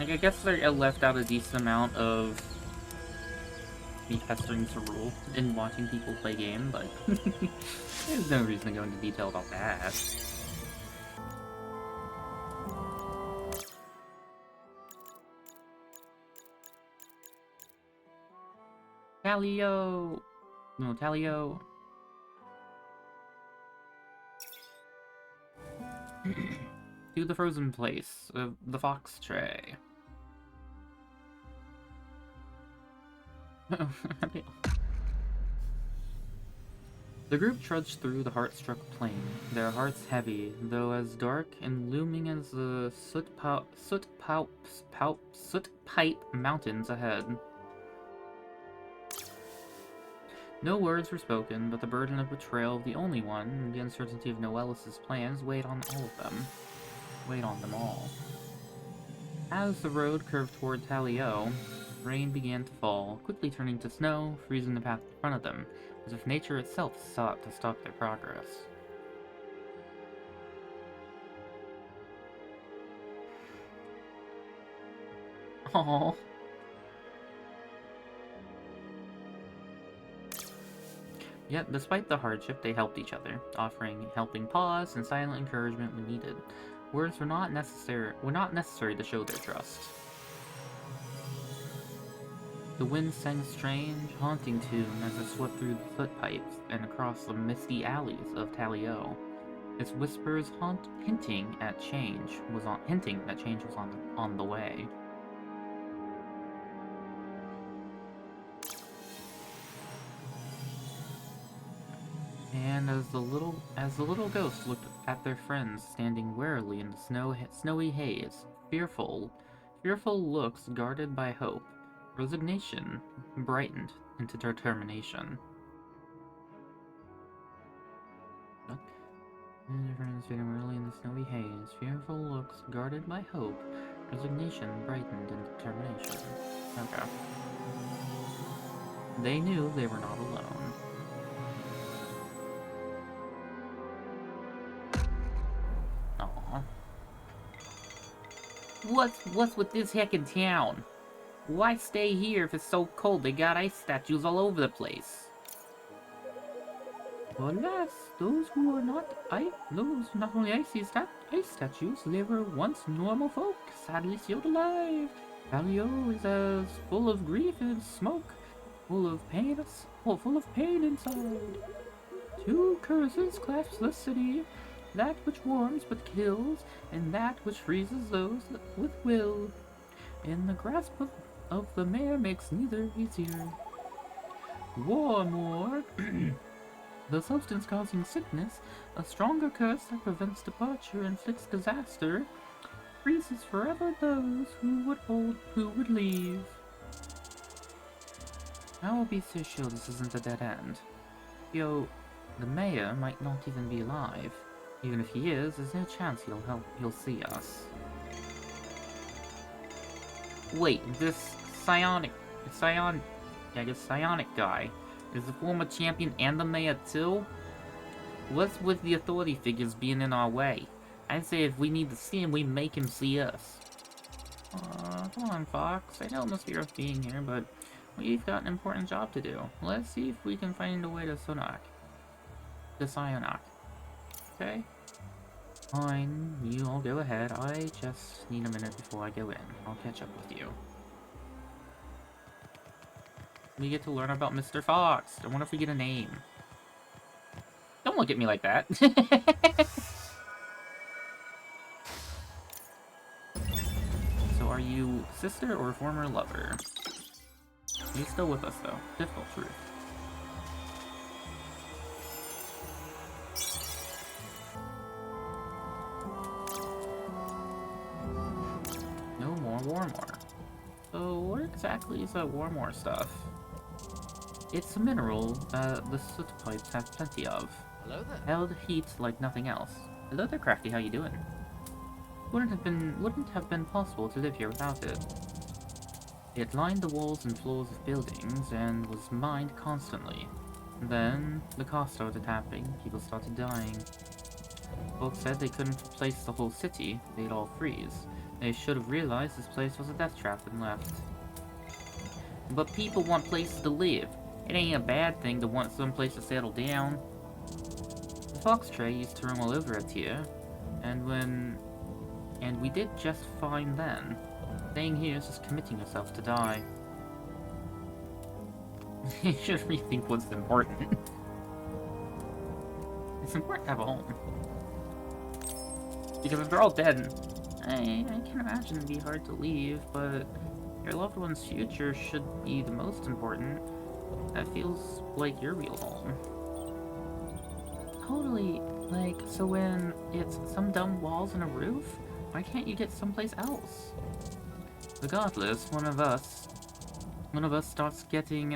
Like, I guess they left out a decent amount of me pestering to rule and watching people play game, but there's no reason to go into detail about that. Talio! No, Talio. To the frozen place of the fox tray. The group trudged through the heart-struck plain, their hearts heavy, though as dark and looming as the soot pipe mountains ahead. No words were spoken, but the burden of betrayal of the only one, and the uncertainty of Noellis' plans weighed on all of them. Weighed on them all. As the road curved toward Talio, rain began to fall, quickly turning to snow, freezing the path in front of them, as if nature itself sought to stop their progress. Aww. Yet, despite the hardship, they helped each other, offering helping paws and silent encouragement when needed. Words were not necessary to show their trust. The wind sang a strange, haunting tune as it swept through the foot pipes and across the misty alleys of Talio. Its whispers hinting that change was on the way. And as the little ghosts looked at their friends standing warily in the snowy haze, fearful looks guarded by hope, resignation brightened into determination. And their friends standing warily in the snowy haze, fearful looks guarded by hope, resignation brightened into determination. Okay. They knew they were not alone. What's with this heckin' town? Why stay here if it's so cold? They got ice statues all over the place. Alas, those not only ice statues, they were once normal folk, sadly sealed alive. Palio is as full of grief as smoke, full of pain inside. Two curses clasp the city, that which warms but kills, and that which freezes those with will. In the grasp of the mayor makes neither easier. Warmore, the substance causing sickness, a stronger curse that prevents departure, inflicts disaster, freezes forever those who would leave. I will be so sure this isn't a dead end. Yo, the mayor might not even be alive. Even if he is, there's no chance he'll see us. Wait, this psionic guy is the former champion and the mayor too? What's with the authority figures being in our way? I'd say if we need to see him, we make him see us. Come on, Fox. I know it must be rough being here, but we've got an important job to do. Let's see if we can find a way to Sionak. Okay? Fine, you all go ahead. I just need a minute before I go in. I'll catch up with you. We get to learn about Mr. Fox. I wonder if we get a name. Don't look at me like that. So are you sister or former lover? He's still with us though. Difficult truth. No more Warmore. So what exactly is that Warmore stuff? It's a mineral that the soot pipes have plenty of. Hello there. Held heat like nothing else. Hello there, Crafty, how you doing? Wouldn't have been possible to live here without it. It lined the walls and floors of buildings and was mined constantly. Then the cost started happening, people started dying. Folks said they couldn't replace the whole city, they'd all freeze. They should have realized this place was a death trap and left. But people want places to live. It ain't a bad thing to want some place to settle down. The fox tray used to roam all over us here, and we did just fine then. Staying here is just committing yourself to die. You should rethink what's important. It's important to have a home. Because if they're all dead, I can imagine it'd be hard to leave, but your loved one's future should be the most important. That feels like your real home. Totally. Like, so when it's some dumb walls and a roof, why can't you get someplace else? Regardless, one of us starts getting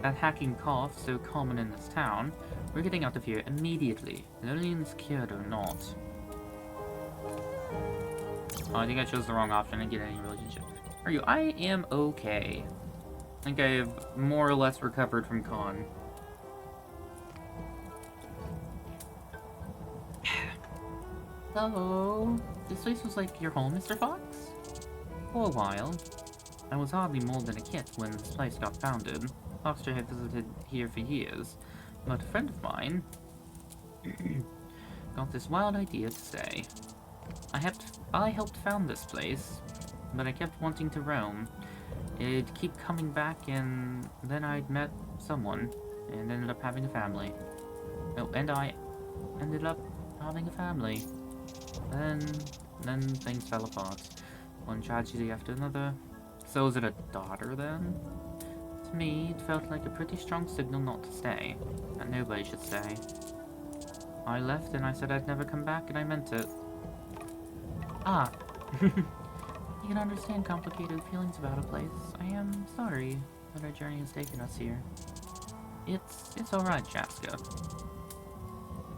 that hacking cough so common in this town, we're getting out of here immediately, loneliness cured or not. Oh, I think I chose the wrong option and get any relationship. Are you? I am okay. I think I've more or less recovered from con. So, this place was like your home, Mr. Fox? For a while. I was hardly more than a kid when this place got founded. Foxtrot had visited here for years, but a friend of mine got this wild idea to stay. I helped found this place, but I kept wanting to roam. It'd keep coming back, and then I'd met someone, and ended up having a family. Oh, and I ended up having a family. Then things fell apart. One tragedy after another. So is it a daughter then? To me, it felt like a pretty strong signal not to stay. That nobody should stay. I left and I said I'd never come back, and I meant it. Ah. You can understand complicated feelings about a place. I am sorry that our journey has taken us here. It's alright, Jaska.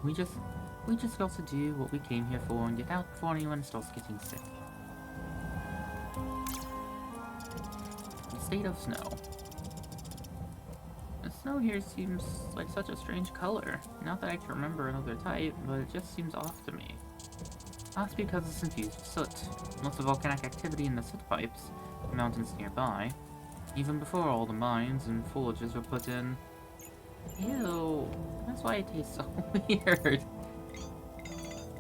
We just got to do what we came here for and get out before anyone starts getting sick. The state of snow. The snow here seems like such a strange color. Not that I can remember another type, but it just seems off to me. That's because it's infused with soot. Lots of volcanic activity in the soot pipes, the mountains nearby. Even before all the mines and forges were put in. Ew, that's why it tastes so weird.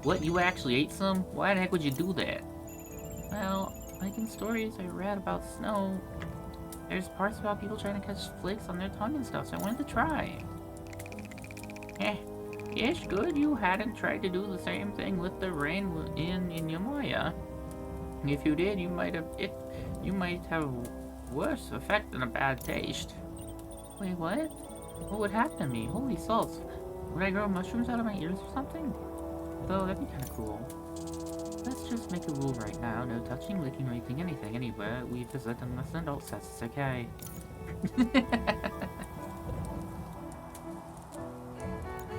What, you actually ate some? Why the heck would you do that? Well, like in stories I read about snow, there's parts about people trying to catch flakes on their tongue and stuff, so I wanted to try. Yes, good you hadn't tried to do the same thing with the rain in Yamaya. If you did, you might have worse effect than a bad taste. Wait, what? What would happen to me? Holy salts. Would I grow mushrooms out of my ears or something? Though, that'd be kinda cool. Let's just make a rule right now. No touching, licking, or eating anything anywhere we visit unless an adult says it's okay.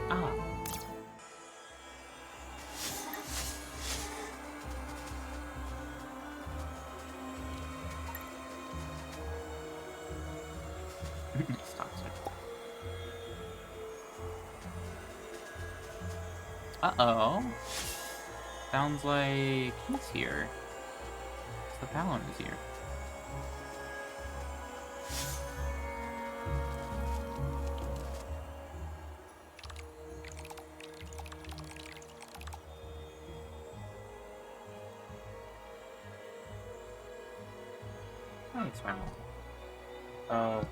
Ah. It's toxic. Uh-oh. Sounds like he's here. The Palon is here. Oh, it's fine. Oh.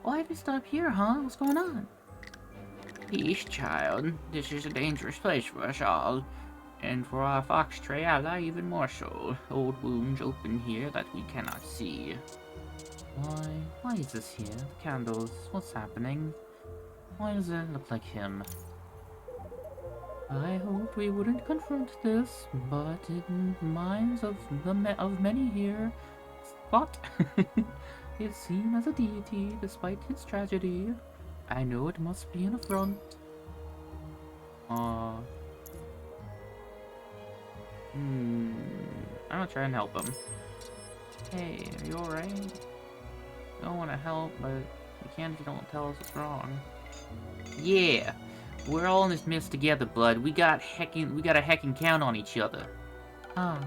Why did we stop here, huh? What's going on? Peace, child. This is a dangerous place for us all. And for our fox tray ally, even more so. Old wounds open here that we cannot see. Why is this here? The candles. What's happening? Why does it look like him? I hoped we wouldn't confront this, but in the minds of many here, Spot is seen as a deity despite his tragedy. I know it must be an affront. I'm gonna try and help him. Hey, are you alright? I don't want to help, but you can't if you don't tell us what's wrong. Yeah, we're all in this mess together, bud. We got a heckin' count on each other. A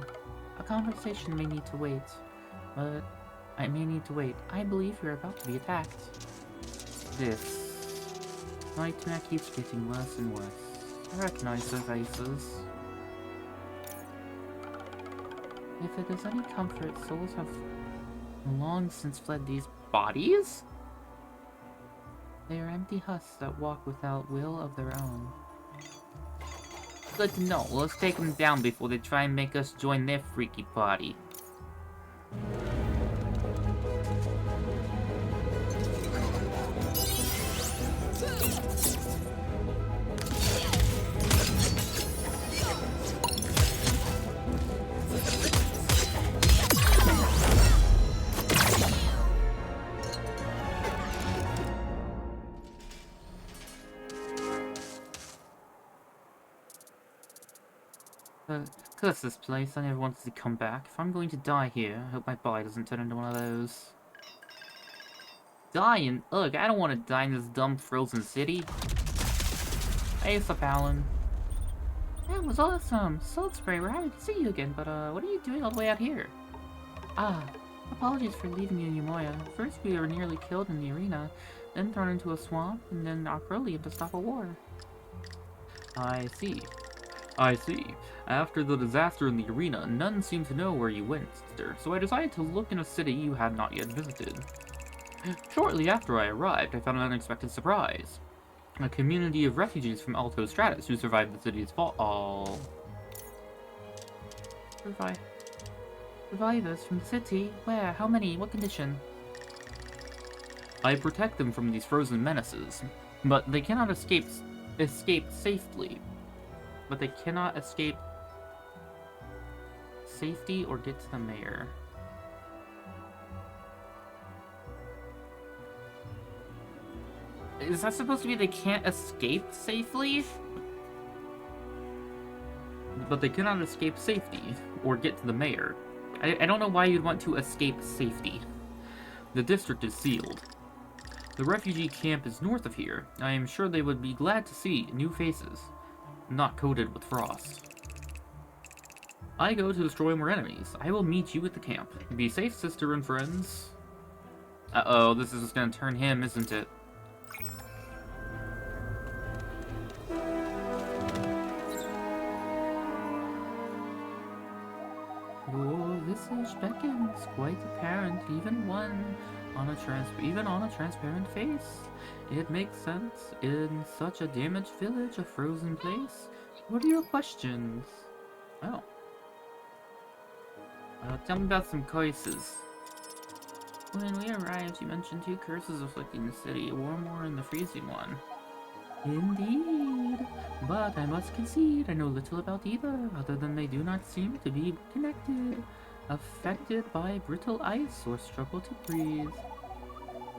conversation may need to wait, but I may need to wait. I believe you're about to be attacked. This nightmare keeps getting worse and worse. I recognize their faces. If it is any comfort, souls have long since fled these bodies? They are empty husks that walk without will of their own. Good to know. Let's take them down before they try and make us join their freaky party. Curse this place, I never wanted to come back. If I'm going to die here, I hope my body doesn't turn into one of those. Dying? Ugh, I don't want to die in this dumb frozen city. Hey, what's up, Alan? That was awesome! Salt Spray, we're happy to see you again, but what are you doing all the way out here? Apologies for leaving you in Umoya. First we were nearly killed in the arena, then thrown into a swamp, and then Acrolium to stop a war. I see. After the disaster in the arena, none seemed to know where you went, sister, so I decided to look in a city you had not yet visited. Shortly after I arrived, I found an unexpected surprise. A community of refugees from Alto Stratus who survived the city's fall. Survivors from the city? Where? How many? What condition? I protect them from these frozen menaces, but they cannot escape safely. But they cannot escape safety or get to the mayor. Is that supposed to be they can't escape safely? But they cannot escape safety or get to the mayor. I don't know why you'd want to escape safety. The district is sealed. The refugee camp is north of here. I am sure they would be glad to see new faces, not coated with frost. I go to destroy more enemies. I will meet you at the camp. Be safe, sister and friends. Uh-oh, this is just gonna turn him, isn't it? Your visage beckons, quite apparent, even on a transparent face. It makes sense. In such a damaged village, a frozen place. What are your questions? Oh. Tell me about some curses. When we arrived, you mentioned 2 curses afflicting the city, a warm war and the freezing one. Indeed. But I must concede, I know little about either, other than they do not seem to be connected. Affected by brittle ice or struggle to breathe.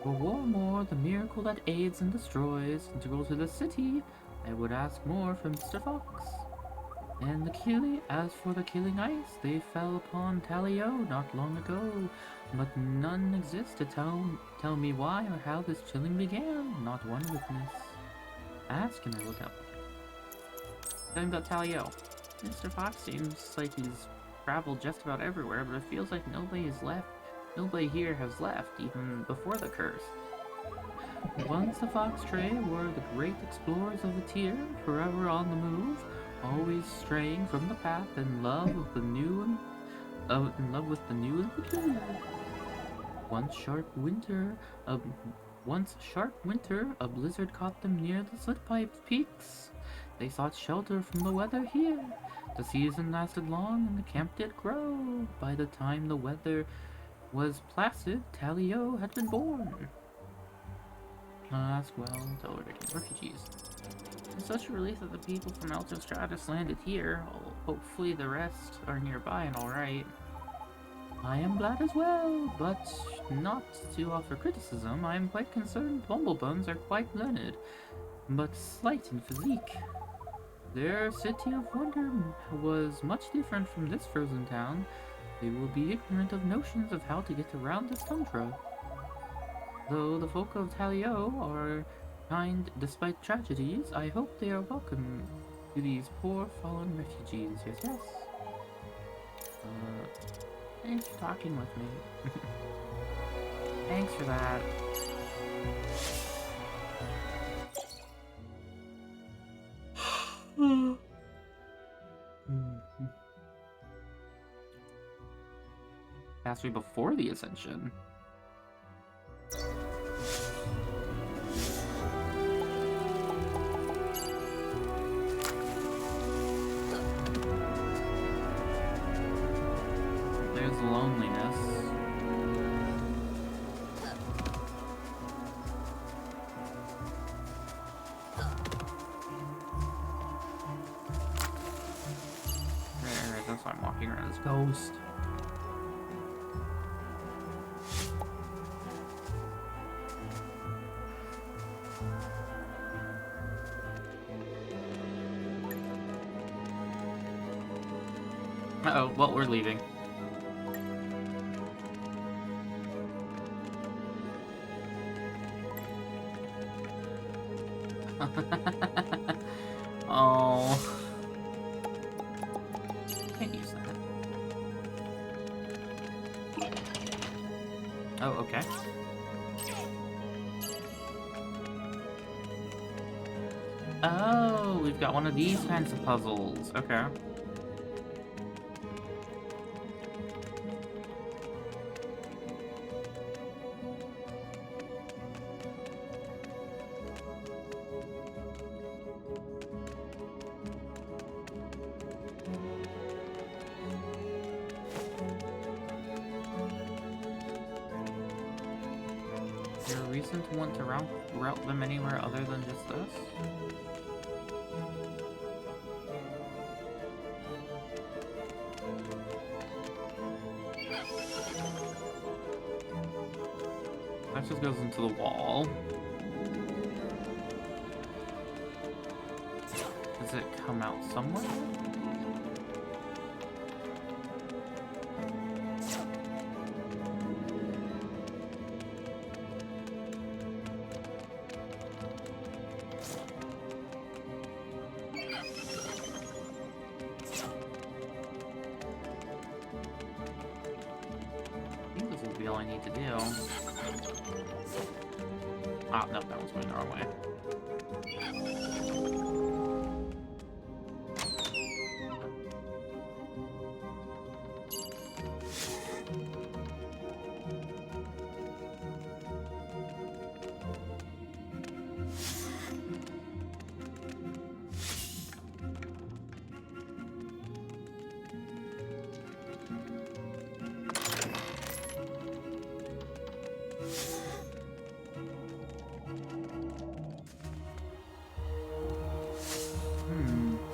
For Warmore, the miracle that aids and destroys, integral to the city, I would ask more from Mr. Fox. And as for the killing ice, they fell upon Talio not long ago, but none exist to tell me why or how this chilling began, not one witness. Ask and I will tell. Tell me about Talio. Mr. Fox seems like he's traveled just about everywhere, but it feels like nobody here has left, even before the curse. Once the Fox Tray were the great explorers of the tier, forever on the move, always straying from the path in love with the new and peculiar. Once sharp winter, a a blizzard caught them near the Slitpipe Peaks. They sought shelter from the weather here. The season lasted long and the camp did grow. By the time the weather was placid, Talio had been born. Ask well to overtaking refugees. It's such a relief that the people from Altostratus landed here. Hopefully the rest are nearby and alright. I am glad as well, but not to offer criticism, I am quite concerned Bumblebuns are quite learned, but slight in physique. Their city of wonder was much different from this frozen town. They will be ignorant of notions of how to get around this tundra. Though the folk of Talio are kind despite tragedies, I hope they are welcome to these poor fallen refugees. Yes, yes. Thanks for talking with me. Thanks for that. Passed me before the ascension. There's loneliness. That's why I'm walking around as ghost. Uh-oh, well, we're leaving. Oh. Can't use that. Oh, okay. Oh, we've got one of these kinds of puzzles. Okay. To want to route them anywhere other than just this? That just goes into the wall. Does it come out somewhere? All I need to do. Ah, no, that was going the wrong way.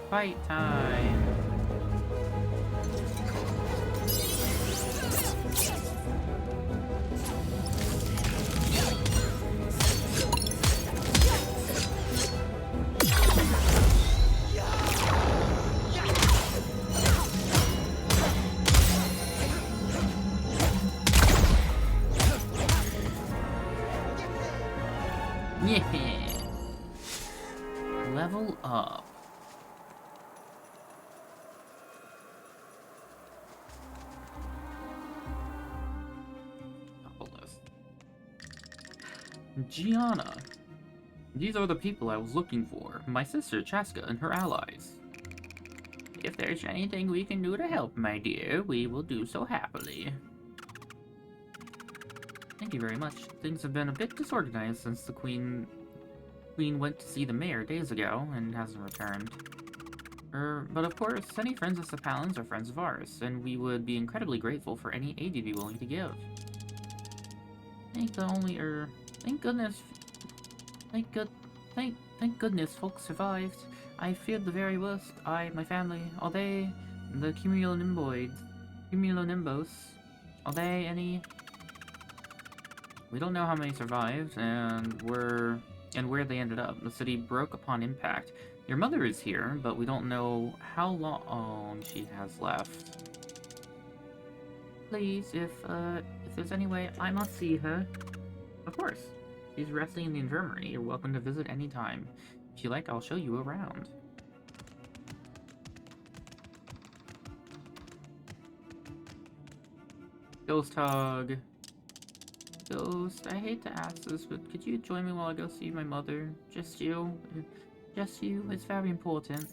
Fight time! Yeah! Level up. Gianna. These are the people I was looking for. My sister, Chaska, and her allies. If there's anything we can do to help, my dear, we will do so happily. Thank you very much. Things have been a bit disorganized since the Queen went to see the mayor days ago and hasn't returned. But of course, any friends of Sapalins are friends of ours, and we would be incredibly grateful for any aid you'd be willing to give. Thank goodness, thank goodness folks survived. I feared the very worst. My family, are they the cumulonimbos? Are they any? We don't know how many survived, and where they ended up. The city broke upon impact. Your mother is here, but we don't know how long she has left. Please, if there's any way I must see her. Of course. She's resting in the infirmary. You're welcome to visit any time. If you like, I'll show you around. Ghost hug. Ghost, I hate to ask this, but could you join me while I go see my mother? Just you. Just you. It's very important.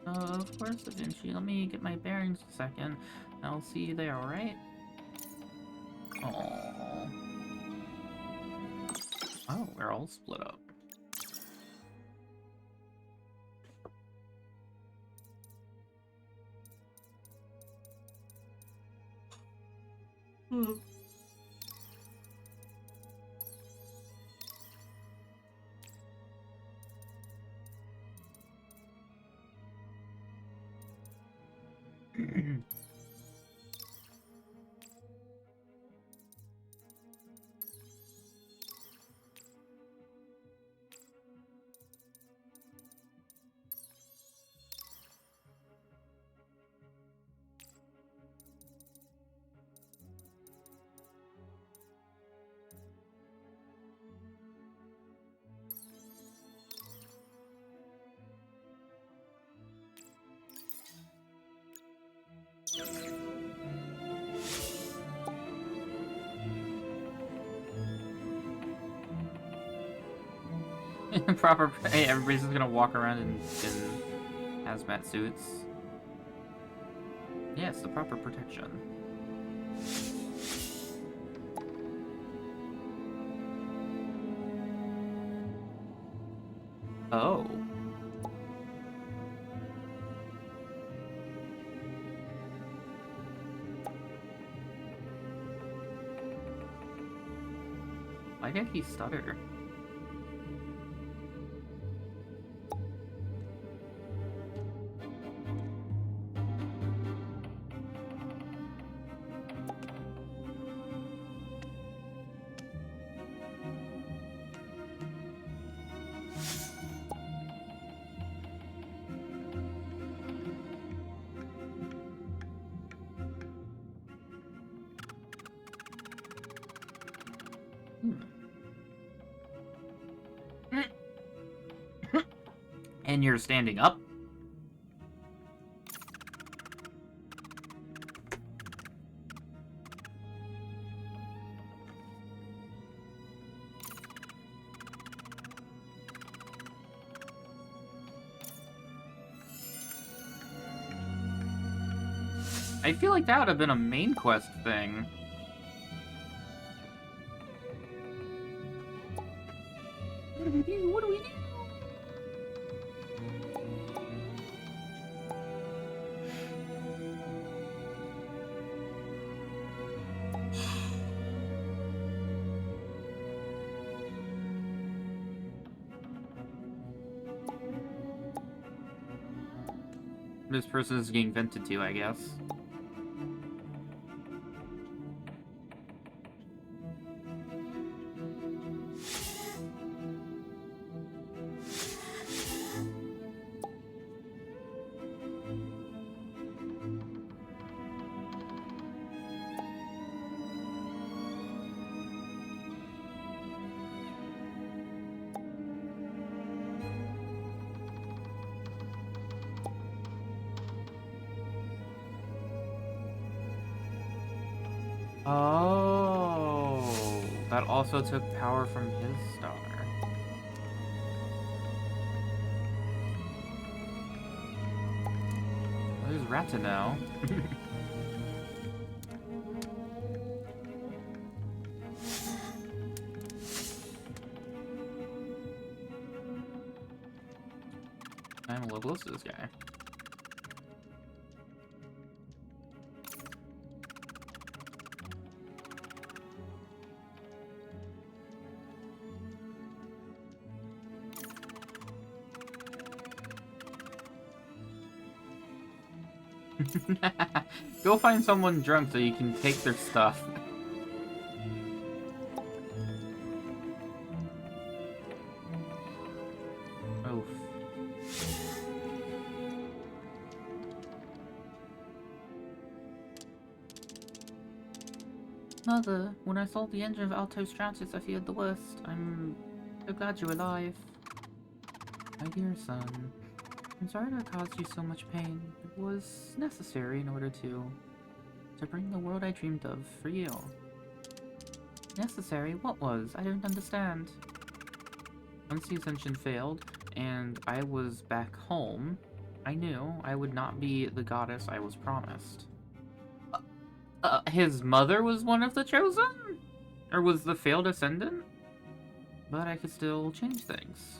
Of course, Da Vinci. Let me get my bearings a second. I'll see you there, alright? Aww. Oh, we're all split up. Proper. Hey, everybody's just gonna walk around in hazmat suits. Yes, the proper protection. Oh. Why did he stutter? And you're standing up? I feel like that would have been a main quest thing. What do we do? What do we do? This person is getting vented to, I guess. Oh, that also took power from his star. There's Ratino. kind of close to this guy. Go find someone drunk so you can take their stuff. Oh. Mother, when I saw the engine of Alto Stratus, I feared the worst. I'm so glad you're alive. My dear son, I'm sorry to cause you so much pain. It was necessary in order to bring the world I dreamed of for you. Necessary? What was? I don't understand. Once the ascension failed, and I was back home, I knew I would not be the goddess I was promised. His mother was one of the chosen? Or was the failed ascendant? But I could still change things.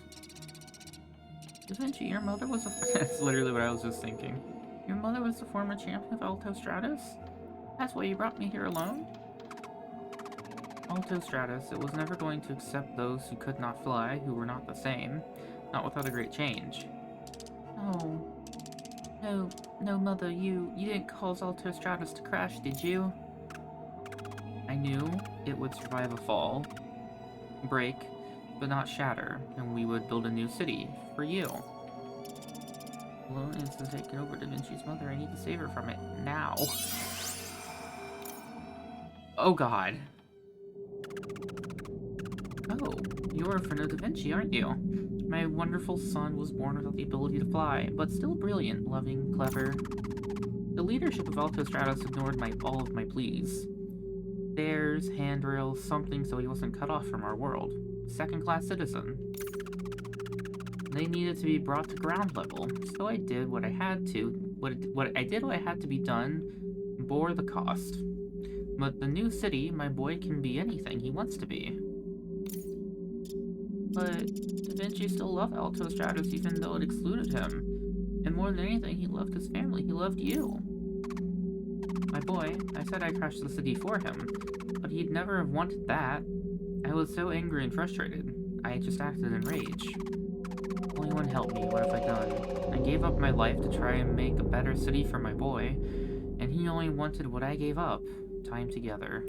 Da Vinci, your mother was a... That's literally what I was just thinking. Your mother was the former champion of Alto Stratus? That's why you brought me here alone? Alto Stratus, it was never going to accept those who could not fly, who were not the same. Not without a great change. Oh. No, Mother, you didn't cause Alto Stratus to crash, did you? I knew it would survive a fall, break, but not shatter, and we would build a new city for you. Loneliness has taken over Da Vinci's mother. I need to save her from it now. Oh god. Oh, you're a friend of Da Vinci, aren't you? My wonderful son was born without the ability to fly, but still brilliant, loving, clever. The leadership of Alto Stratus ignored all of my pleas. Stairs, handrails, something so he wasn't cut off from our world. Second-class citizen. They needed to be brought to ground level, so I did what I had to. What had to be done, bore the cost. But the new city, my boy can be anything he wants to be. But Da Vinci still loved Alto Stratus even though it excluded him. And more than anything, he loved his family. He loved you. My boy, I said I crashed the city for him, but he'd never have wanted that. I was so angry and frustrated. I just acted in rage. Only one helped me, what have I done? I gave up my life to try and make a better city for my boy, and he only wanted what I gave up. Time together.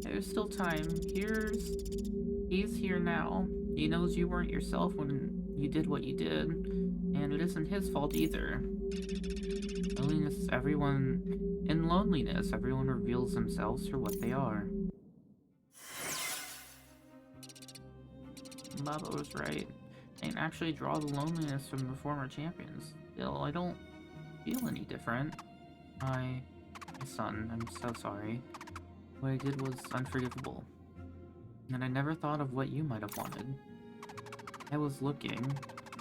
There's still time. He's here now. He knows you weren't yourself when you did what you did, and it isn't his fault either. In loneliness, everyone reveals themselves for what they are. Baba was right. I can actually draw the loneliness from the former champions. Still, I don't feel any different. My son, I'm so sorry. What I did was unforgivable. And I never thought of what you might have wanted. I was looking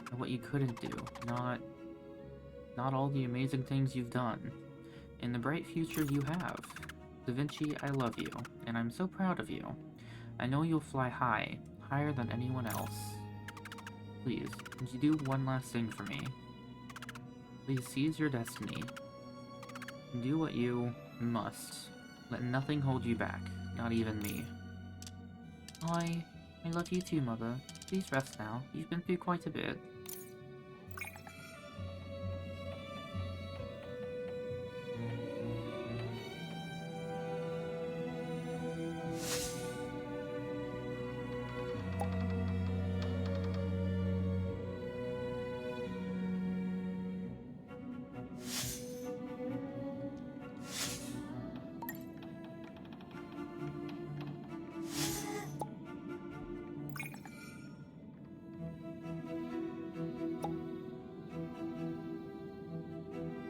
at what you couldn't do, not all the amazing things you've done, and the bright future you have. Da Vinci, I love you, and I'm so proud of you. I know you'll fly high, higher than anyone else. Please, would you do one last thing for me? Please seize your destiny. Do what you must. Let nothing hold you back, not even me. I love you too, Mother. Please rest now. You've been through quite a bit.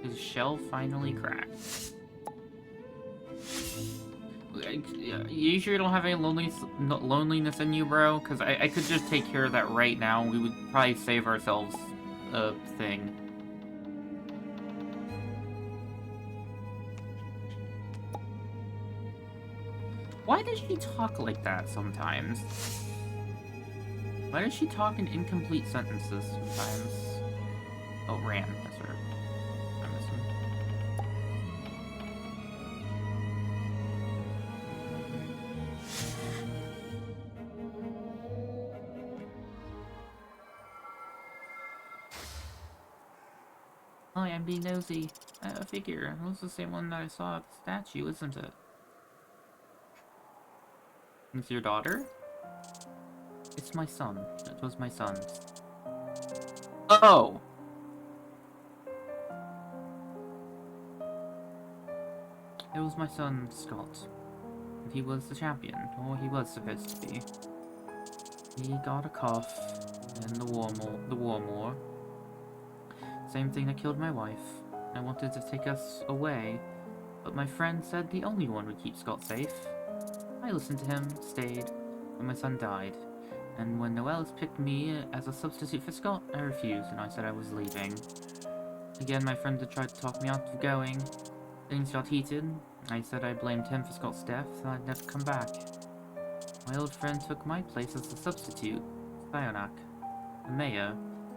His shell finally cracked. You sure you don't have any loneliness in you, bro? Because I could just take care of that right now. We would probably save ourselves a thing. Why does she talk like that sometimes? Why does she talk in incomplete sentences sometimes? Oh, Ran. That's her. I miss him. Hi, I'm being nosy. I figure. It was the same one that I saw at the statue, isn't it? It's your daughter? It's my son. It was my son's. Oh! It was my son, Scott. He was the champion, or he was supposed to be. He got a cough in the war. Same thing that killed my wife. I wanted to take us away, but my friend said the only one would keep Scott safe. I listened to him, stayed, and my son died. And when Noelle's picked me as a substitute for Scott, I refused and I said I was leaving. Again, my friend had tried to talk me out of going. Things got heated. I said I blamed him for Scott's death, and I'd never come back. My old friend took my place as the substitute, Sionak, the mayor,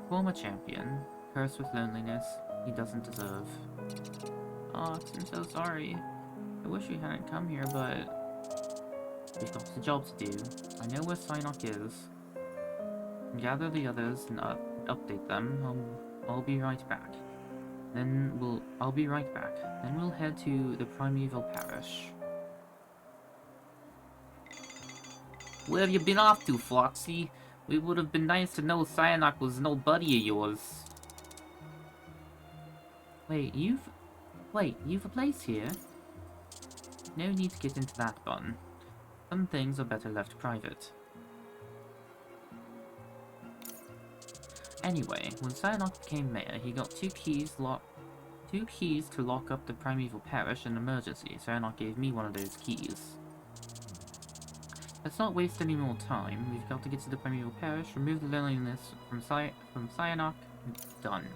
former champion, cursed with loneliness he doesn't deserve. Oh, I'm so sorry. I wish we hadn't come here, but we've got a job to do. I know where Sionak is. Gather the others and update them. I'll be right back. I'll be right back. Then we'll head to the primeval parish. Where have you been off to, Floxy? It would have been nice to know Sionak was no buddy of yours. Wait, you've a place here? No need to get into that, Bun. Some things are better left private. Anyway, when Sionak became mayor, he got two keys to lock up the primeval parish in an emergency. Sionak gave me one of those keys. Let's not waste any more time. We've got to get to the primeval parish, remove the loneliness from Sionak, and done.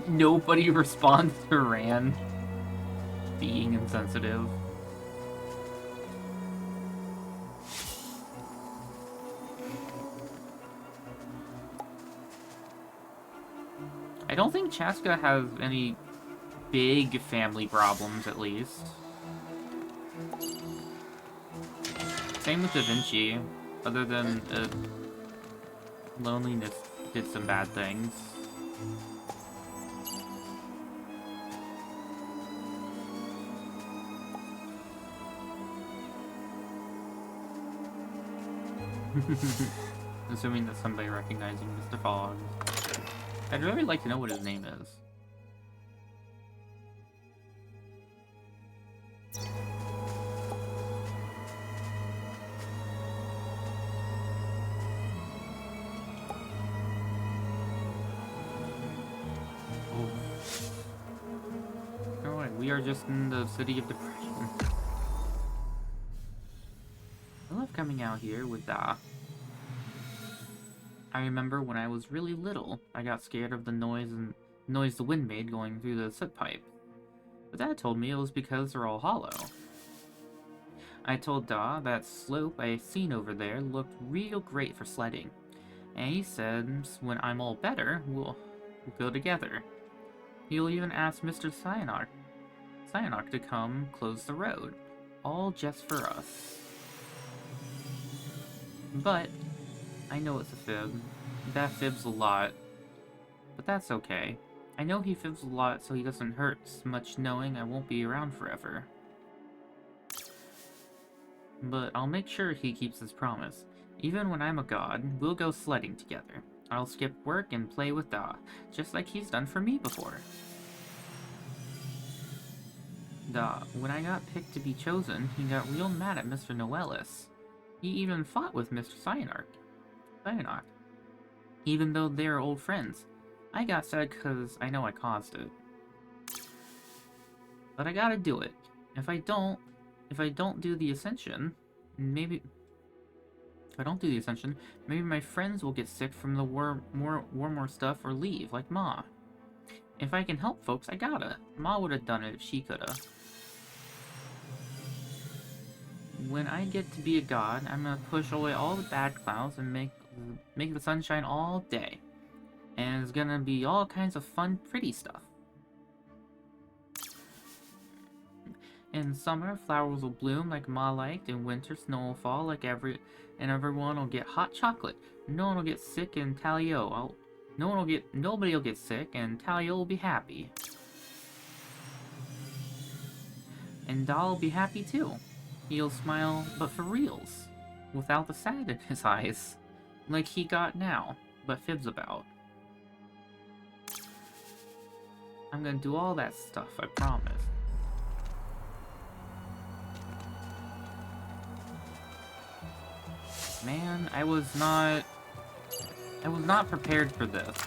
Nobody responds to Ran being insensitive. I don't think Chaska has any big family problems, at least. Same with Da Vinci, other than loneliness did some bad things. Assuming that's somebody recognizing Mr. Fogg. I'd really like to know what his name is. Alright, we are just in the city of depression. I love coming out here with I remember when I was really little, I got scared of the noise the wind made going through the soot pipe. But Dad told me it was because they're all hollow. I told Da that slope I seen over there looked real great for sledding. And he said when I'm all better, we'll go together. He'll even ask Mr. Sionak to come close the road. All just for us. But I know it's a fib. Dad fibs a lot. But that's okay. I know he fibs a lot so he doesn't hurt much knowing I won't be around forever. But I'll make sure he keeps his promise. Even when I'm a god, we'll go sledding together. I'll skip work and play with Da, just like he's done for me before. Da, when I got picked to be chosen, he got real mad at Mr. Noellis. He even fought with Mr. Sionak, even though they're old friends. I got sad because I know I caused it. But I gotta do it. If I don't, if I don't do the ascension, maybe... If I don't do the ascension, maybe my friends will get sick from the war stuff or leave, like Ma. If I can help folks, I gotta. Ma would have done it if she coulda. When I get to be a god, I'm gonna push away all the bad clouds and make the sunshine all day. And it's gonna be all kinds of fun, pretty stuff. In summer, flowers will bloom like Ma liked. In winter, snow will fall like everyone will get hot chocolate. No one will get sick, and nobody will get sick, and Talio will be happy. And Doll will be happy too. He'll smile, but for reals, without the sad in his eyes, like he got now, but fibs about. I'm gonna do all that stuff, I promise. Man, I was not prepared for this.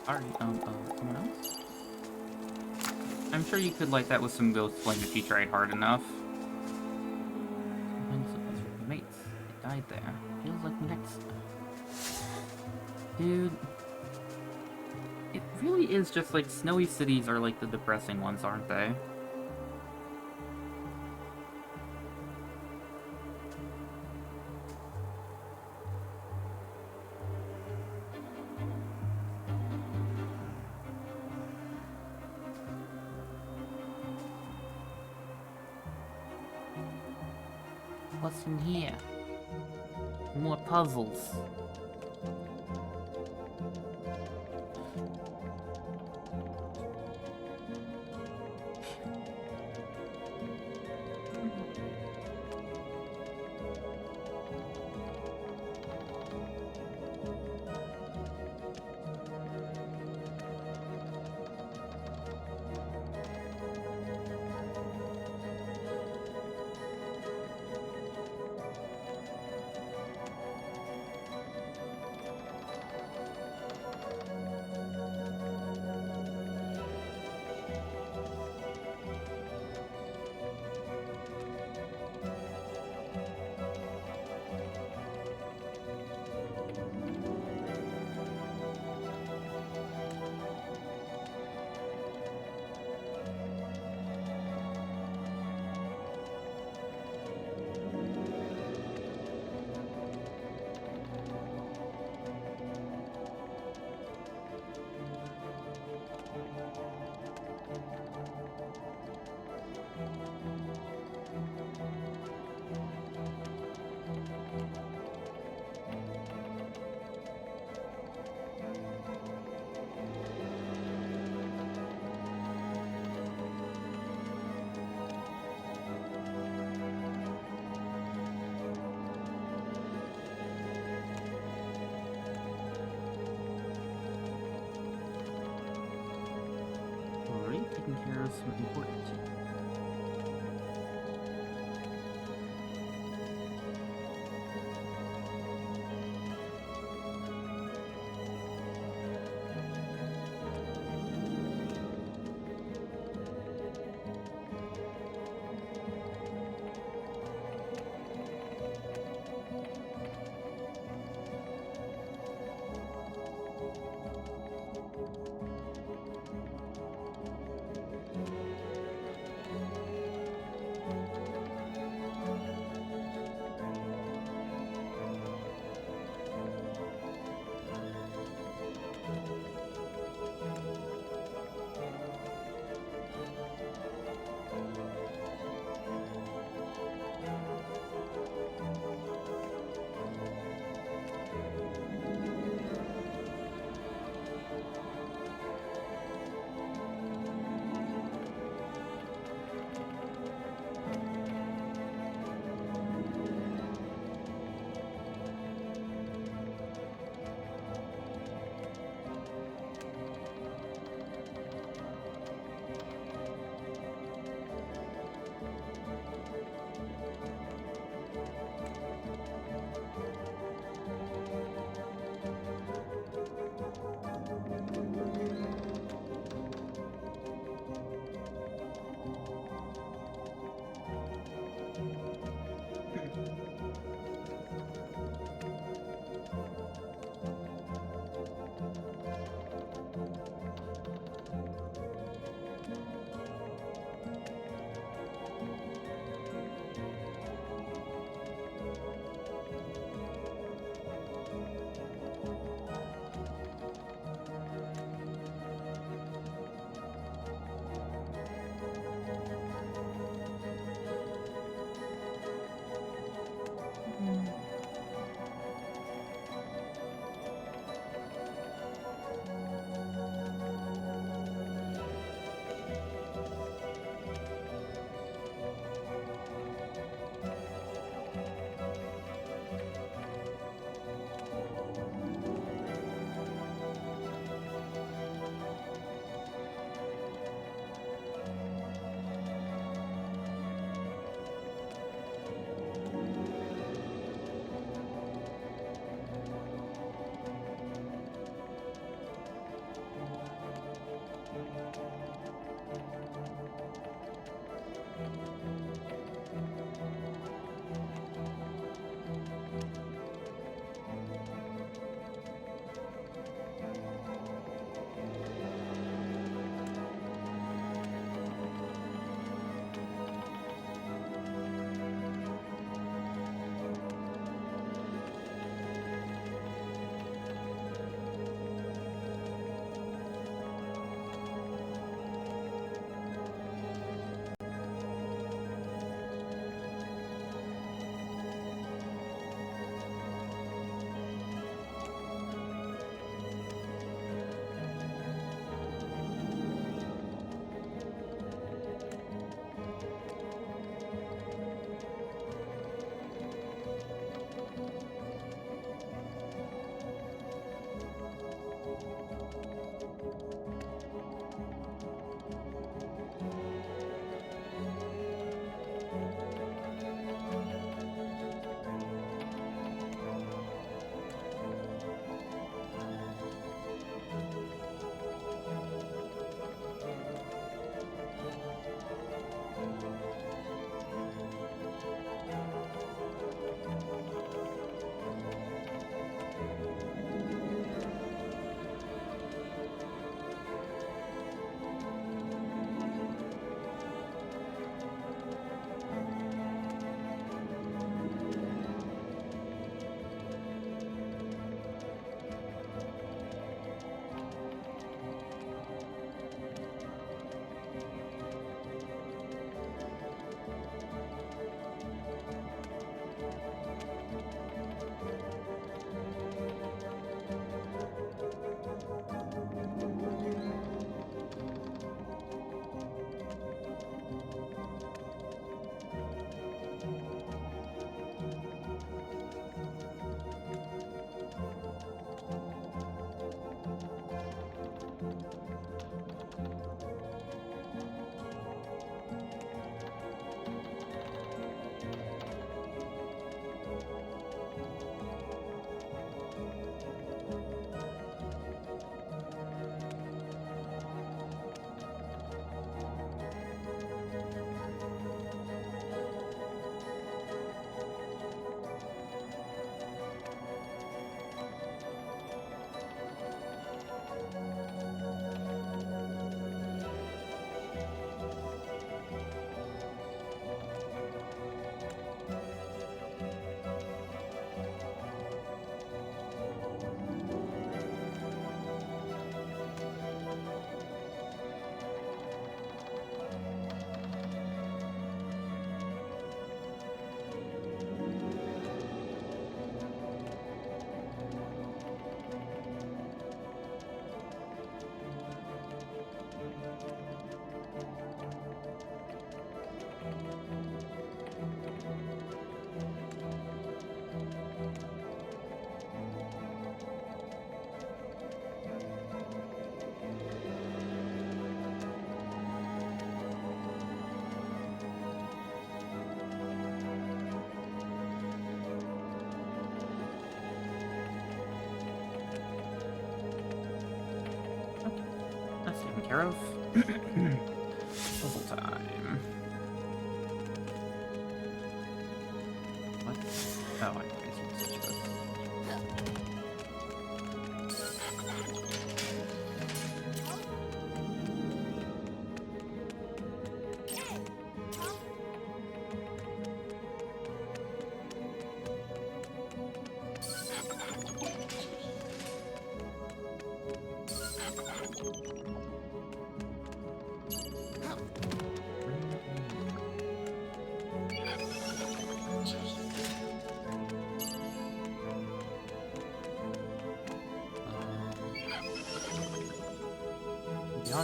Alright, someone else? I'm sure you could light that with some ghost flame if you tried hard enough. Mates, they died there. Feels like next... Dude... It really is just like snowy cities are like the depressing ones, aren't they? What's in here? More puzzles. important. care of. Puzzle time. What? Oh, I see switch this.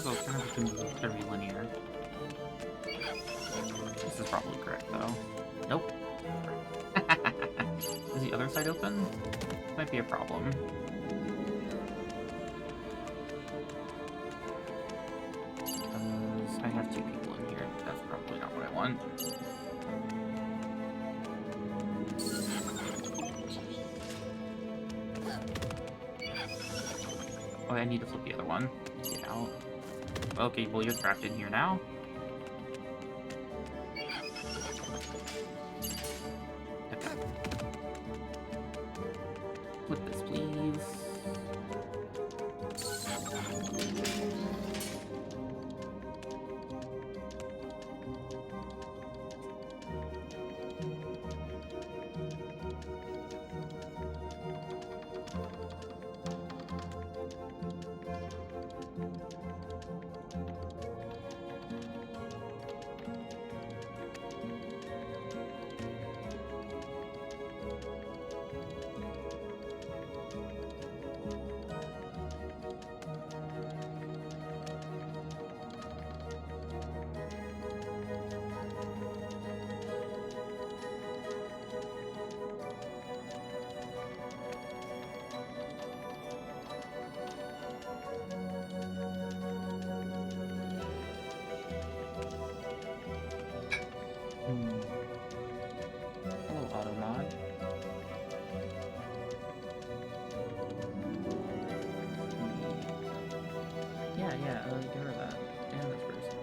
I'll turn everything to be linear. This is probably correct, though. Nope. Is the other side open? Might be a problem. Because I have two people in here. That's probably not what I want. Oh, I need to flip the other one. Get out. Okay, well, you're trapped in here now. Okay. Flip this, please. Hello, Automod. Yeah, get rid of that. Damn this person.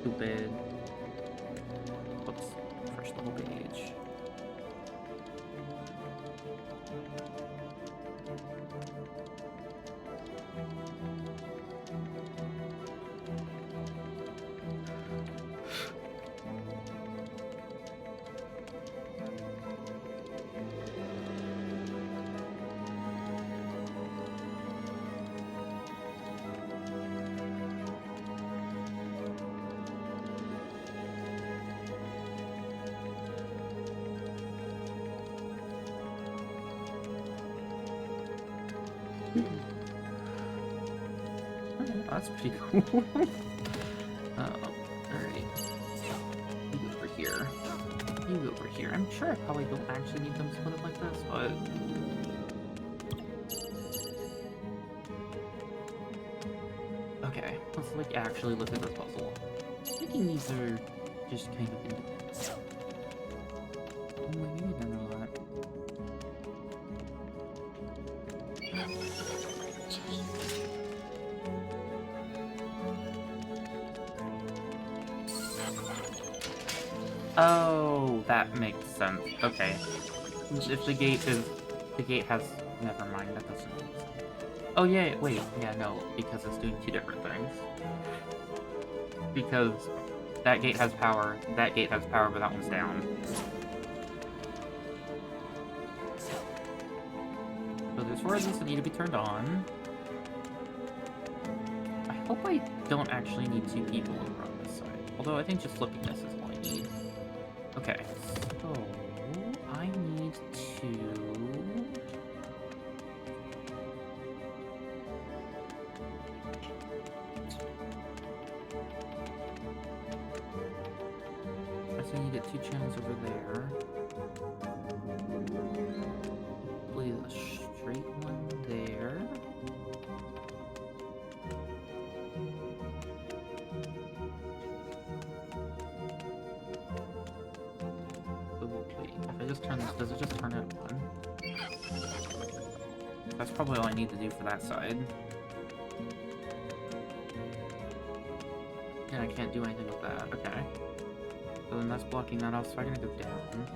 Stupid. Whoops. First level page. Okay, that's pretty cool. Alright. You go over here. You go over here. I'm sure I probably don't actually need them split up like this, but... Okay, let's like actually look at this puzzle. I'm thinking these are just kind of independent. Oh, maybe they're not. Oh, that makes sense. Okay. If the gate has, never mind, that doesn't make sense. Oh yeah, wait, yeah, no, because it's doing two different things. Because that gate has power, but that one's down. So there's 4 of these that need to be turned on. I hope I don't actually need 2 people over on this side. Although I think just flipping this is all I need. Okay, so I need to... I still need to get 2 channels over there. Hopefully a straight one there. Wait, if I just turn this, does it just turn it on? That's probably all I need to do for that side. And I can't do anything with that. Okay. So then that's blocking that off, so I'm gonna go down.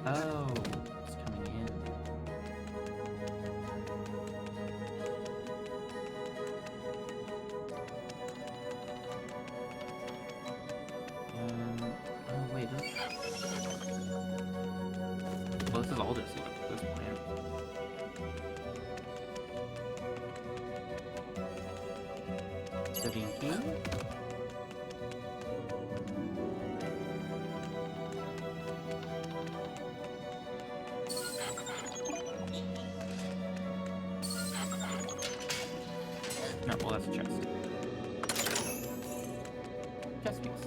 Oh, it's coming in. Oh wait, this... Well, this is all just at this point. Studying key? No, well, that's a chest. Chest piece.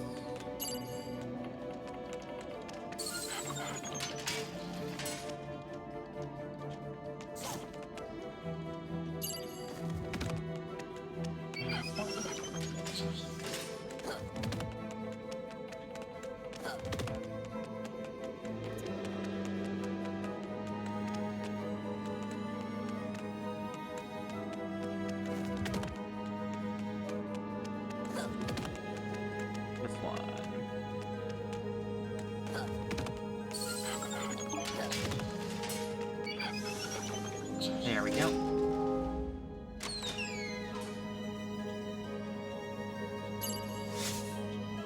There we go.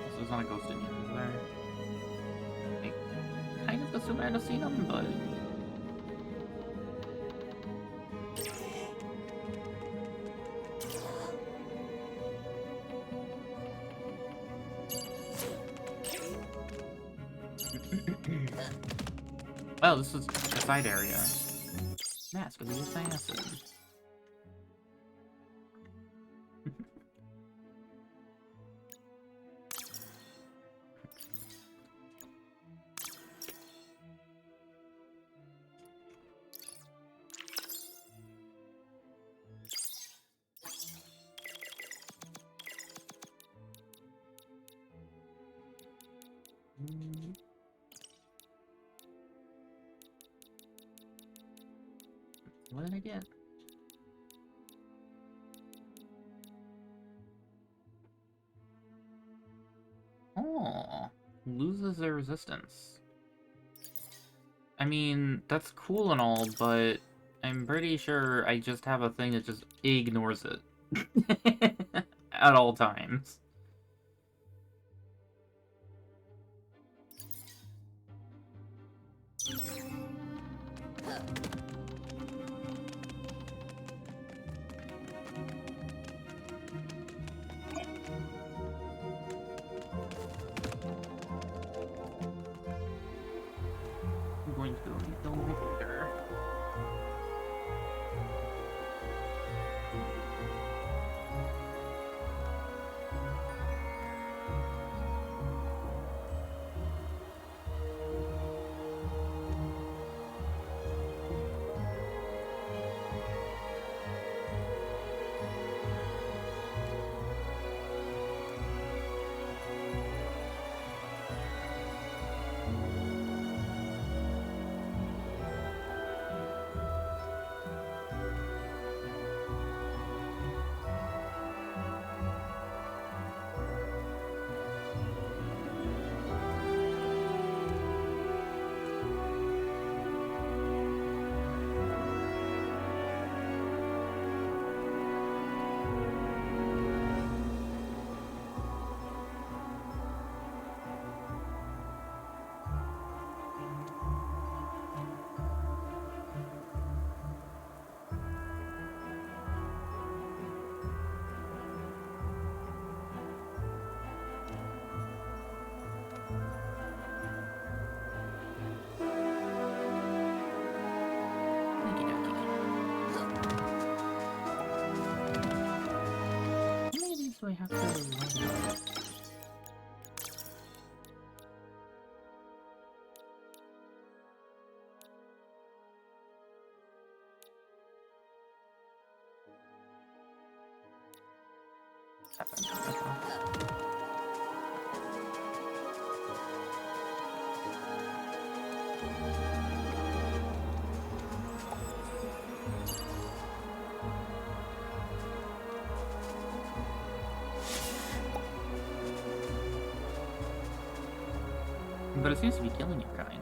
This is not a ghost in here, is there? I kind of assume I'd have seen him, but... Well, this is a side area. Mask of the Assassin. What did I get? Oh, loses their resistance. I mean, that's cool and all, but I'm pretty sure I just have a thing that just ignores it. At all times. I'm going to go eat the liquor. So I have to light up. But it seems to be killing your kind.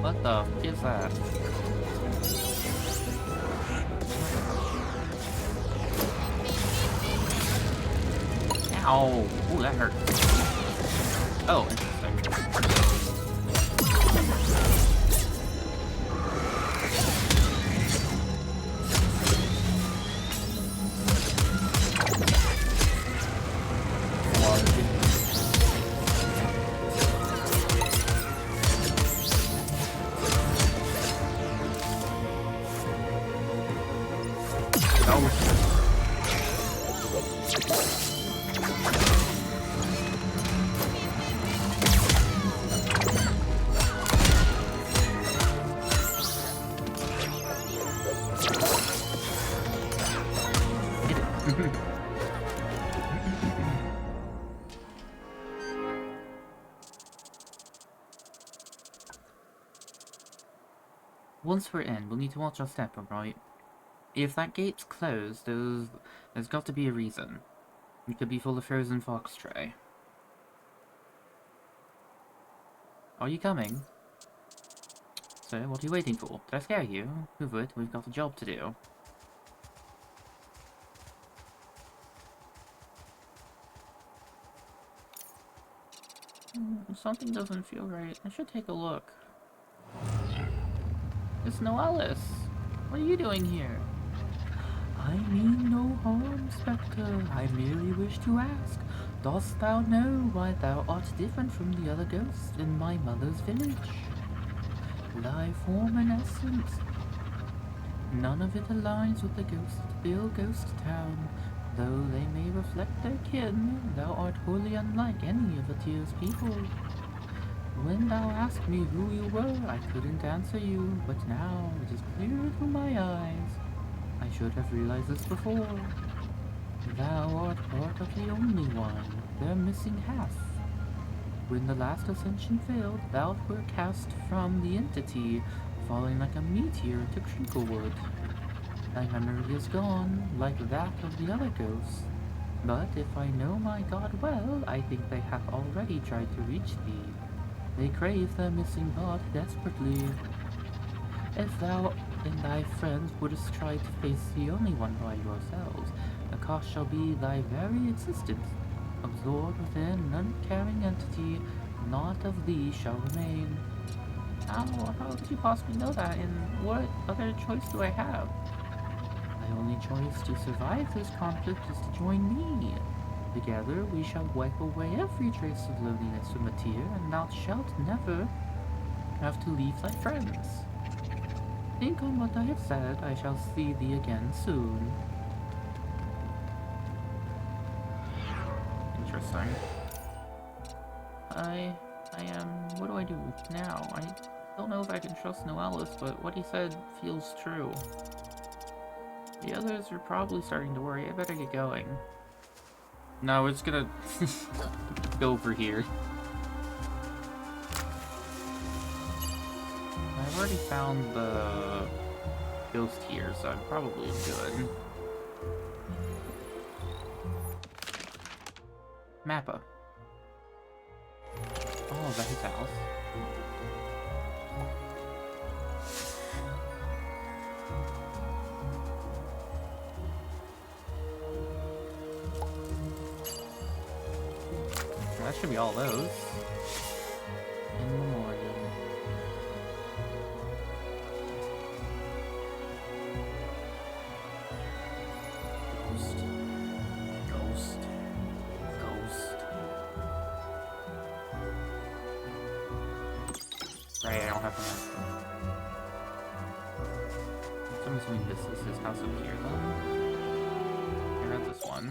What the f is that? Ow! Ooh, that hurt. Oh, interesting. Once we're in, we'll need to watch our step, alright? If that gate's closed, there's got to be a reason. It could be full of frozen fox tray. Are you coming? So, what are you waiting for? Did I scare you? Move it, we've got a job to do. Something doesn't feel right. I should take a look. It's Noelis! What are you doing here? I mean no harm, Spectre. I merely wish to ask, dost thou know why thou art different from the other ghosts in my mother's village? Thy form and essence, none of it aligns with the ghosts of Bill Ghost Town. Though they may reflect their kin, thou art wholly unlike any of the tier's people. When thou asked me who you were, I couldn't answer you, but now it is clear through my eyes. I should have realized this before. Thou art part of the only one, their missing half. When the last ascension failed, thou were cast from the entity, falling like a meteor into Crinklewood. Thy memory is gone, like that of the other ghosts. But if I know my god well, I think they have already tried to reach thee. They crave their missing god desperately. If thou and thy friends wouldst try to face the only one by yourselves, the cost shall be thy very existence. Absorbed within an uncaring entity, naught of thee shall remain. How could you possibly know that, and what other choice do I have? My only choice to survive this conflict is to join me. Together we shall wipe away every trace of loneliness from the tier, and thou shalt never have to leave thy friends. Think on what I have said. I shall see thee again soon. Interesting. What do I do now? I don't know if I can trust Noelis, but what he said feels true. The others are probably starting to worry. I better get going. No, we're just gonna go over here. I've already found the ghost here, so I'm probably good. Mappa. Oh, that's his house. That should be all those. In memoriam. Ghost. Ghost. Ghost. have an accent. So I'm assuming this is his house up here, though. I read this one.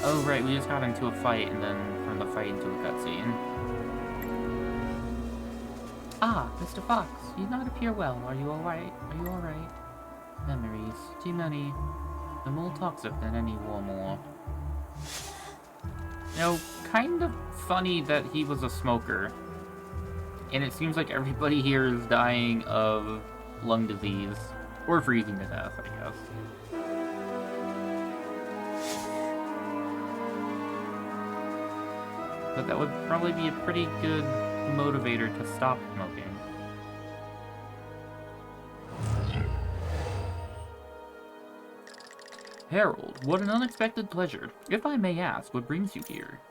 Oh, right, we just got into a fight, and then from the fight into a cutscene. Ah, Mr. Fox, you do not appear well. Are you alright? Are you alright? Memories. Too many. The more toxic than any war. You know, kind of funny that he was a smoker. And it seems like everybody here is dying of lung disease. Or freezing to death, I guess. But that would probably be a pretty good motivator to stop smoking. Harold, what an unexpected pleasure. If I may ask, what brings you here?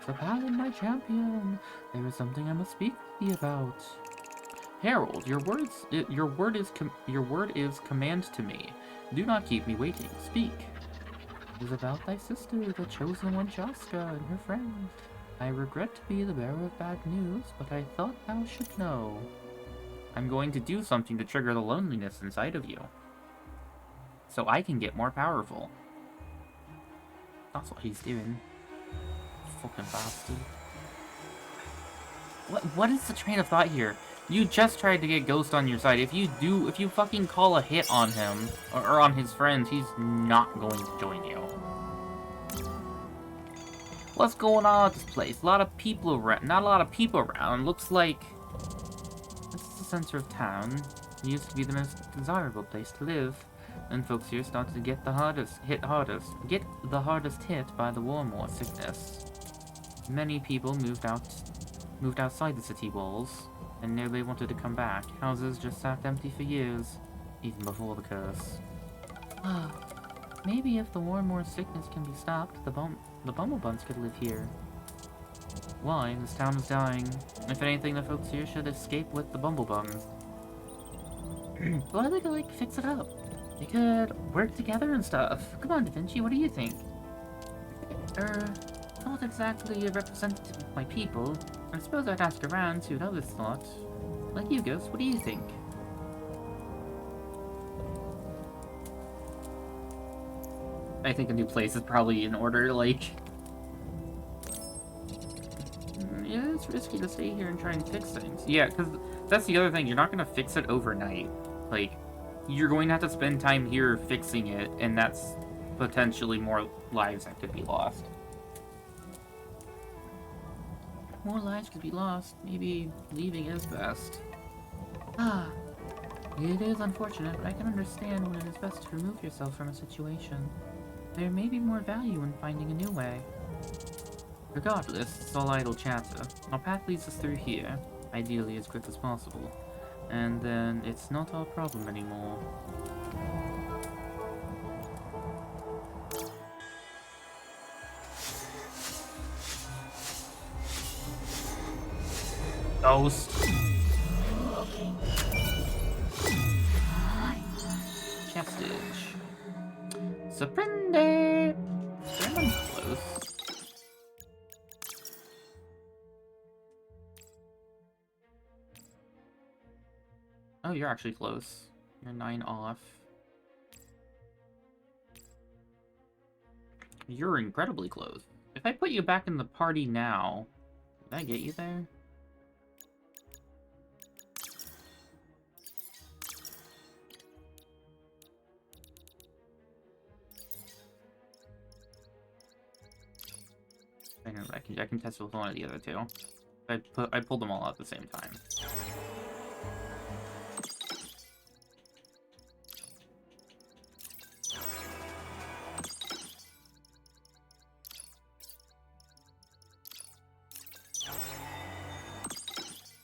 The Paladin, my champion. There is something I must speak with thee about. Harold, your word is command to me. Do not keep me waiting. Speak. It is about thy sister, the chosen one, Jaska, and her friend. I regret to be the bearer of bad news, but I thought thou should know. I'm going to do something to trigger the loneliness inside of you, so I can get more powerful. That's what he's doing. Fucking bastard. What is the train of thought here? You just tried to get Ghost on your side. If you fucking call a hit on him, or on his friends, he's not going to join you. What's going on at this place? A lot of people around. Not a lot of people around. Looks like this is the center of town. It used to be the most desirable place to live. Then folks here started to get the hardest hit by the war sickness. Many people moved outside the city walls, and nobody wanted to come back. Houses just sat empty for years, even before the curse. Maybe if the war sickness can be stopped, the Bumblebuns could live here. Why? This town is dying. If anything, the folks here should escape with the Bumblebuns. Or they could, like, fix it up. They could work together and stuff. Come on, Da Vinci, what do you think? Not exactly a representative of my people. I suppose I'd ask around, see what others thought. Like you, Ghost, what do you think? I think a new place is probably in order, like... Yeah, it's risky to stay here and try and fix things. Yeah, because that's the other thing, you're not going to fix it overnight. Like, you're going to have to spend time here fixing it, and that's potentially more lives that could be lost. More lives could be lost. Maybe leaving is best. It is unfortunate, but I can understand when it is best to remove yourself from a situation. There may be more value in finding a new way. Regardless, it's all idle chatter. Our path leads us through here, ideally as quick as possible. And then it's not our problem anymore. Ghost. Chestage. Surrender. Someone's close. Oh, you're actually close. You're 9 off. You're incredibly close. If I put you back in the party now, did I get you there? I can test with one of the other two. I pulled them all out at the same time.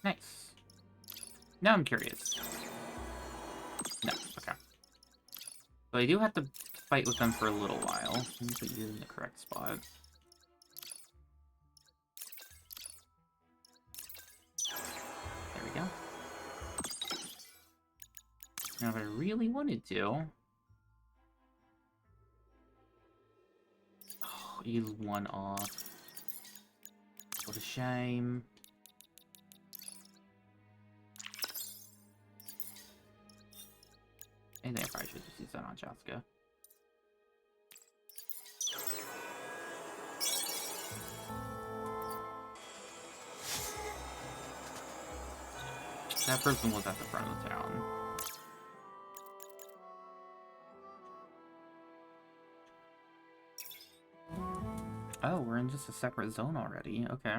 Nice. Now I'm curious. No, okay. So I do have to fight with them for a little while. Let me put you in the correct spot. There we go. Now if I really wanted to... Oh, he's 1 off. What a shame. I think I probably should just use that on Chaska. That person was at the front of the town. Oh, we're in just a separate zone already. Okay.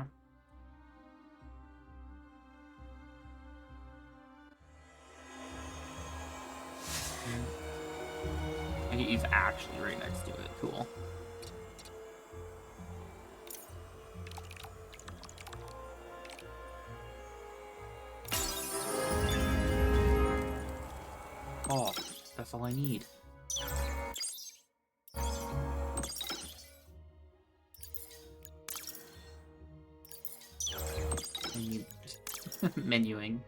He's actually right next to it. Cool. Oh, that's all I need. I need menuing.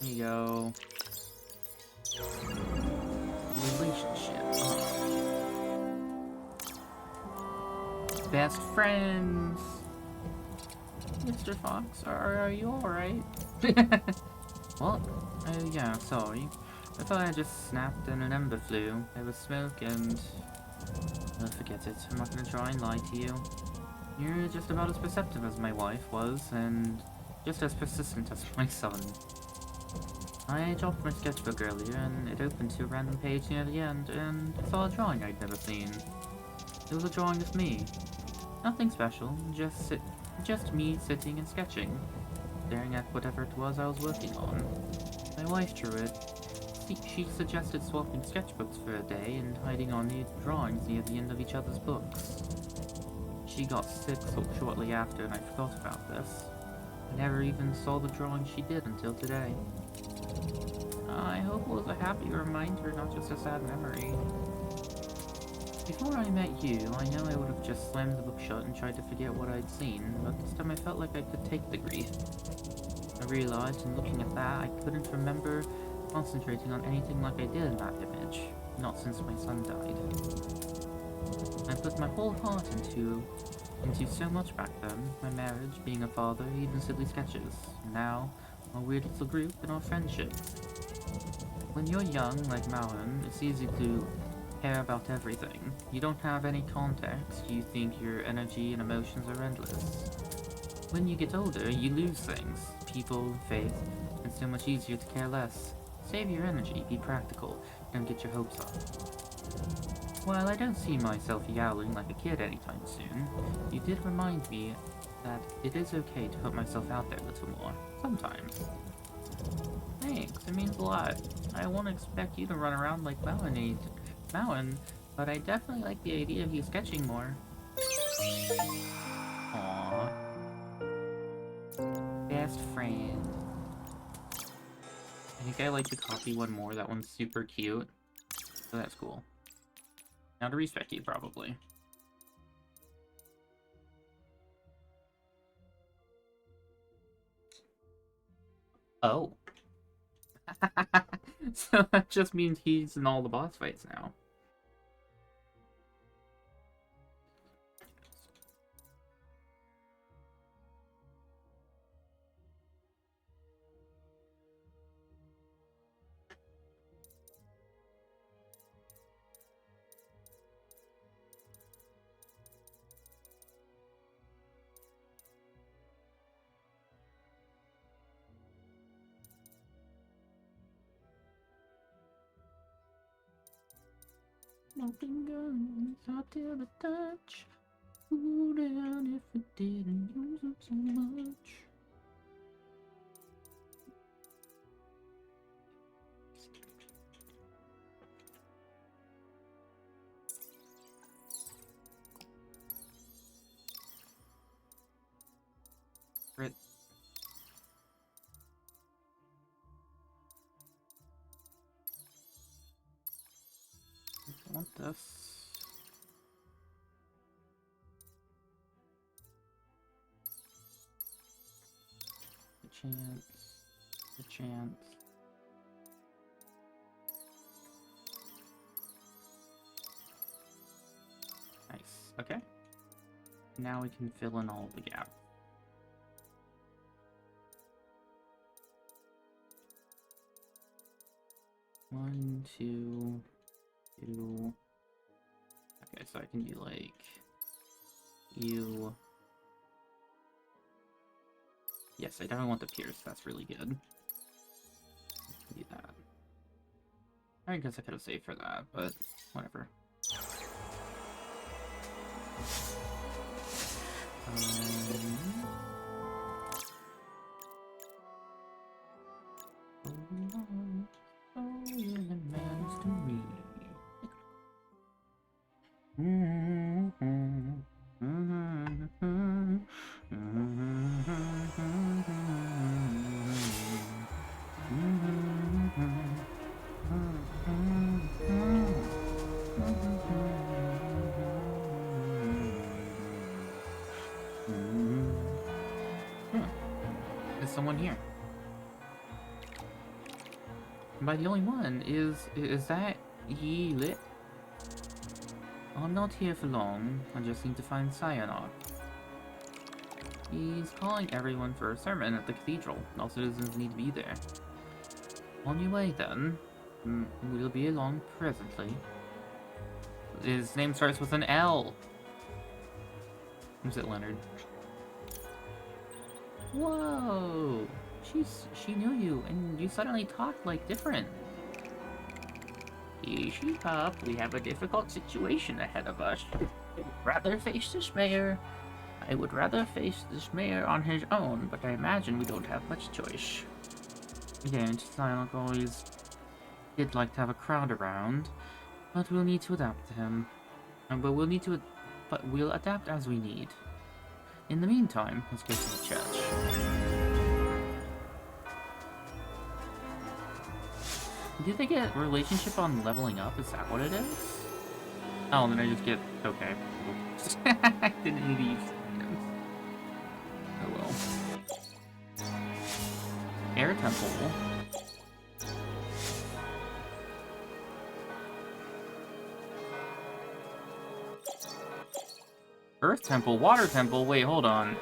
There you go. Relationship. Best friends. Mr. Fox, are you alright? Well, yeah, sorry. I thought I just snapped and an ember flew. There was smoke and... Oh, forget it. I'm not gonna try and lie to you. You're just about as perceptive as my wife was, and just as persistent as my son. I dropped my sketchbook earlier, and it opened to a random page near the end, and I saw a drawing I'd never seen. It was a drawing of me. Nothing special, just me sitting and sketching, staring at whatever it was I was working on. My wife drew it. She suggested swapping sketchbooks for a day and hiding our new drawings near the end of each other's books. She got sick shortly after, and I forgot about this. I never even saw the drawing she did until today. I hope it was a happy reminder, not just a sad memory. Before I met you, I know I would have just slammed the book shut and tried to forget what I'd seen, but this time I felt like I could take the grief. I realized, in looking at that, I couldn't remember concentrating on anything like I did in that image, not since my son died. I put my whole heart into so much back then, my marriage, being a father, even silly sketches, and now, our weird little group and our friendship. When you're young, like Malin, it's easy to care about everything. You don't have any context, you think your energy and emotions are endless. When you get older, you lose things, people, faith, and it's so much easier to care less. Save your energy, be practical, don't get your hopes up. While I don't see myself yowling like a kid anytime soon, you did remind me that it is okay to put myself out there a little more, sometimes. Thanks, it means a lot. I won't expect you to run around like Malin, but I definitely like the idea of you sketching more. Aww. Best friend. I think I like to copy one more. That one's super cute. So that's cool. Now to respec you, probably. Oh. So that just means he's in all the boss fights now. Nothing goes out till the touch. Cool down if it didn't use up so much. Crit. I want this. A chance. A chance. Nice. Okay. Now we can fill in all the gaps. One, two, two. Okay, so I can do like you. Yes, I definitely want the pierce. That's really good. Do that. I guess I could have saved for that, but whatever. To me. There's someone here. By the only one, is that ye lit? I'm not here for long. I just need to find Sayonara. He's calling everyone for a sermon at the cathedral. All citizens need to be there. On your way, then. We'll be along presently. His name starts with an L. Is it Leonard? Whoa! She knew you, and you suddenly talked like different. Easy up, we have a difficult situation ahead of us. Rather face this mayor. I would rather face this mayor on his own, but I imagine we don't have much choice. Again, Silent always did like to have a crowd around, but we'll need to adapt to him. But we'll adapt as we need. In the meantime, let's go to the church. Did they get relationship on leveling up? Is that what it is? Oh, then I just get... okay. I didn't leave. Oh well. Air Temple. Earth Temple, Water Temple, wait, hold on.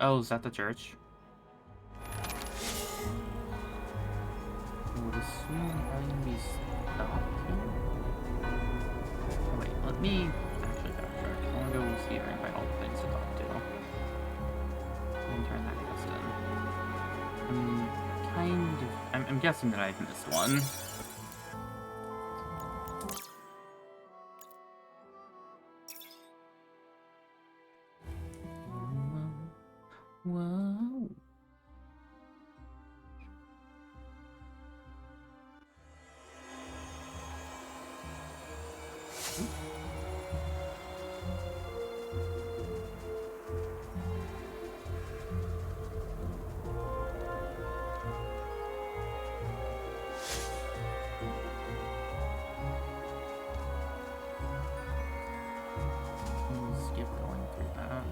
Oh, is that the church? I would assume I can be stopped here. Oh, wait, let me actually backtrack. I want to go see if I can find all the things to talk to. And turn that quest in. I'm guessing that I've missed one. Whoa. Skip going through that.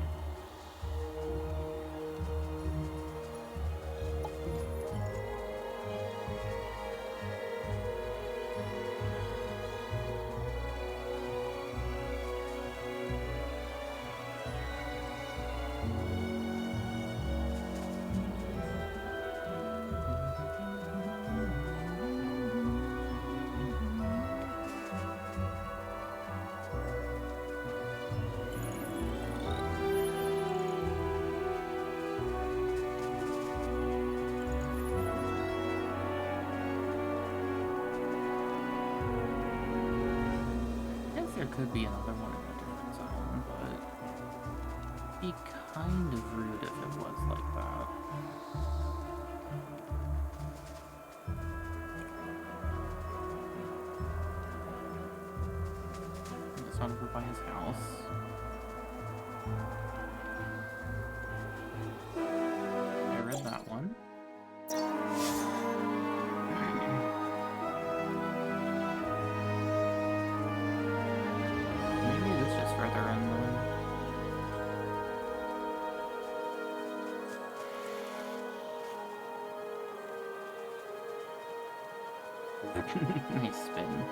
There could be another one in a different zone, but it'd be kind of rude if it was like that. It's not over by his house. I read that one. Further in Nice spin.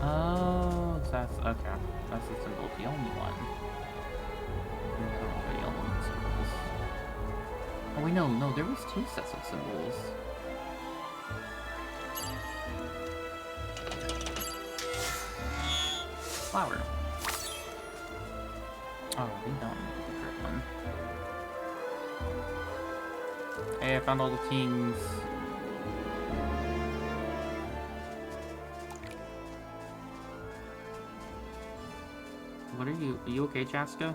Oh, so that's okay. That's the symbol, the only one. The element symbols. Oh wait, no, there was 2 sets of symbols. Flower. Oh, we don't need the correct one. Hey, I found all the things. What are you? Are you okay, Chaska?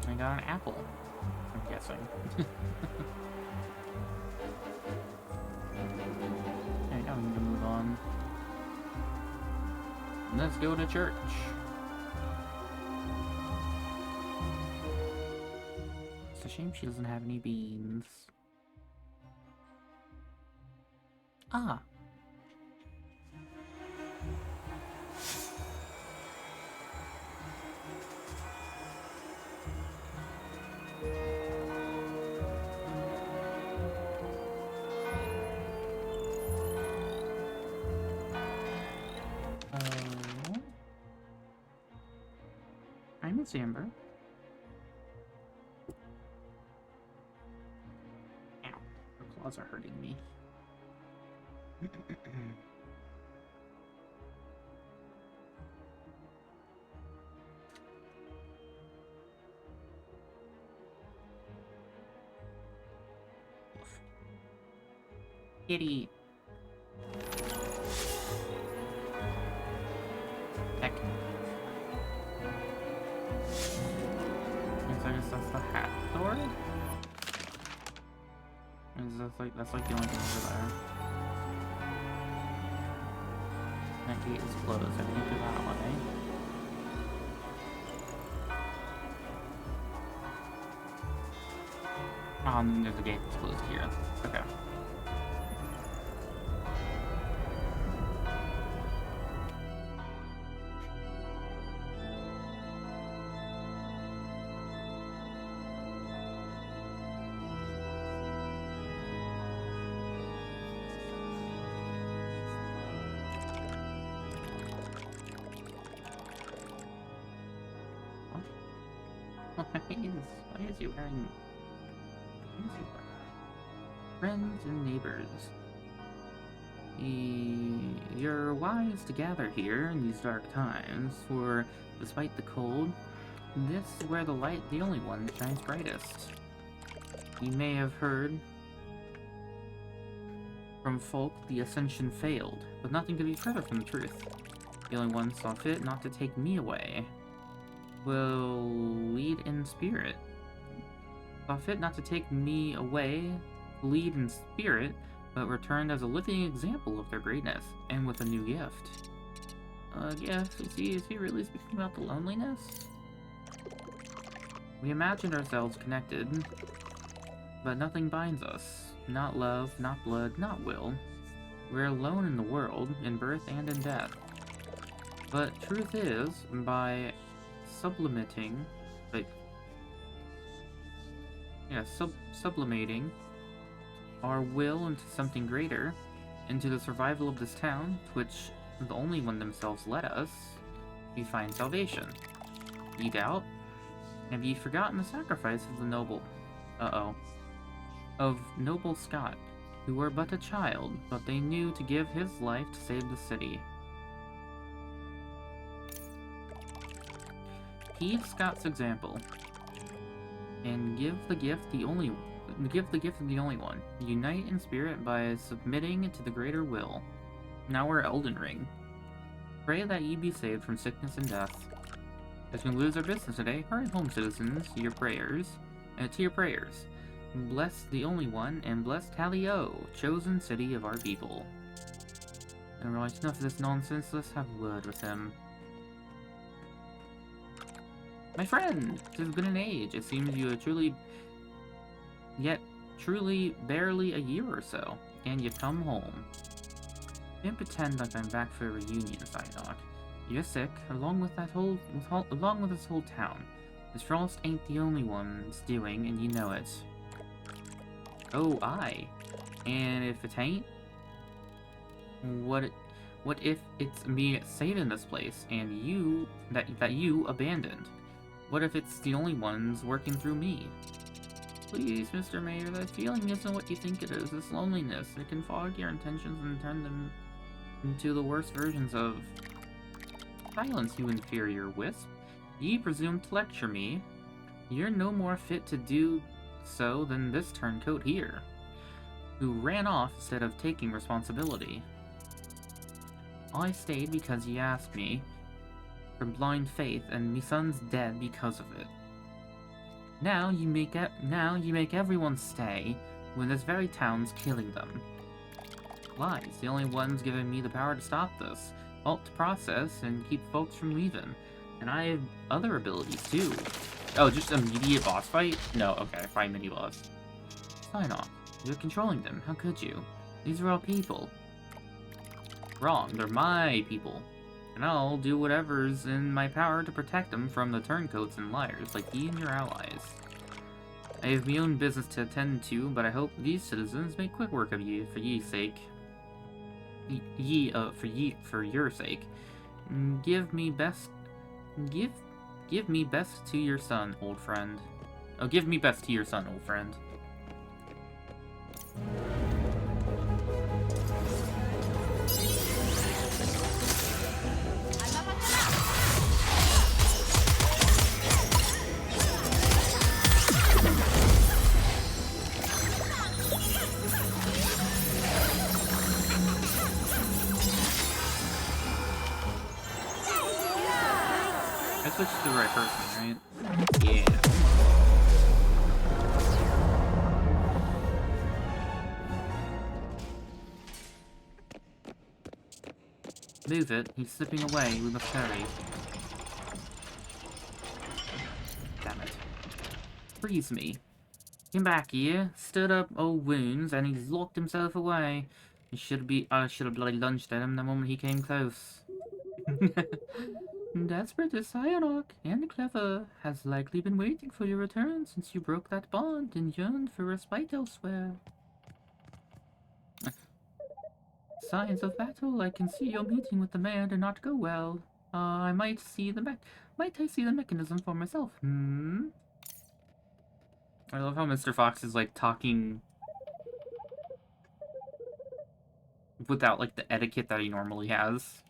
I got an apple, I'm guessing. Okay, now we need to move on. Let's go to church. It's a shame she doesn't have any beans. Ah. I'm Miss Amber. Ow. Her claws are hurting me. Kitty. Heck. I guess that's the hat door? That's like the only thing over there. That gate is closed. I can't do that way. There's a gate that's closed here. Okay. Why is he wearing... Friends and neighbors. You're wise to gather here in these dark times, for despite the cold, this is where the light, the only one, shines brightest. You may have heard from folk the ascension failed, but nothing could be further from the truth. The only one saw fit not to take me away. Will lead in spirit. Saw fit not to take me away, lead in spirit, but returned as a living example of their greatness, and with a new gift. A gift? Is he really speaking about the loneliness? We imagined ourselves connected, but nothing binds us. Not love, not blood, not will. We're alone in the world, in birth and in death. But truth is, by sublimating our will into something greater, into the survival of this town, to which the only one themselves led us, we find salvation. Ye doubt? Have ye forgotten the sacrifice of the noble... of noble Scott, who were but a child, but they knew to give his life to save the city. Heed Scott's example, and give the gift of the only one. Unite in spirit by submitting to the greater will. Now we're Elden Ring. Pray that ye be saved from sickness and death. As we lose our business today, hurry home, citizens, to your prayers. Bless the only one, and bless Talio, chosen city of our people. Alright, enough of this nonsense, let's have a word with him. My friend, it has been an age. It seems you have truly barely a year or so, and you've come home. Don't pretend like I'm back for a reunion, Psyduck. You're sick, along with this whole town. This frost ain't the only one it's doing, and you know it. Oh, and if it ain't, what if it's me saving this place and you that you abandoned? What if it's the only ones working through me? Please, Mr. Mayor, that feeling isn't what you think it is. This loneliness, it can fog your intentions and turn them into the worst versions of... Silence, you inferior wisp. Ye presume to lecture me. You're no more fit to do so than this turncoat here, who ran off instead of taking responsibility. I stayed because ye asked me for blind faith, and me son's dead because of it. Now you make everyone stay when this very town's killing them. Lies, the only ones giving me the power to stop this. Halt the process and keep folks from leaving. And I have other abilities too. Oh, just immediate boss fight? No, okay, fight mini boss. Sign off. You're controlling them. How could you? These are all people. Wrong. They're my people. And I'll do whatever's in my power to protect them from the turncoats and liars like ye and your allies. I have my own business to attend to, but I hope these citizens make quick work of ye for ye's sake. For your sake. Give me best to your son, old friend. Oh, give me best to your son, old friend. I switched to the right person, right? Yeah. Move it. He's slipping away. We must hurry. Damn it. Freeze me. Came back here, stood up old wounds, and he's locked himself away. I should have bloody lunged at him the moment he came close. Desperate as Psyduck and clever, has likely been waiting for your return since you broke that bond and yearned for respite elsewhere. Signs of battle. I can see your meeting with the mayor did not go well. Might I see the mechanism for myself? I love how Mr. Fox is like talking without like the etiquette that he normally has.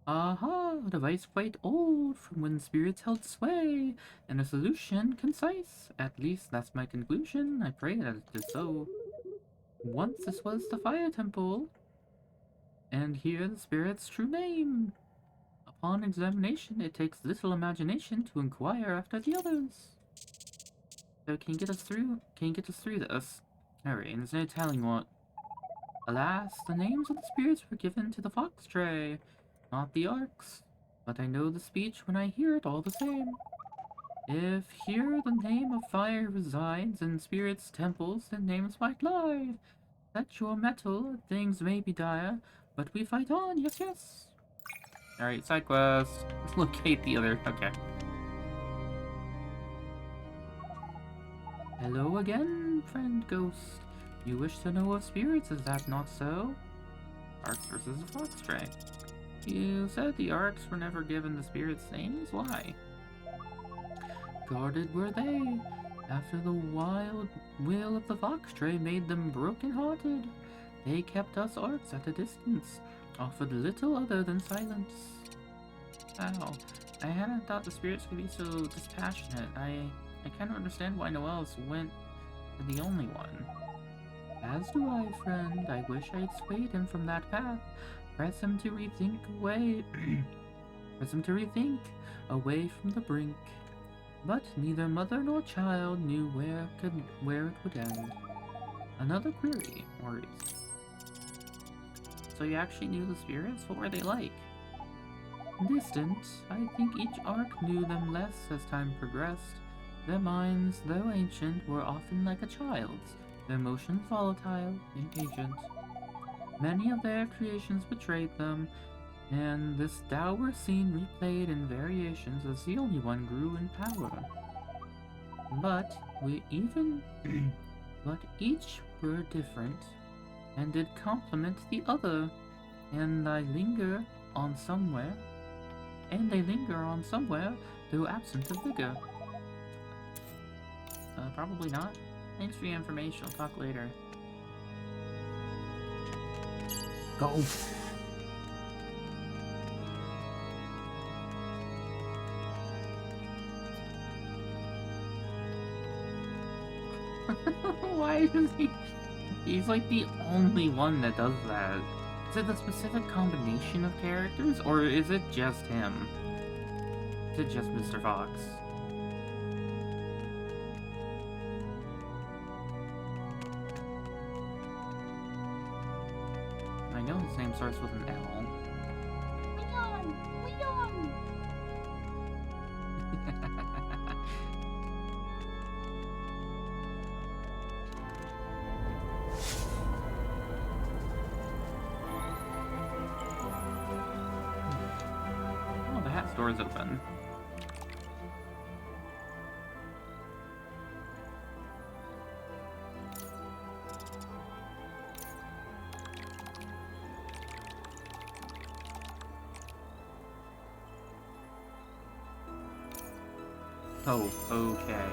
Aha, a device quite old from when spirits held sway, and a solution concise. At least that's my conclusion. I pray that it is so. Once this was the fire temple, and here the spirit's true name. Upon examination, it takes little imagination to inquire after the others. So can you get us through? Can you get us through this? Hurry, and there's no telling what. Alas, the names of the spirits were given to the fox tray, not the arcs. But I know the speech when I hear it all the same. If here the name of fire resides in spirits' temples, then names might lie. Set your metal, things may be dire, but we fight on, yes, yes. Alright, side quest. Let's locate the other, okay. Hello again, friend ghost. You wish to know of spirits, is that not so? Arcs versus a fox tray. You said the arcs were never given the spirits' names? Why? Guarded were they, after the wild will of the fox tray made them broken-hearted. They kept us arcs at a distance, offered little other than silence. Wow, I hadn't thought the spirits could be so dispassionate. I can't understand why Noel's went to the only one. As do I, friend. I wish I'd swayed him from that path. Press him to rethink a way Caused them to rethink, away from the brink. But neither mother nor child knew where it would end. Another query, worries. So you actually knew the spirits? What were they like? Distant, I think each arc knew them less as time progressed. Their minds, though ancient, were often like a child's, their emotions volatile, impatient. Many of their creations betrayed them, and this dour scene replayed in variations as the only one grew in power. But but each were different, and did complement the other, and they linger on somewhere, though absent of vigor. Probably not. Thanks for your information, I'll talk later. Go! Why is he... He's like the only one that does that. Is it a specific combination of characters, or is it just him? Is it just Mr. Fox? I know his name starts with an L. Leon! Leon! Oh, the hat store is open. Oh, okay.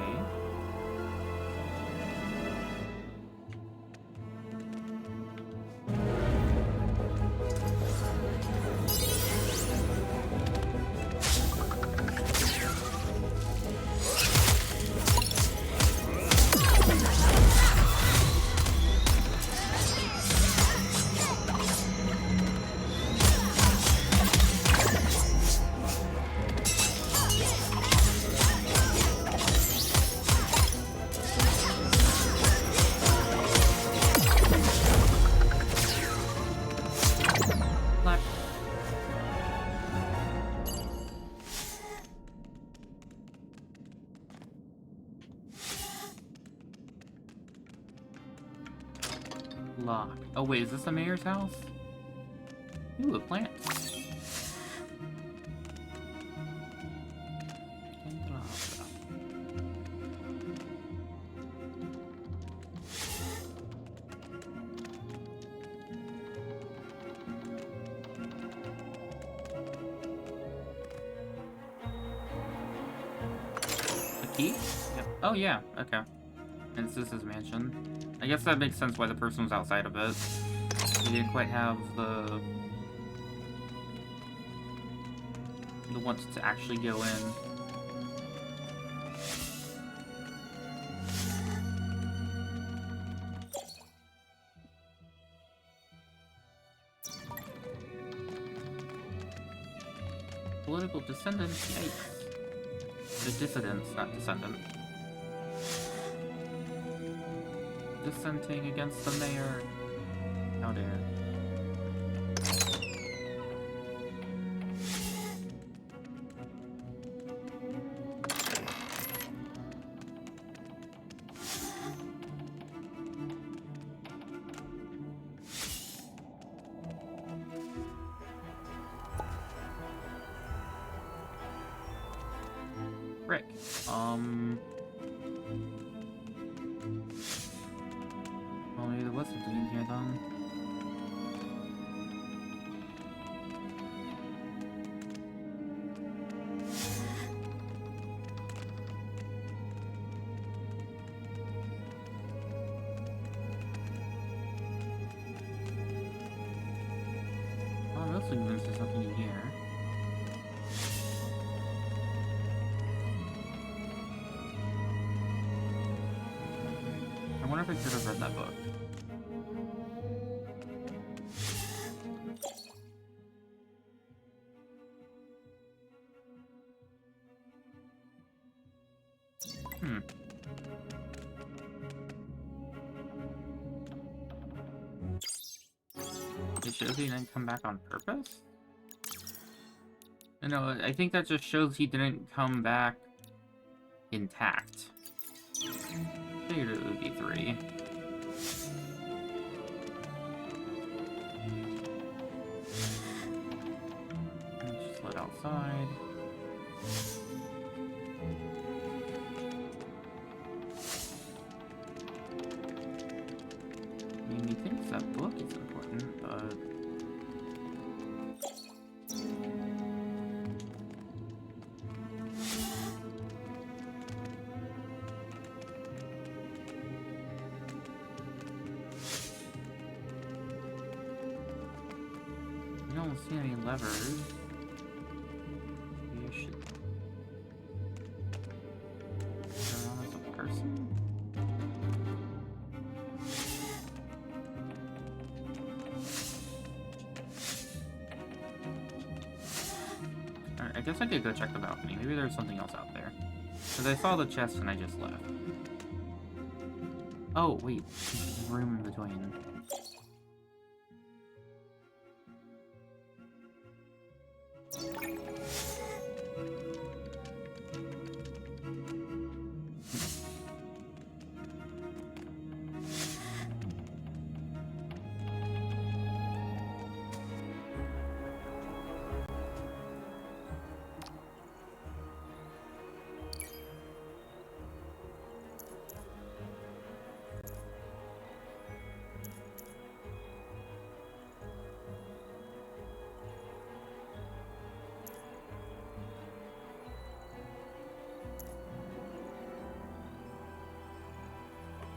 Lock. Oh wait, is this the mayor's house? Ooh, a plant. A key? Yep. Oh yeah, okay. And this is his mansion. I guess that makes sense why the person was outside of it. He didn't quite have the want to actually go in. Political descendants, yikes. The dissidents, not descendant. Dissenting against the mayor. How dare. Rick, well, maybe there was something in here then. Oh, that's like there's something in here. I wonder if I could have read that book. It shows he didn't come back on purpose? No, I think that just shows he didn't come back intact. Figured it would be 3. Just let outside. I mean, he thinks that book is important, but... I don't see any levers. Maybe I should turn on as a person? Alright, I guess I could go check the balcony. Maybe there's something else out there. Because I saw the chest and I just left. Oh, wait. Room in between.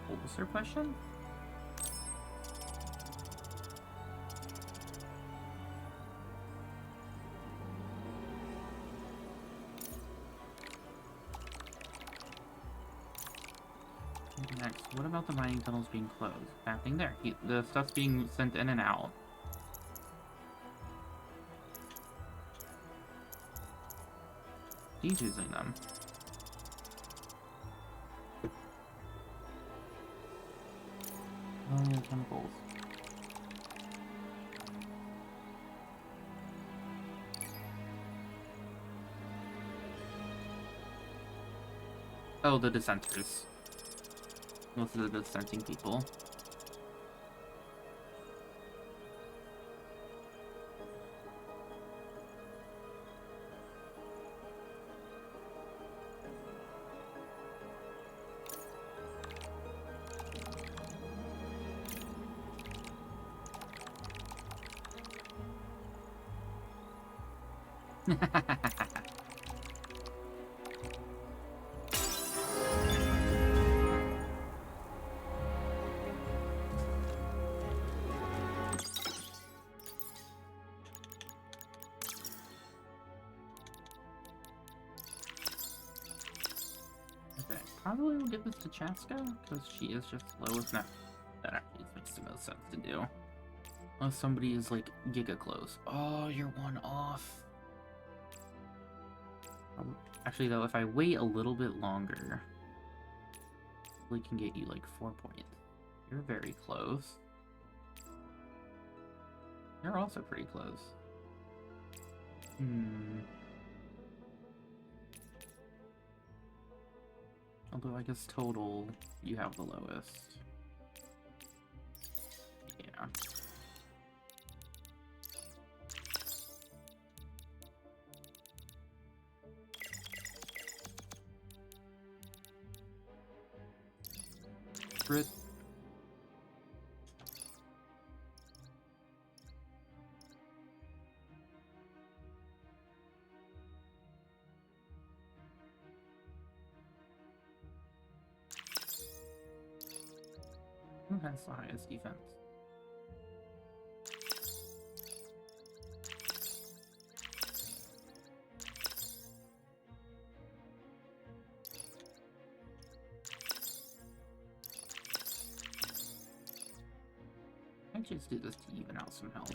What was their question? Next, what about the mining tunnels being closed? Nothing there. The stuff's being sent in and out. He's using them. Oh, yeah, chemicals. Oh, the dissenters. Most of the dissenting people. Okay, probably we'll give this to Chaska, because she is just lowest. No, that actually makes the most sense to do. Unless somebody is like giga close. Oh, you're 1 off. Actually, though, if I wait a little bit longer, we can get you like 4 points. You're very close. You're also pretty close. Although I guess total, you have the lowest. Yeah. Crit. Who has the highest defense? I just do this to even out some health.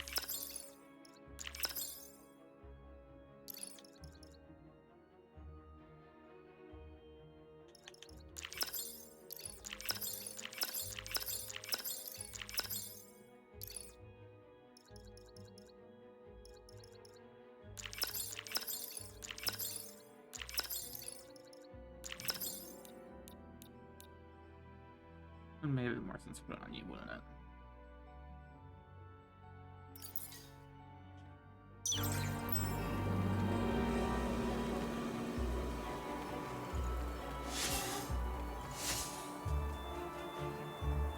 more sense to put it on you, wouldn't it?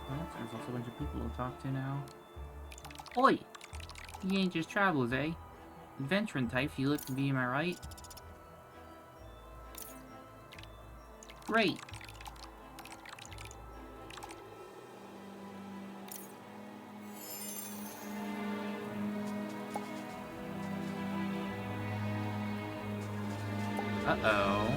Well, there's also a bunch of people to talk to now. Oi! You ain't just travelers, eh? Adventuring type you look to be, am I right? Great! Uh-oh.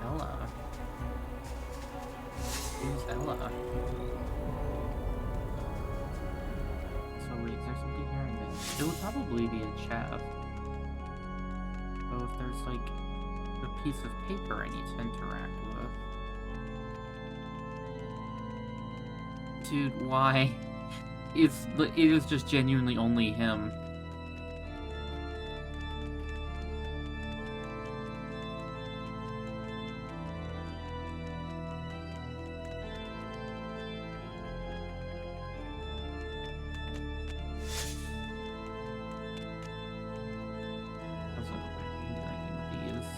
Ella. Who's Ella? So wait, is there something here in this? It would probably be a chef. Oh, if there's like a piece of paper I need to interact with. Dude, why? It is just genuinely only him. Doesn't look like I can do anything with these.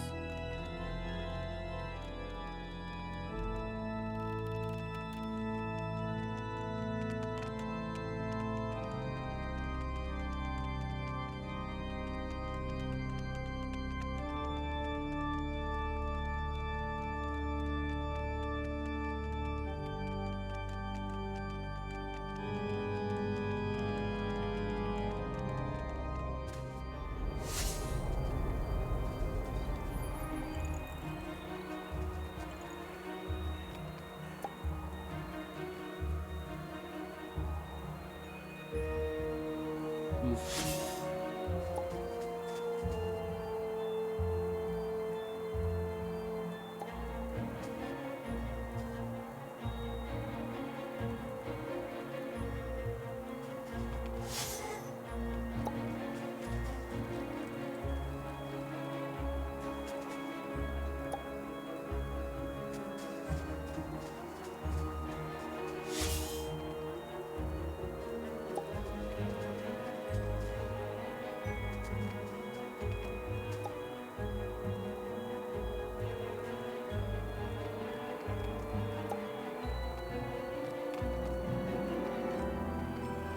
Oof.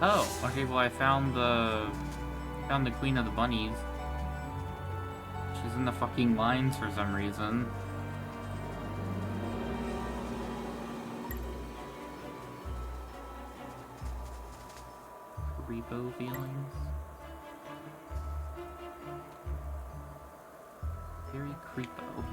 Oh, okay, well I found the queen of the bunnies. She's in the fucking mines for some reason. Repo feelings. Very creepo.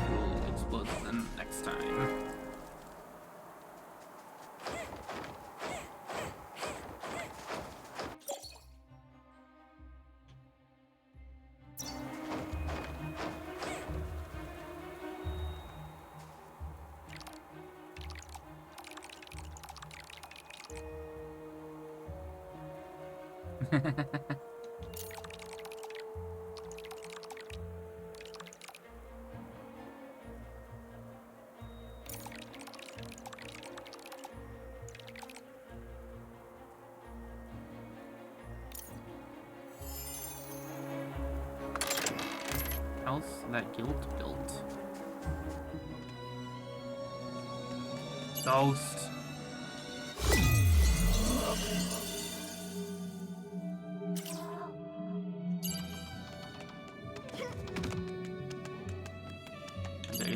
We'll explode them next time. House that guilt built. Ghost.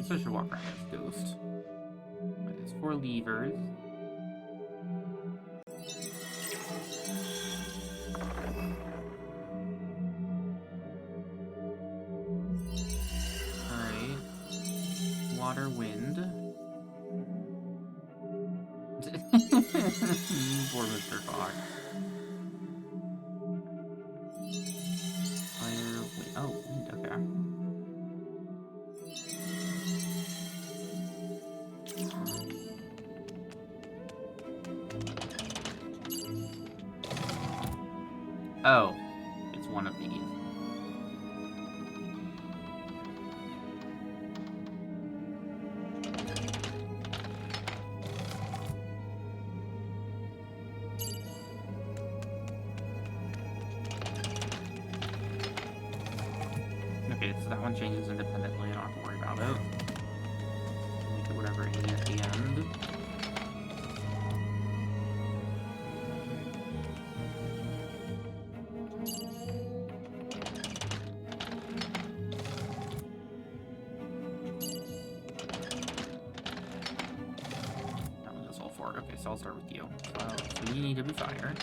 guess I should walk around as Ghost. There's 4 levers. Alright. Water, wind. Poor Mr. Fox. Fire, wind. Oh, wind, okay. Oh, it's one of these. Okay, so that one changes independently, I don't have to worry about it. Make it whatever it is at the end. That one does all 4. Okay, so I'll start with you. So you need to be fire.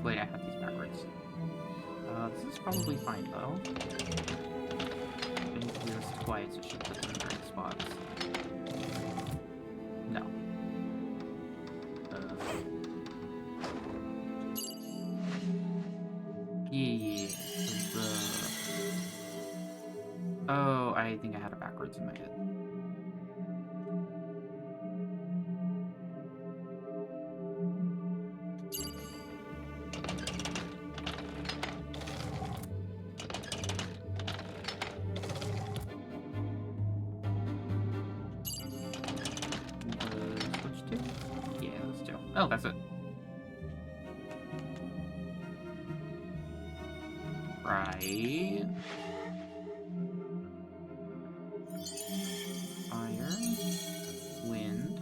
Wait, I have these backwards. This is probably fine, though. I need to do this twice, it should put them in the right spots. No. Yeah. Oh, I think I had it backwards in my head. Switch to? Yeah, let's do. Oh, that's it. Right. Fire. Wind.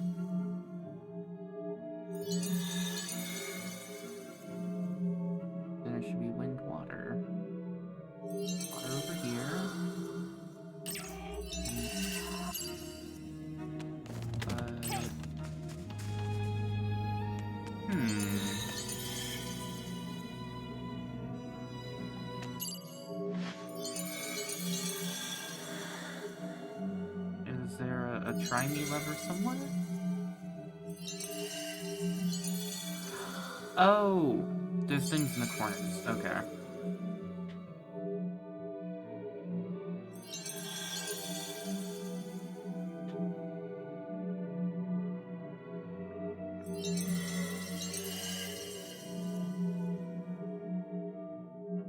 Then it should be wind, water. Water over here. Is there a try me lever somewhere? Oh, there's things in the corners. Okay.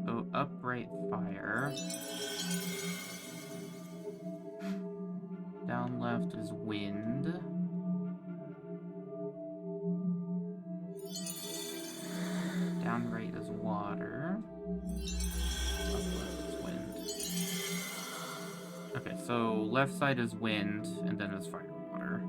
So upright fire. Down left is wind. Down right is water. Up left is wind. Okay, so left side is wind, and then it's fire water.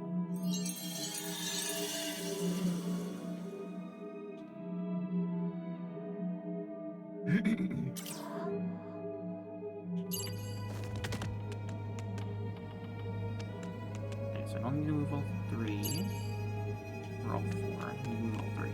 Okay, so I don't need to move all 3. Or all 4. I need to move all 3.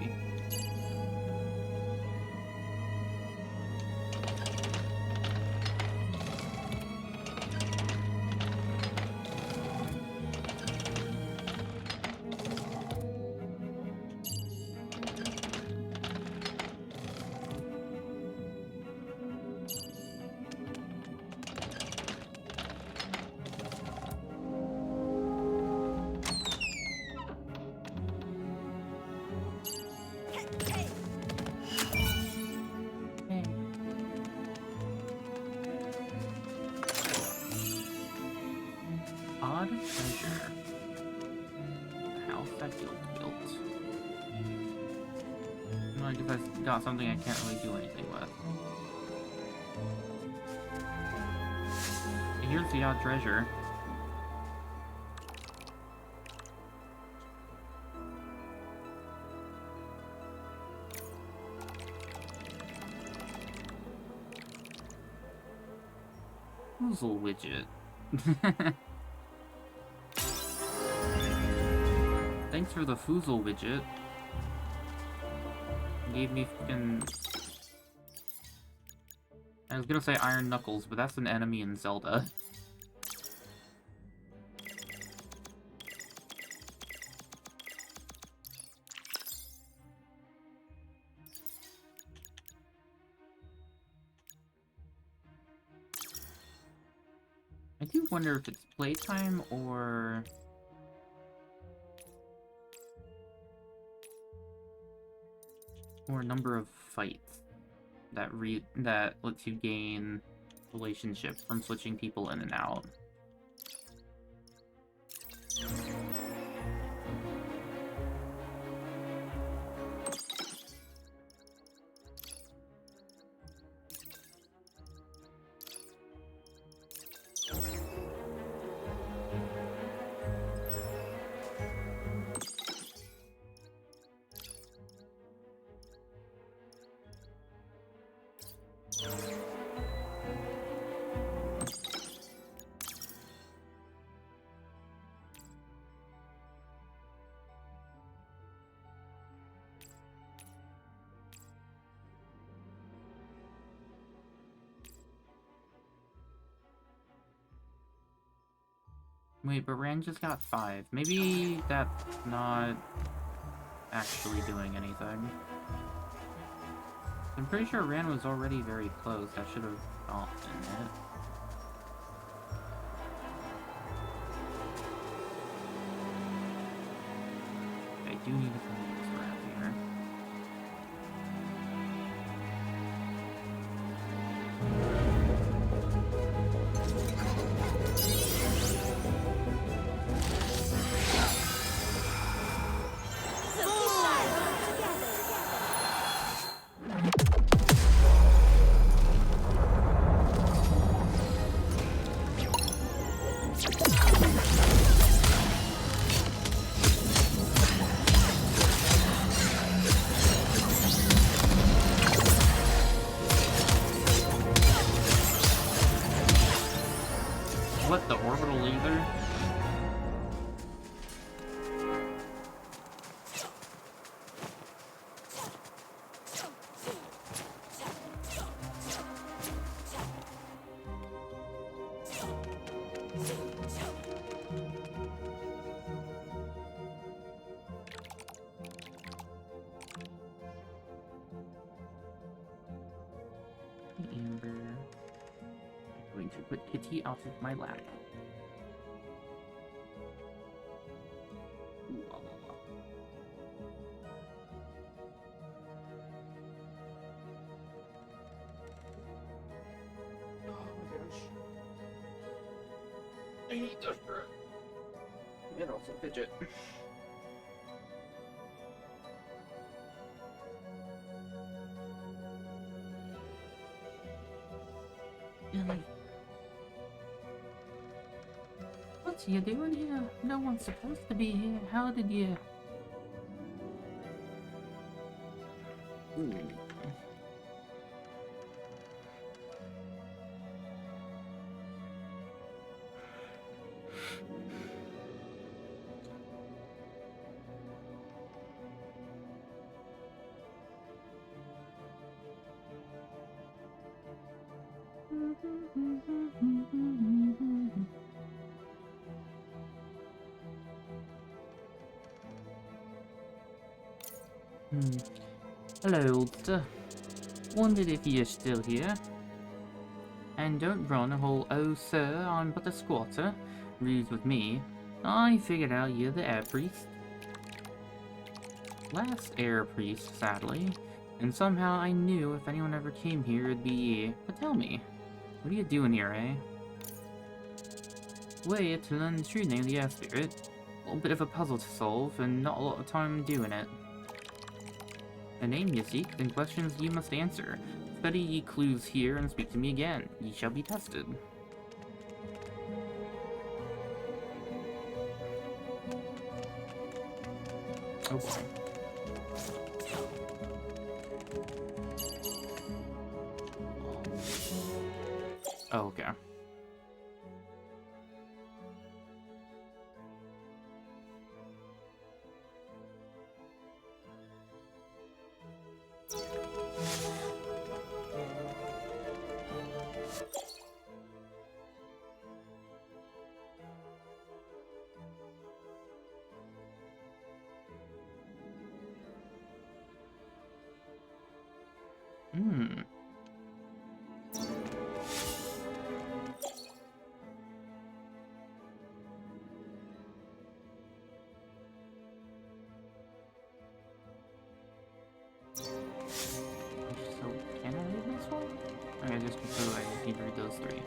Odd treasure. A house that Guild built. Well, I guess I got something I can't really do anything with. Here's the odd treasure. Foozle widget. Thanks for the Foozle widget. Gave me fucking... I was gonna say Iron Knuckles, but that's an enemy in Zelda. I do wonder if it's playtime or... number of fights that lets you gain relationship from switching people in and out. Wait, but Ran just got 5. Maybe that's not actually doing anything. I'm pretty sure Ran was already very close. I should have gotten it. I do need to find this around here. What, the orbital laser? Amber. I'm going to put Kitty off of my lap. Ooh, blah, blah, blah. Oh my gosh. I need to strip. And also fidget. What you doing here? No one's supposed to be here. How did you... Ooh. Hello, oldster. Wondered if you're still here. And don't run a whole, "Oh sir, I'm but a squatter," ruse with me. I figured out you're the air priest. Last air priest, sadly. And somehow I knew if anyone ever came here it'd be you. But tell me, what are you doing here, eh? We're here to learn the true name of the air spirit. A little bit of a puzzle to solve, and not a lot of time doing it. A name ye seek, then questions ye must answer. Study ye clues here, and speak to me again. Ye shall be tested. Oh boy. Oh, okay. Hmm. So, can I read this one? Or I just need to read those three.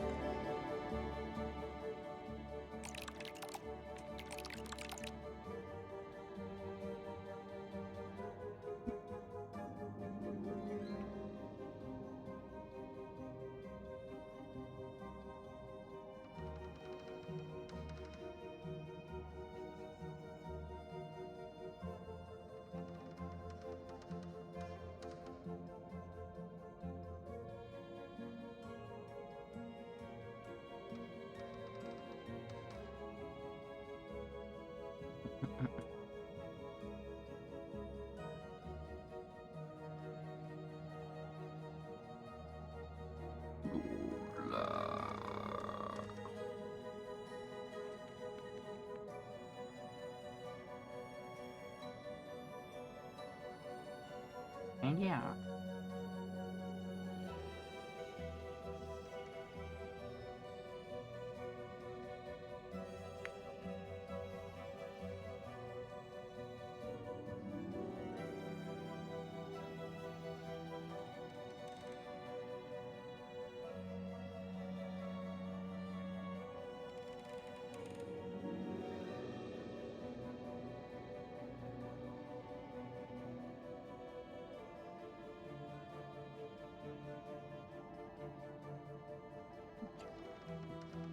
And yeah.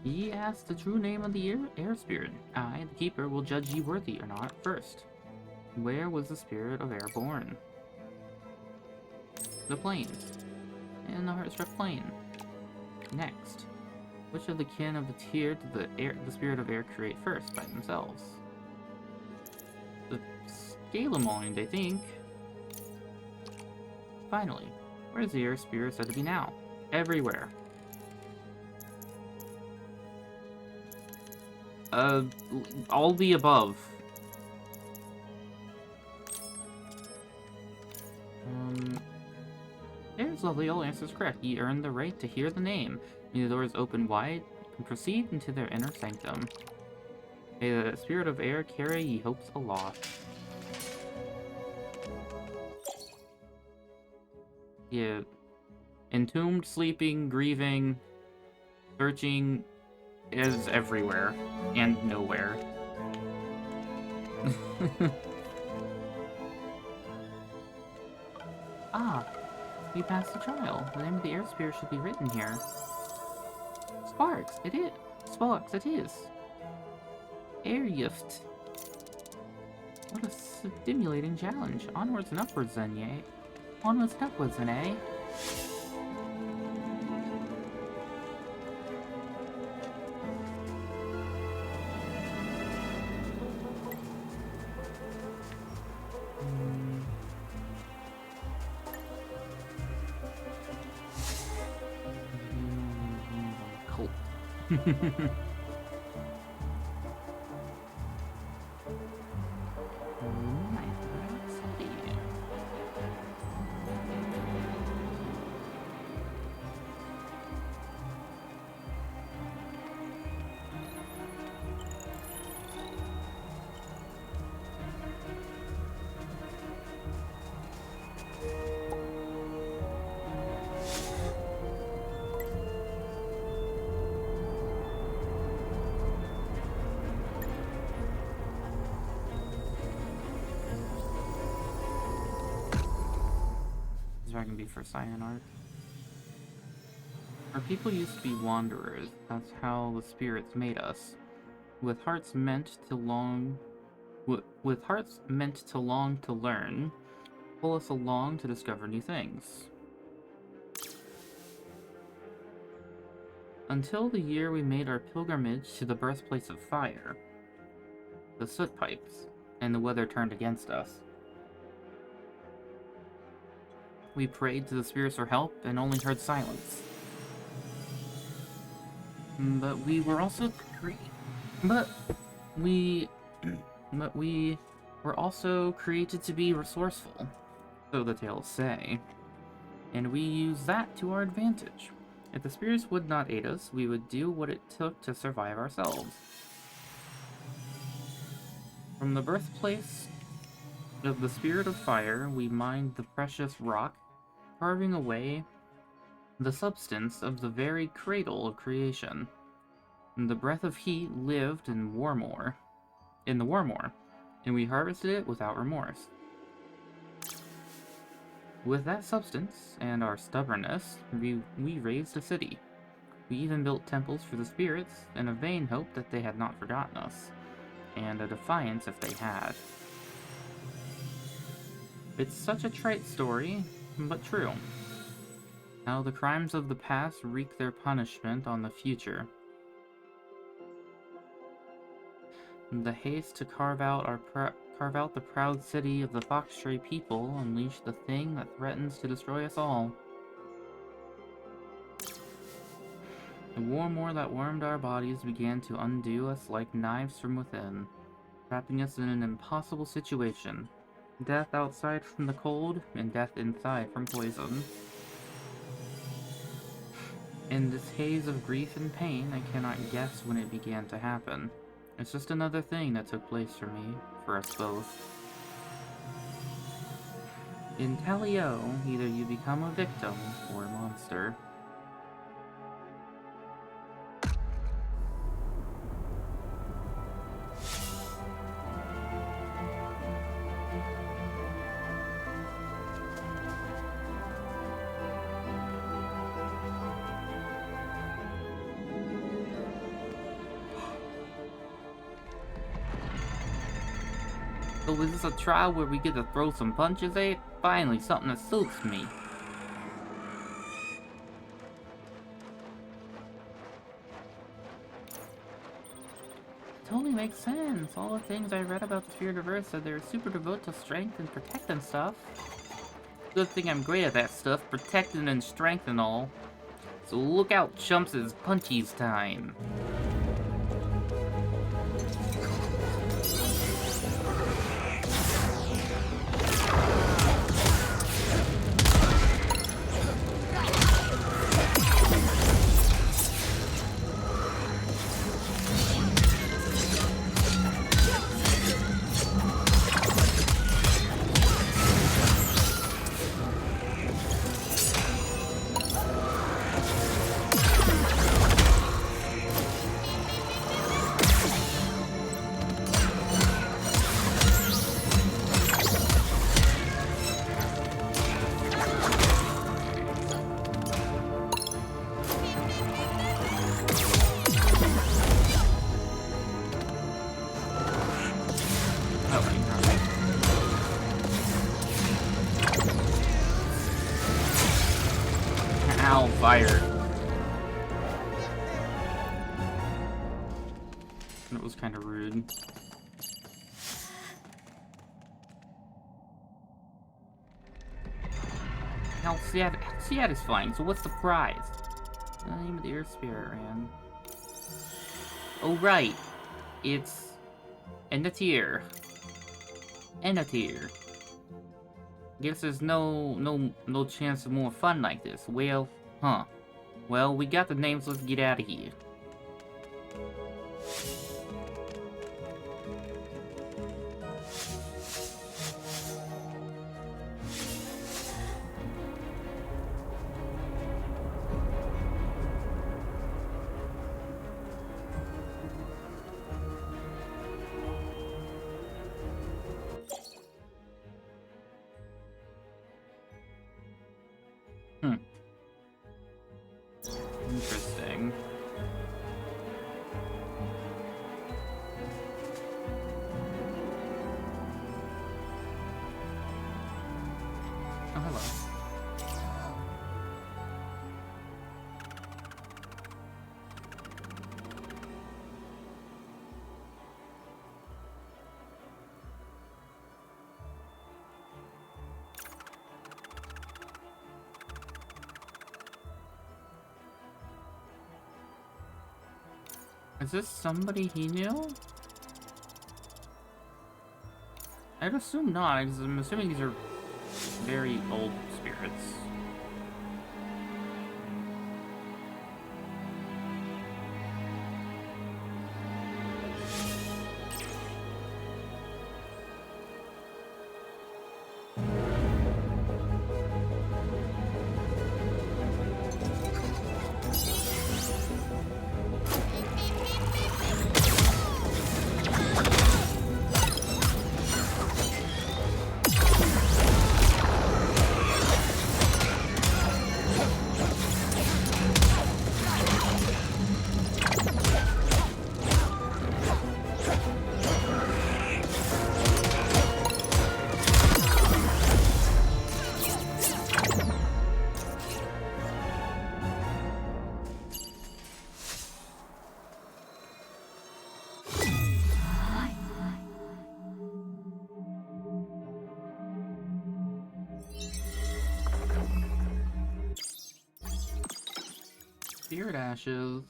Ye ask the true name of the air spirit. I, the keeper, will judge ye worthy or not first. Where was the spirit of air born? The plains. In the heart-struck plain. Next. Which of the kin of the tier did the spirit of air create first by themselves? The Scalamoid, I think. Finally, where is the air spirit said to be now? Everywhere. All the above. There's lovely, all answers correct. Ye earned the right to hear the name. May the doors open wide and proceed into their inner sanctum. May the spirit of air carry ye hopes aloft. Yeah. Entombed, sleeping, grieving, searching is everywhere and nowhere. Ah, we passed the trial. The name of the air spirit should be written here. Sparks, it is. Sparks, it is. Air Yuft. What a stimulating challenge. Onwards and upwards then, yay. Onwards and upwards then, eh? Cool. Dragon Beef for Cyan Arc. Our people used to be wanderers. That's how the spirits made us. With hearts meant to long to learn, pull us along to discover new things. Until the year we made our pilgrimage to the birthplace of fire, the soot pipes, and the weather turned against us. We prayed to the spirits for help and only heard silence. But we were also created to be resourceful, so the tales say. And we use that to our advantage. If the spirits would not aid us, we would do what it took to survive ourselves. From the birthplace of the spirit of fire, we mined the precious rock, carving away the substance of the very cradle of creation. And the breath of heat lived in the Warmore, and we harvested it without remorse. With that substance and our stubbornness, we raised a city. We even built temples for the spirits in a vain hope that they had not forgotten us, and a defiance if they had. It's such a trite story, but true. How the crimes of the past wreak their punishment on the future. The haste to carve out the proud city of the Foxtree people unleashed the thing that threatens to destroy us all. The Warmore that warmed our bodies began to undo us like knives from within, trapping us in an impossible situation. Death outside from the cold, and death inside from poison. In this haze of grief and pain, I cannot guess when it began to happen. It's just another thing that took place for me, for us both. In Talio, either you become a victim or a monster. So is this a trial where we get to throw some punches, eh? Finally, something that suits me. Totally makes sense. All the things I read about the Spirit of Earth said they're super devoted to strength and protect and stuff. Good thing I'm great at that stuff, protecting and strength and all. So look out, chumps, it's punchies time. Ow, fire. That was kind of rude. Hell, satisfying. So what's the prize? The name of the Earth Spirit ran. Oh right, it's Enatir. Enatir. Guess there's no chance of more fun like this. Well, huh. Well, we got the names, let's get out of here. Is this somebody he knew? I'd assume not, because I'm assuming these are very old spirits. Spirit ashes.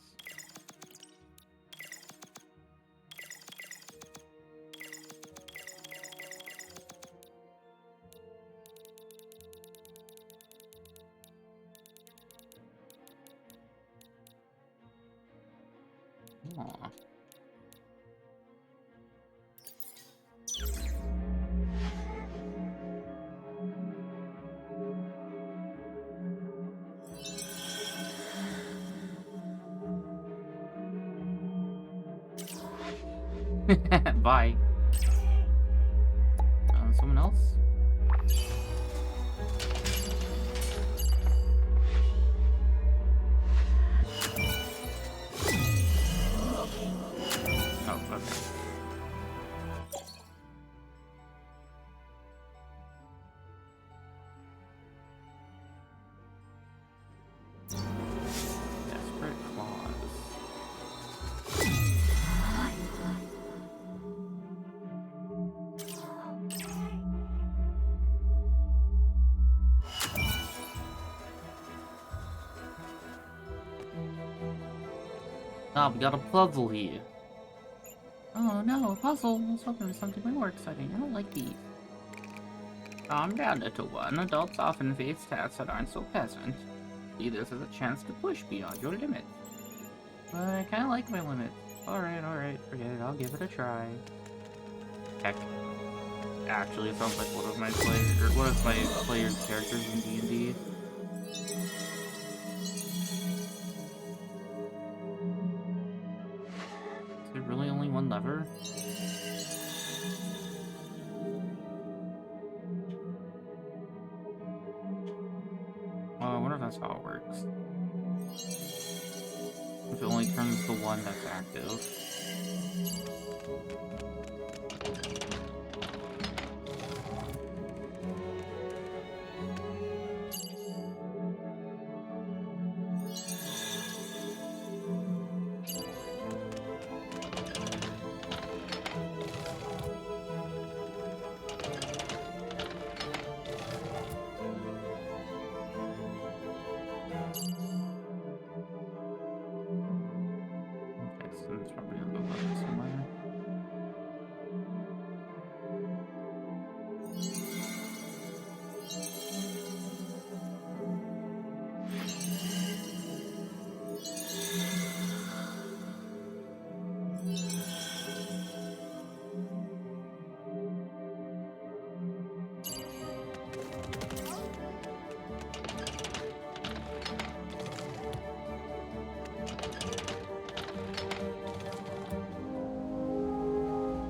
Aw. Bye. Someone else? Oh, okay. Desperate claws. Ah, we got a puzzle here. Oh no, a puzzle! I was hoping for something more exciting. I don't like these. Calm down, little one. Adults often face tasks that aren't so pleasant. See this as a chance to push beyond your limits. But I kinda like my limits. Alright, forget it. I'll give it a try. Heck. Actually, it sounds like one of my players' characters in D&D. Is there really only one lever? Oh, I wonder if that's how it works. If it only turns the one that's active. It's probably on the left somewhere.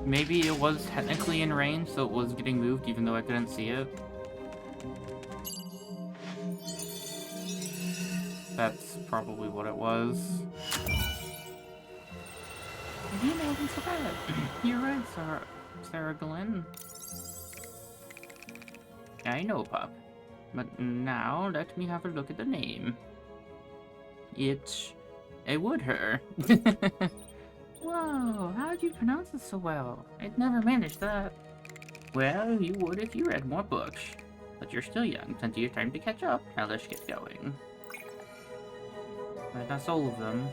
Maybe it was technically in range, so it was getting moved even though I couldn't see it. That's probably what it was. You know, it wasn't so bad. You're right, Sarah Glenn. I know, pup. But now, let me have a look at the name. It's a woodher. Whoa, how'd you pronounce it so well? I'd never managed that. Well, you would if you read more books. But you're still young, plenty of time to catch up. Now let's get going. But that's all of them.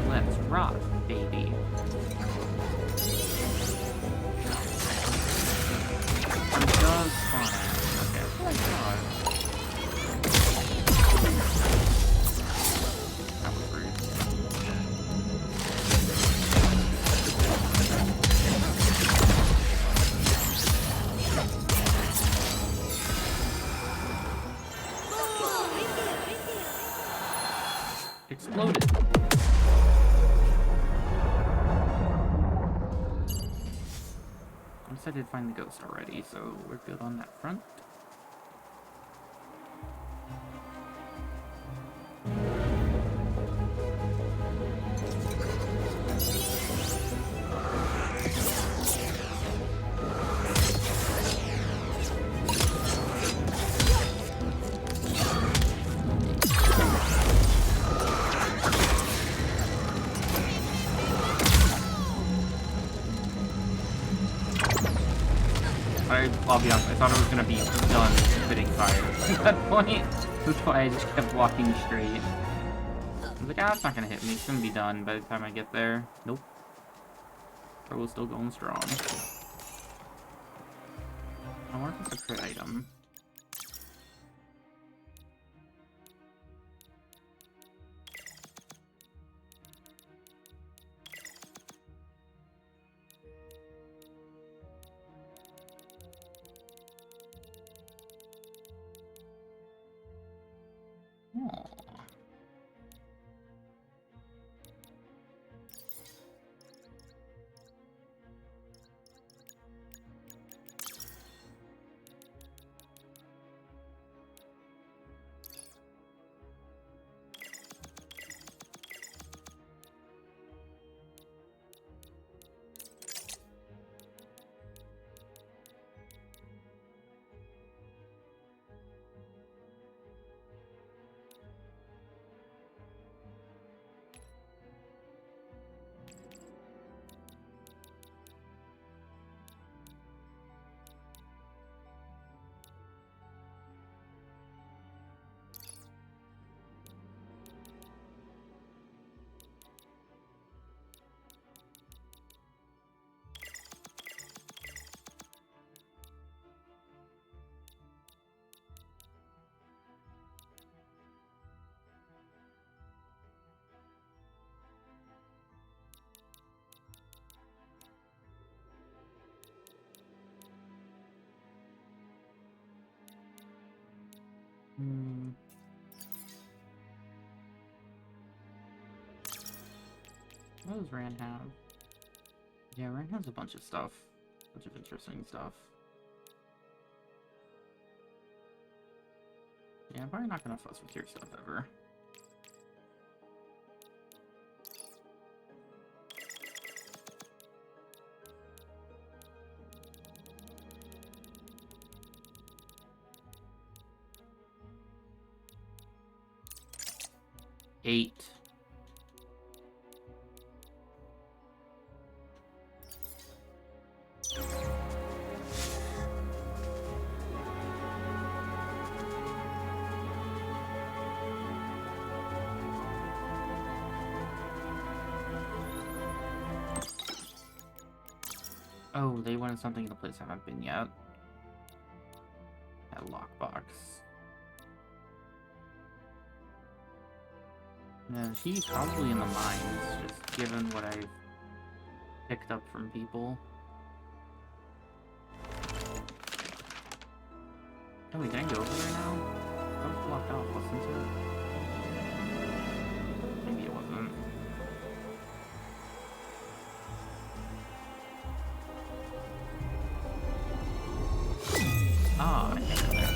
Let's rock, baby. I'm just spawning. Okay, that's what I thought. That was rude. Exploded. At least I did find the ghost already, so we're good on that front. I'll be honest, I thought it was gonna be done spitting fire at that point. That's why I just kept walking straight. I was like, ah, it's not gonna hit me. It's gonna be done by the time I get there. Nope. Throw is still going strong. I wonder if it's a crit item. Oh. What does Ran have? Yeah, Ran has a bunch of stuff. A bunch of interesting stuff. Yeah, I'm probably not gonna fuss with your stuff ever. Eight. Oh, they wanted something in a place I haven't been yet. That lockbox. Yeah, she's probably in the mines, just given what I've picked up from people. Oh, we didn't go over there now? That was blocked off, wasn't it? Maybe it wasn't. Ah, I can't go there.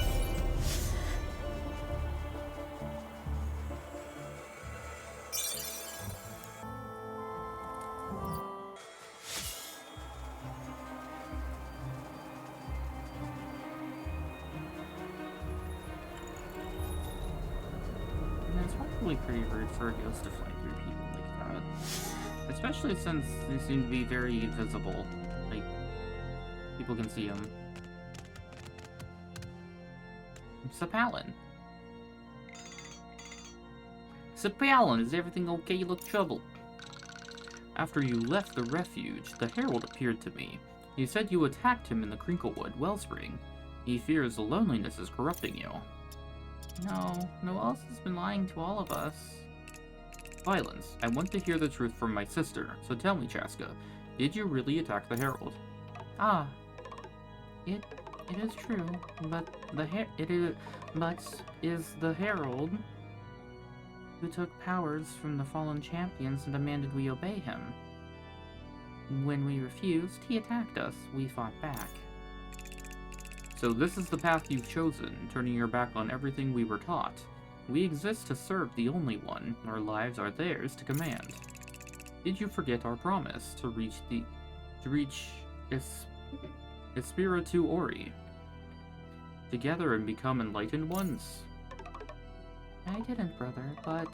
And it's probably pretty rude for a ghost to fly through people like that. Especially since they seem to be very visible. Like, people can see them. Sapalin. Palin, is everything okay? You look troubled. After you left the refuge, the Herald appeared to me. He said you attacked him in the Crinklewood wellspring. He fears the loneliness is corrupting you. No, Noelle has been lying to all of us. Violence. I want to hear the truth from my sister, so tell me, Chaska, did you really attack the Herald? Ah, it is true, but is the Herald who took powers from the fallen champions and demanded we obey him. When we refused, he attacked us. We fought back. So this is the path you've chosen, turning your back on everything we were taught. We exist to serve the Only One. Our lives are theirs to command. Did you forget our promise to reach Espiritu Ori together and become enlightened ones? I didn't, brother, but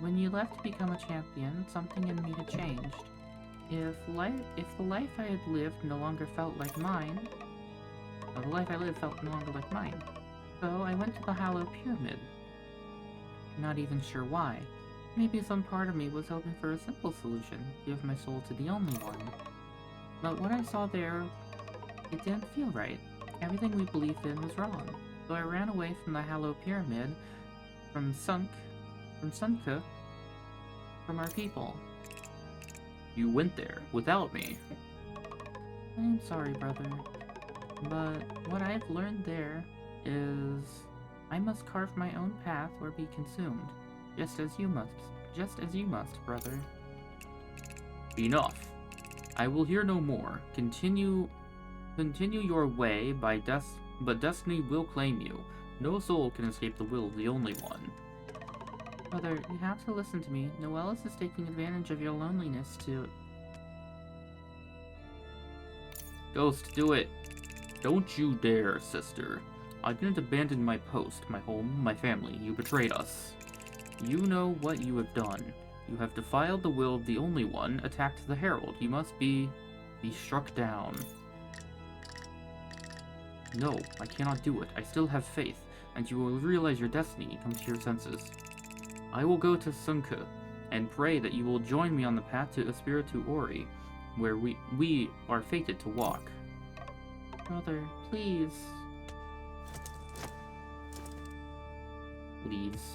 when you left to become a champion, something in me had changed. If the life I had lived no longer felt like mine, the life I lived felt no longer like mine. So I went to the Hollow Pyramid. Not even sure why. Maybe some part of me was hoping for a simple solution, give my soul to the Only One. But what I saw there, it didn't feel right. Everything we believed in was wrong. So I ran away from the Hollow Pyramid, from Sunka, from our people. You went there without me. I'm sorry, brother, but what I've learned there is I must carve my own path or be consumed, just as you must, brother. Enough. I will hear no more. Continue your way but destiny will claim you. No soul can escape the will of the Only One. Brother, you have to listen to me. Noelle is taking advantage of your loneliness to... Ghost, do it. Don't you dare, sister. I didn't abandon my post, my home, my family. You betrayed us. You know what you have done. You have defiled the will of the Only One, attacked the Herald. You must be struck down. No, I cannot do it. I still have faith, and you will realize your destiny, come to your senses. I will go to Sunka, and pray that you will join me on the path to Espiritu Ori, where we are fated to walk. Brother, please. Leaves.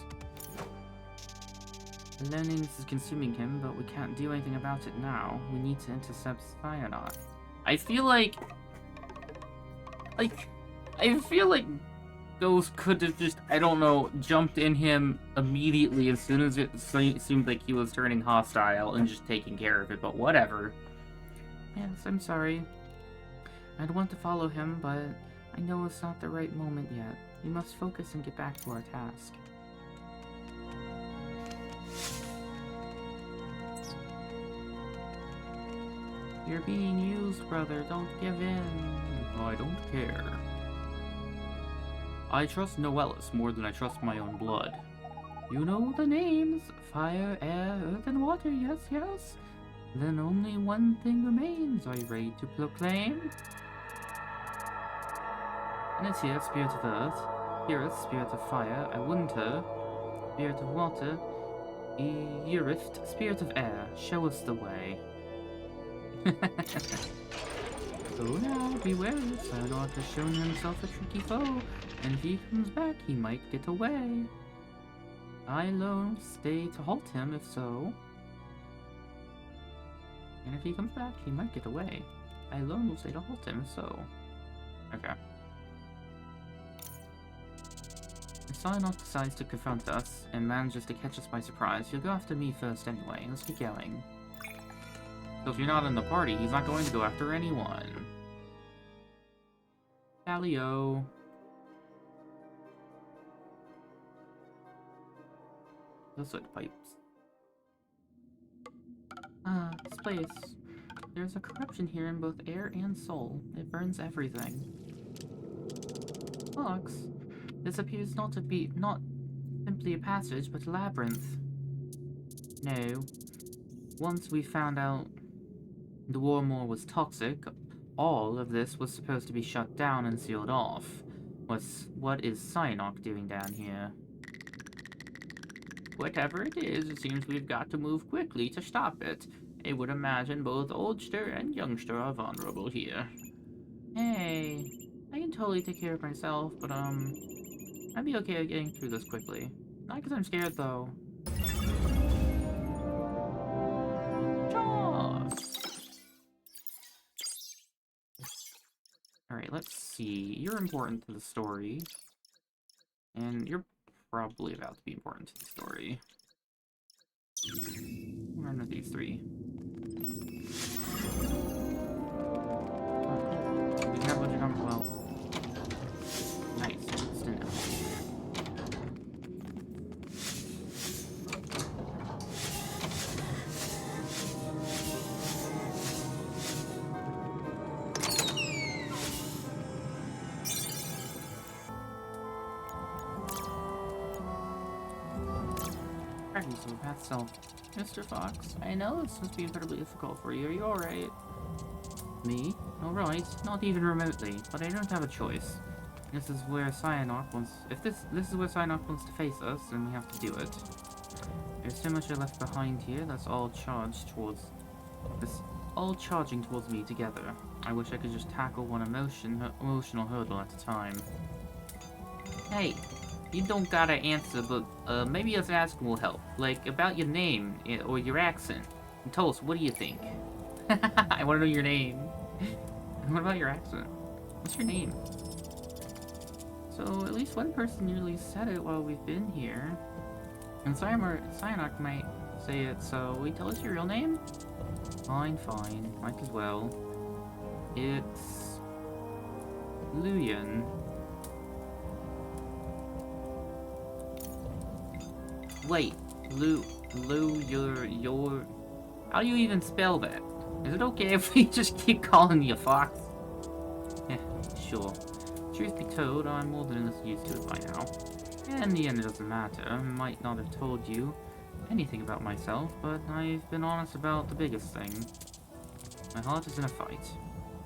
The loneliness is consuming him, but we can't do anything about it now. We need to intercept Cyanide. I feel like Ghost could have just, I don't know, jumped in him immediately as soon as it seemed like he was turning hostile and just taking care of it, but whatever. Yes, I'm sorry. I'd want to follow him, but I know it's not the right moment yet. We must focus and get back to our task. You're being used, brother. Don't give in. I don't care. I trust Noelis more than I trust my own blood. You know the names. Fire, air, earth, and water. Yes, yes. Then only one thing remains. Are you ready to proclaim? And it's here, spirit of earth. Here, spirit of fire. Awunta, spirit of water. Eurift, spirit of air. Show us the way. So now, be wary. Cyanide has shown himself a tricky foe, and if he comes back, he might get away. I alone stay to halt him, if so. And if he comes back, he might get away. I alone will stay to halt him, if so. Okay. If Cyanide decides to confront us, and manages to catch us by surprise, he'll go after me first anyway. Let's get going. So if you're not in the party, he's not going to go after anyone. Tally-o. Those are the pipes. Ah, this place. There's a corruption here in both air and soul. It burns everything. Fox, this appears not simply a passage, but a labyrinth. No. Once we found out the Warmore was toxic, all of this was supposed to be shut down and sealed off. What is Cyanide doing down here? Whatever it is, it seems we've got to move quickly to stop it. I would imagine both oldster and youngster are vulnerable here. Hey, I can totally take care of myself, but I'd be okay getting through this quickly. Not because I'm scared, though. Jaws! Alright, let's see. You're important to the story. And you're probably about to be important to the story. Where are these three? Oh, we have a bunch of numbers. Well, nice. Instant elevator. Alright, so path self. Mr. Fox, I know this must be incredibly difficult for you. Are you alright? Me? Alright, not even remotely, but I don't have a choice. This is where Cyanok wants... If this is where Cyanok wants to face us, then we have to do it. There's so much I left behind here that's all charged towards... all charging towards me together. I wish I could just tackle one emotional hurdle at a time. Hey, you don't gotta answer, but maybe us asking will help. Like, about your name, or your accent. And tell us, what do you think? I wanna know your name. What about your accent? What's your name? So, at least one person usually said it while we've been here. And Cyanok might say it, so will you tell us your real name? Fine, fine. Might as well. It's... Luyan. Wait, your... How do you even spell that? Is it okay if we just keep calling you Fox? Yeah, sure. Truth be told, I'm more than used to it by now. And in the end, it doesn't matter. I might not have told you anything about myself, but I've been honest about the biggest thing. My heart is in a fight.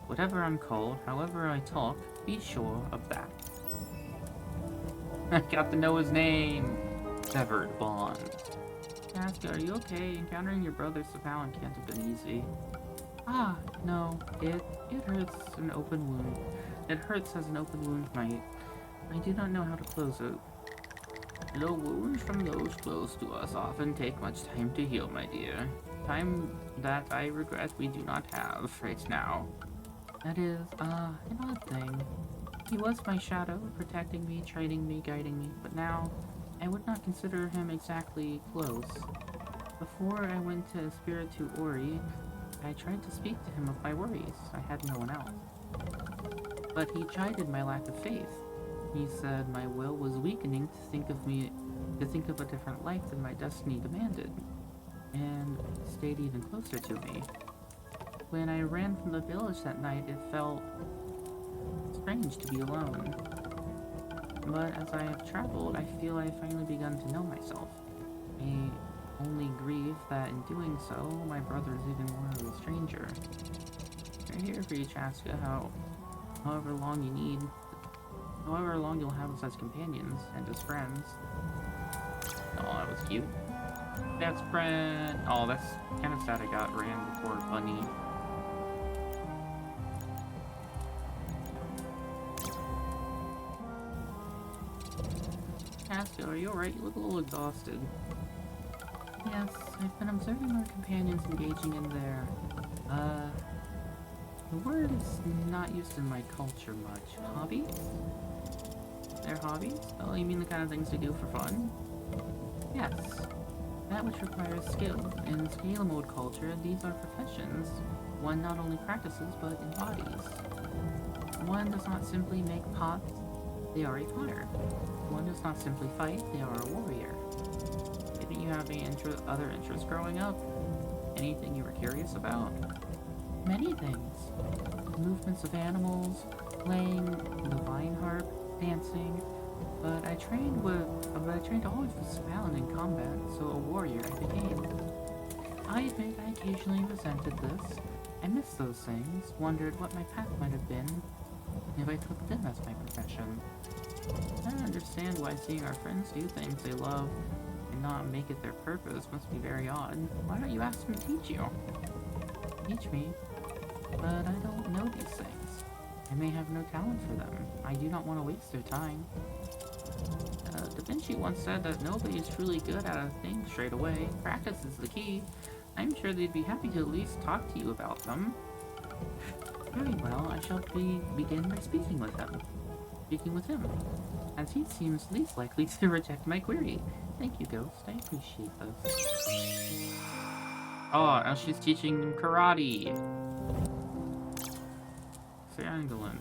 Whatever I'm called, however I talk, be sure of that. I got to know his name. Severed bond. Casca, are you okay? Encountering your brother Savallon can't have been easy. Ah, no. It hurts an open wound. It hurts as an open wound might. I do not know how to close it. Low wounds from those close to us often take much time to heal, my dear. Time that I regret we do not have right now. That is, an odd thing. He was my shadow, protecting me, training me, guiding me, but now, I would not consider him exactly close. Before I went to Spiritu Ori, I tried to speak to him of my worries. I had no one else. But he chided my lack of faith. He said my will was weakening to think of a different life than my destiny demanded, and stayed even closer to me. When I ran from the village that night, it felt strange to be alone. But as I have traveled, I feel I have finally begun to know myself. I only grieve that in doing so, my brother is even more of a stranger. We're here for you, Chaska, however long you need. However long you'll have us as companions and as friends. Oh, that was cute. Best friend. Oh, that's kind of sad I got ran before Bunny. Casca, are you alright? You look a little exhausted. Yes, I've been observing our companions engaging in their, the word is not used in my culture much. Hobbies? Their hobbies? Oh, you mean the kind of things they do for fun? Yes. That which requires skill. In scale mode culture, these are professions one not only practices, but embodies. One does not simply make pots, they are a potter. One does not simply fight, they are a warrior. Didn't you have any other interests growing up? Anything you were curious about? Many things. Movements of animals, playing the vine harp, dancing. But I trained always with Savallon in combat, so a warrior I became. I admit I occasionally resented this. I missed those things, wondered what my path might have been if I took them as my profession. I don't understand why seeing our friends do things they love and and not make it their purpose must be very odd. Why don't you ask them to teach you? Teach me? But I don't know these things. I may have no talent for them. I do not want to waste their time. Da Vinci once said that nobody is truly good at a thing straight away. Practice is the key. I'm sure they'd be happy to at least talk to you about them. Very well, I shall begin by speaking with him, as he seems least likely to reject my query. Thank you, Ghost. I appreciate this. Oh, now she's teaching him karate. Sandalin.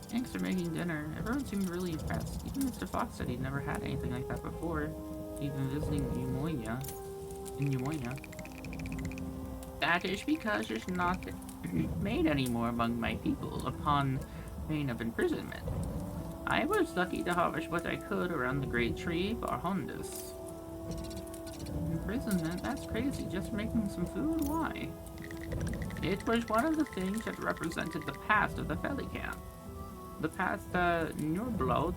Thanks for making dinner. Everyone seemed really impressed. Even Mr. Fox said he'd never had anything like that before, even visiting Umoya. In Umoya. That is because it's not made anymore among my people upon pain of imprisonment. I was lucky to harvest what I could around the great tree, Barhondus. Imprisonment? That's crazy. Just making some food? Why? It was one of the things that represented the past of the Felly camp. The past that Nurbalat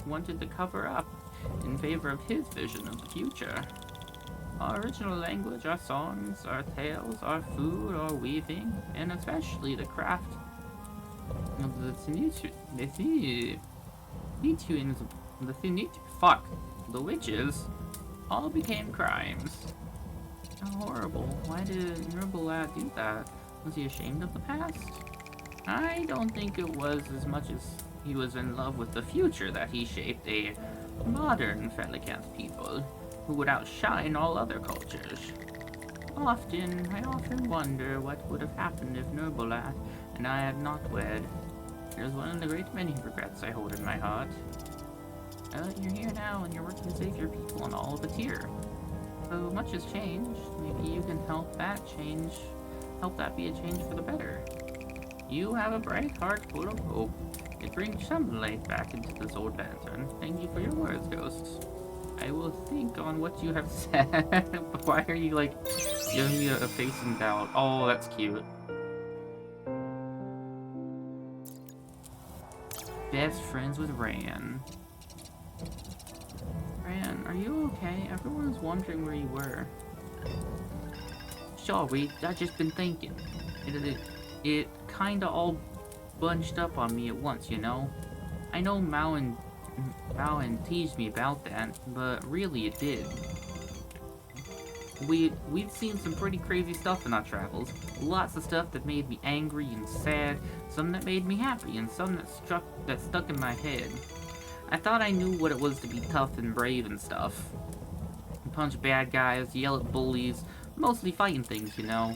wanted to cover up in favor of his vision of the future. Our original language, our songs, our tales, our food, our weaving, and especially the craft of the witches, all became crimes. How horrible. Why did Nurbalat do that? Was he ashamed of the past? I don't think it was as much as he was in love with the future that he shaped a modern Felicant people who would outshine all other cultures. I often wonder what would have happened if Nurbalat and I had not wed. It is one of the great many regrets I hold in my heart. You're here now and you're working to save your people and all of it's here. So much has changed. Maybe you can help that be a change for the better. You have a bright heart full of hope. It brings some light back into this old lantern. Thank you for your words, Ghost. I will think on what you have said. Why are you, like, giving me a face in doubt? Oh, that's cute. Best friends with Ran. Ran, are you okay? Everyone's wondering where you were. Sorry, I just been thinking. It kinda all bunched up on me at once, you know? I know Mowen teased me about that, but really it did. We've seen some pretty crazy stuff in our travels. Lots of stuff that made me angry and sad, some that made me happy, and some that stuck in my head. I thought I knew what it was to be tough and brave and stuff. Punch bad guys, yell at bullies, mostly fighting things, you know.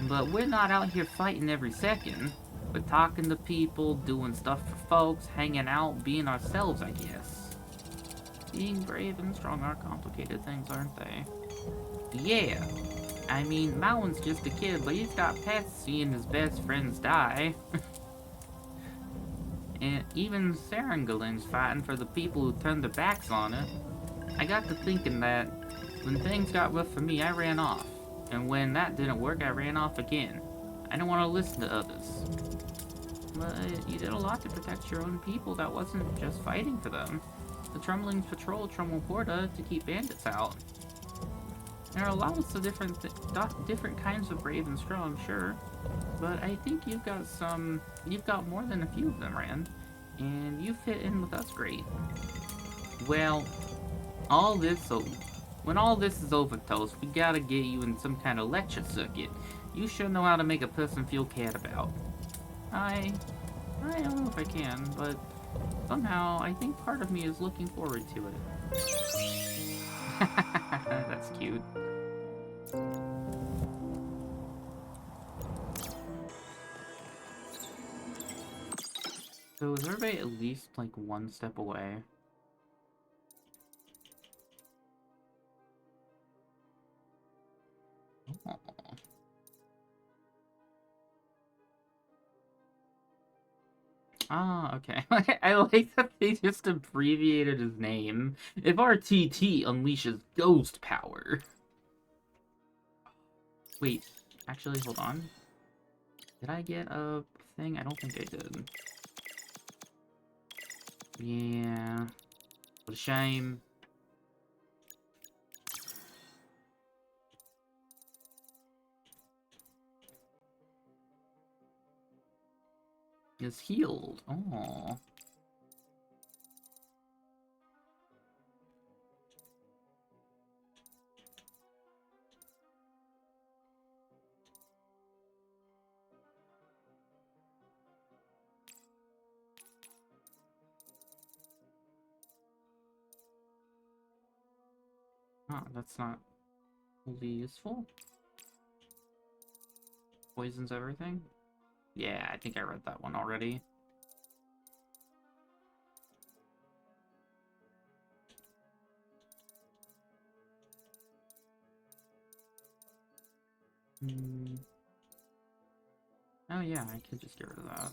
But we're not out here fighting every second. We're talking to people, doing stuff for folks, hanging out, being ourselves, I guess. Being brave and strong are complicated things, aren't they? Yeah. I mean, Mowen's just a kid, but he's got past seeing his best friends die. And even Sarangalin's fighting for the people who turned their backs on it. I got to thinking that when things got rough for me, I ran off. And when that didn't work, I ran off again. I didn't want to listen to others. But you did a lot to protect your own people. That wasn't just fighting for them. The Trumblings patrol Trummelporta to keep bandits out. There are lots of different kinds of brave and strong, sure. But I think you've got more than a few of them, Rand. And you fit in with us great. Well, when all this is over, Toast, we gotta get you in some kind of lecture circuit. You sure know how to make a person feel cared about. I don't know if I can, but somehow I think part of me is looking forward to it. That's cute. So is everybody at least like one step away? Oh. Ah, okay. I like that they just abbreviated his name. If RTT unleashes ghost power. Wait, actually, hold on. Did I get a thing? I don't think I did. Yeah. What a shame. Is healed. Oh. Oh, that's not really useful. Poisons everything? Yeah, I think I read that one already. Oh yeah, I could just get rid of that.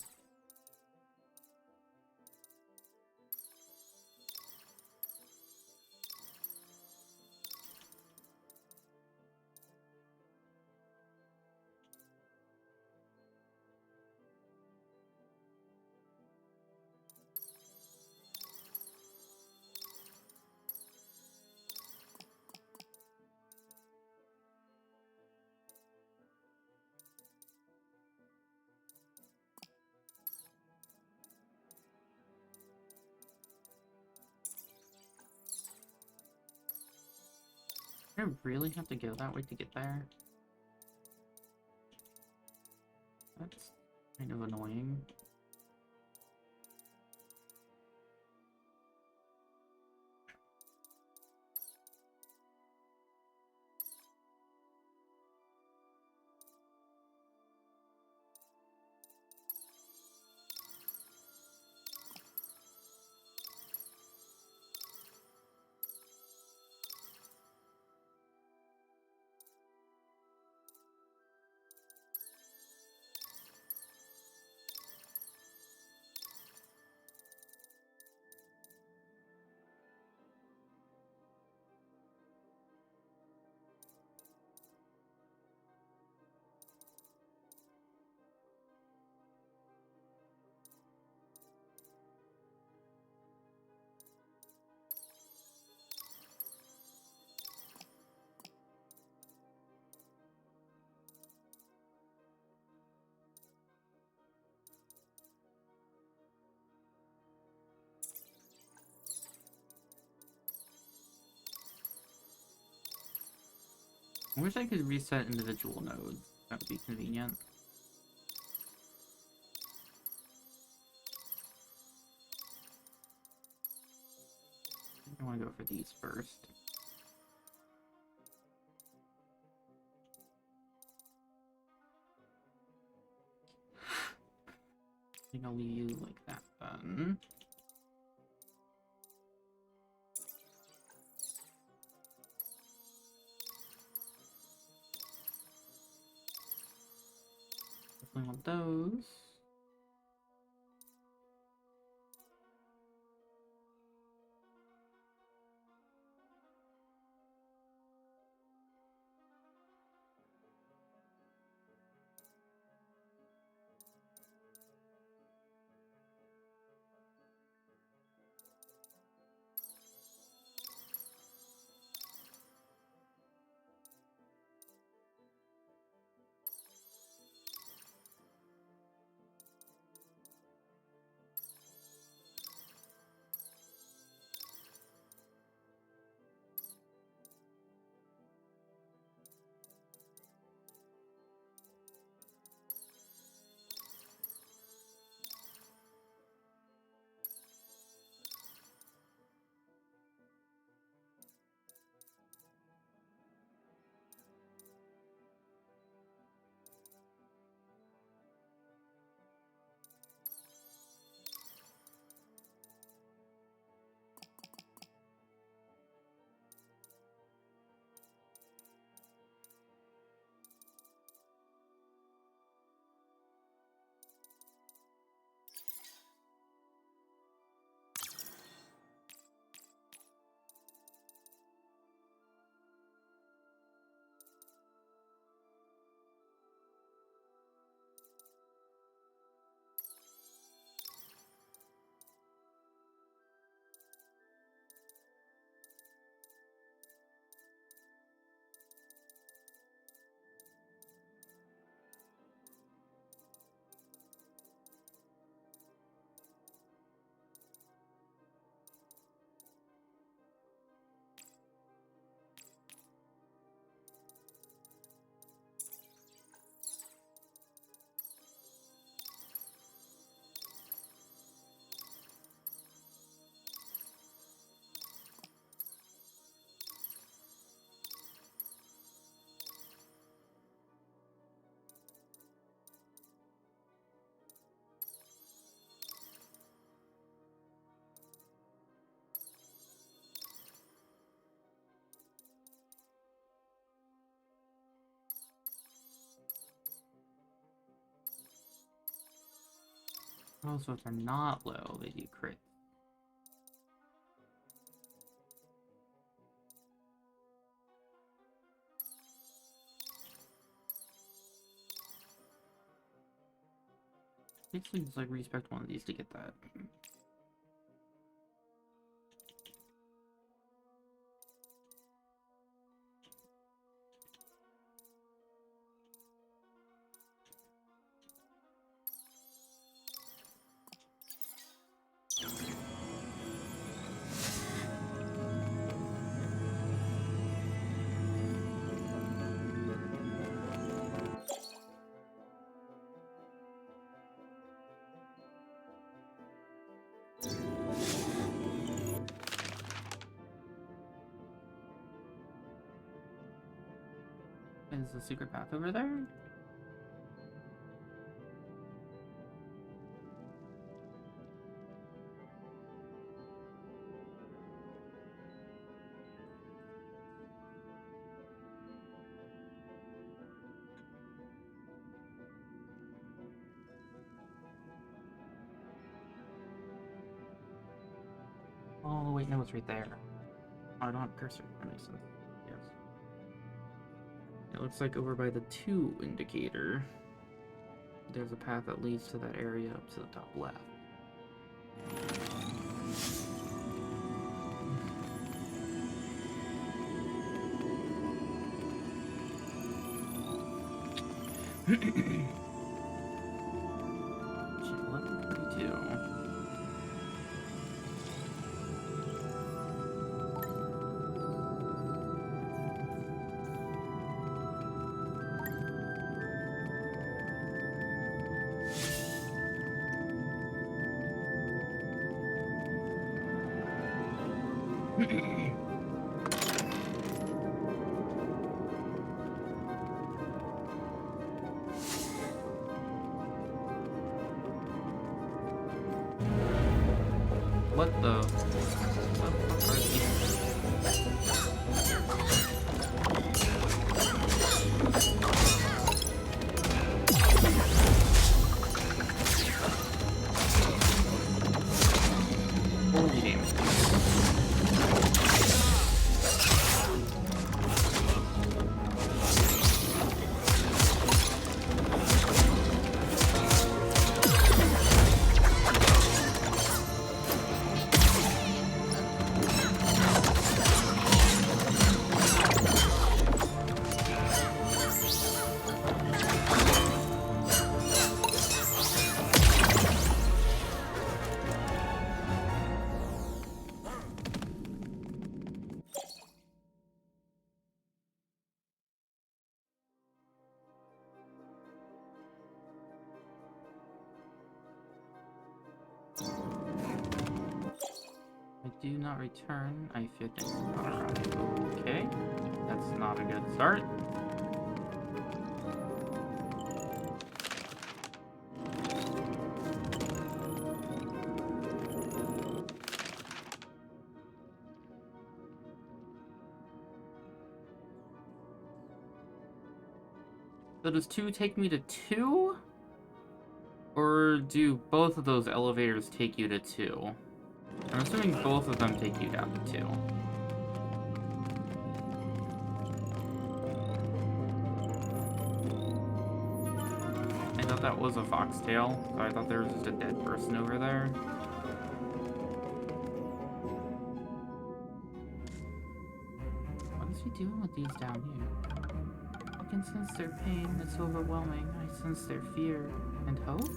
I really have to go that way to get there? That's kind of annoying. I wish I could reset individual nodes. That would be convenient. I want to go for these first. I think I'll leave you like that then. Definitely want those. Also, if they're not low, they do crit. Basically, just like respect one of these to get that. Is the secret path over there? Oh, wait, no, it's right there. Oh, I don't have a cursor. That makes sense. Yes. It looks like over by the 2 indicator, there's a path that leads to that area up to the top left. Shit, 11:32. What the fuck are these? Holy damage. I do not return. I feel like okay. That's not a good start. So does 2 take me to 2? Or do both of those elevators take you to 2? I'm assuming both of them take you down to 2. I thought that was a foxtail, so I thought there was just a dead person over there. What is he doing with these down here? I can sense their pain. It's overwhelming. I sense their fear. And hope?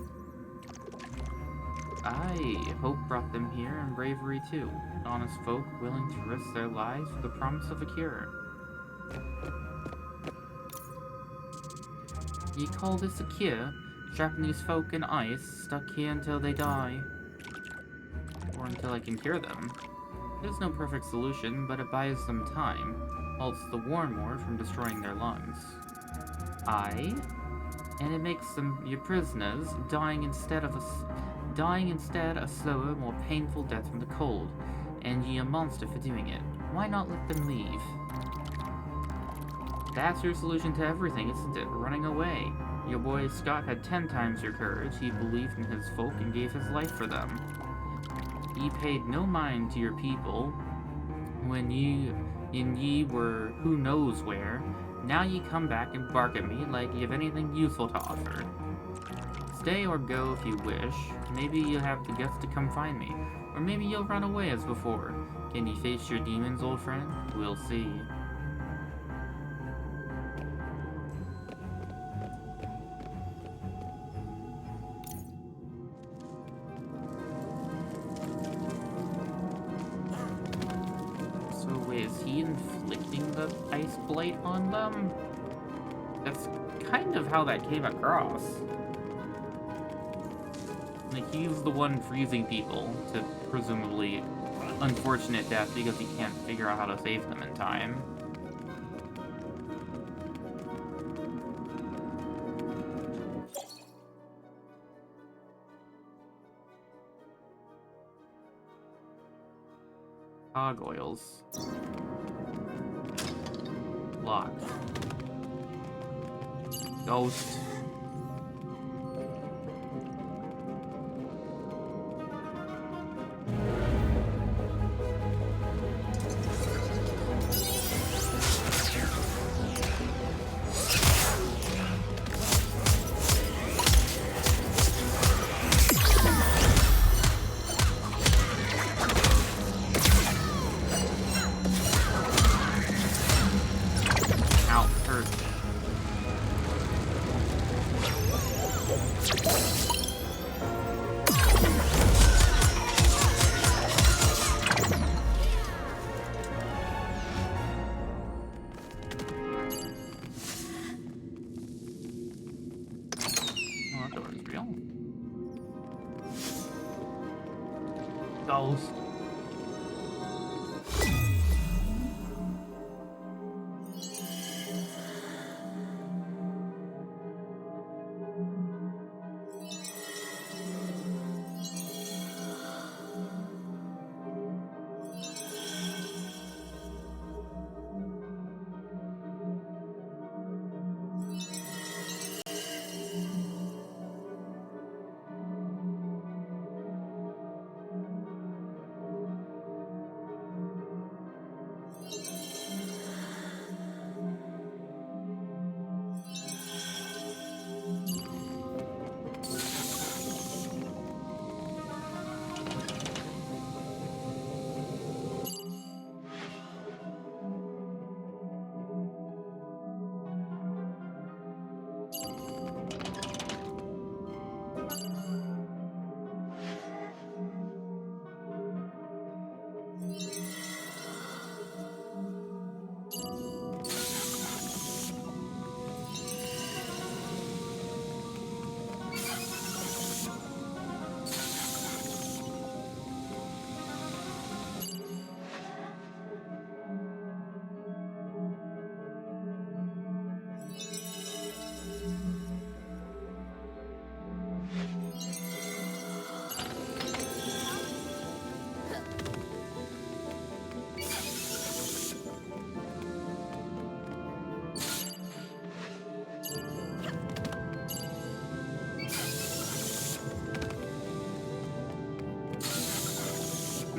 Aye, hope brought them here, and bravery too. Honest folk willing to risk their lives for the promise of a cure. Ye call this a cure? Trapping these folk in ice, stuck here until they die. Or until I can cure them. It is no perfect solution, but it buys them time, halts the Warmore from destroying their lungs. Aye? And it makes them your prisoners, dying instead a slower, more painful death from the cold, and ye a monster for doing it. Why not let them leave? That's your solution to everything, isn't it? Running away. Your boy Scott had 10 times your courage. He believed in his folk and gave his life for them. Ye paid no mind to your people when ye were who knows where. Now ye come back and bark at me like ye have anything useful to offer. Stay or go if you wish. Maybe you'll have the guts to come find me. Or maybe you'll run away as before. Can ye face your demons, old friend? We'll see. So wait, is he inflicting the ice blight on them? That's kind of how that came across. Like, he's the one freezing people to presumably unfortunate death because he can't figure out how to save them in time. Gargoyles. Lock. Ghost. Ghost.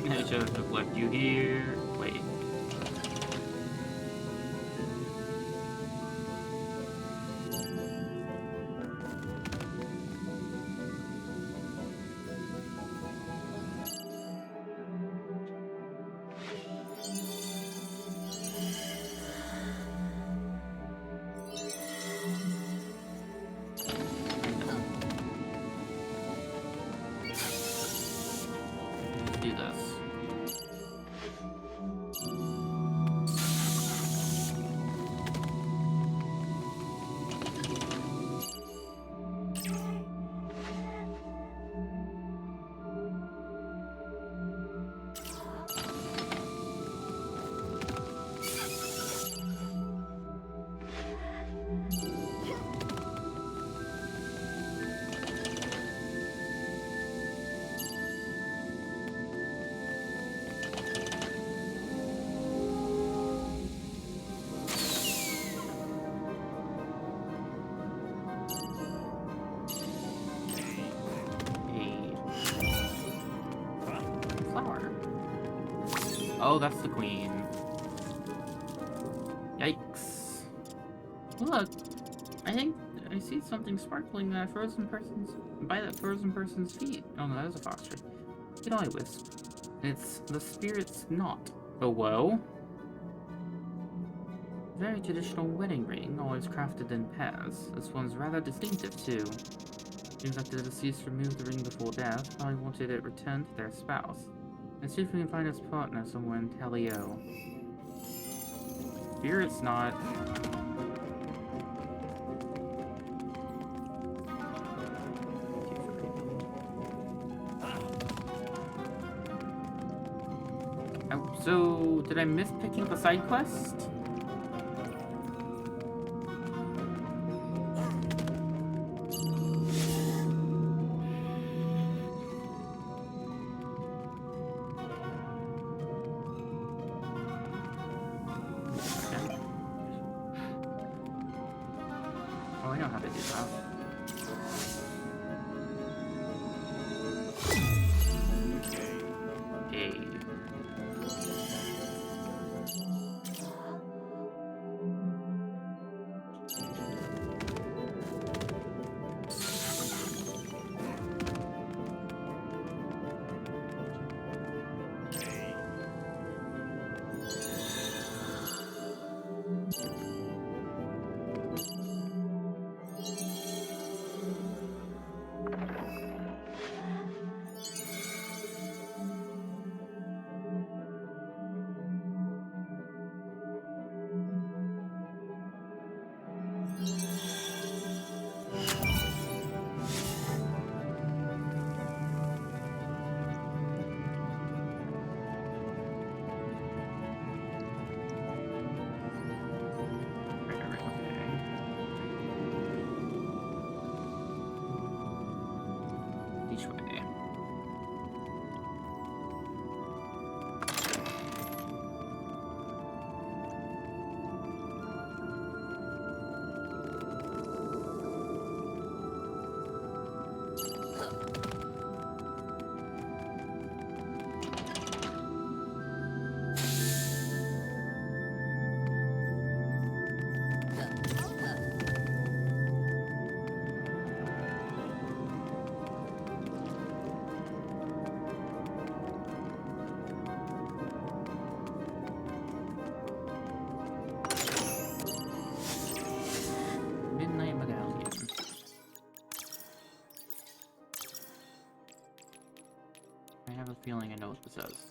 I should have left you here. Wait. Let's do this. Oh, that's the queen. Yikes. Look, I think I see something sparkling by that frozen person's feet. Oh no, that is a fox tree. Good eye wisp. It's the spirit's knot. Oh, whoa. Very traditional wedding ring, always crafted in pairs. This one's rather distinctive too. Seems like the deceased removed the ring before death, probably wanted it returned to their spouse. Let's see if we can find his partner somewhere in Talio. Spirit's knot. Oh, so did I miss picking up a side quest? Oh, I know how to do that. Okay. Each way. Midnight Medallion. I have a feeling I know what this is.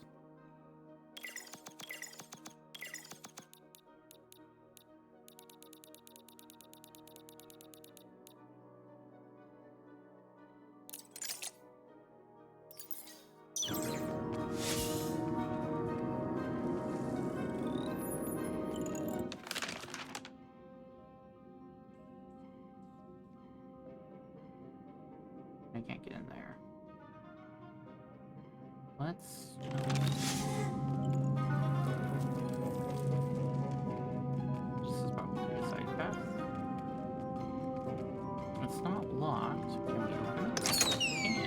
I can't get in there. Let's this is probably a side path. It's not locked. Can we open it? Can.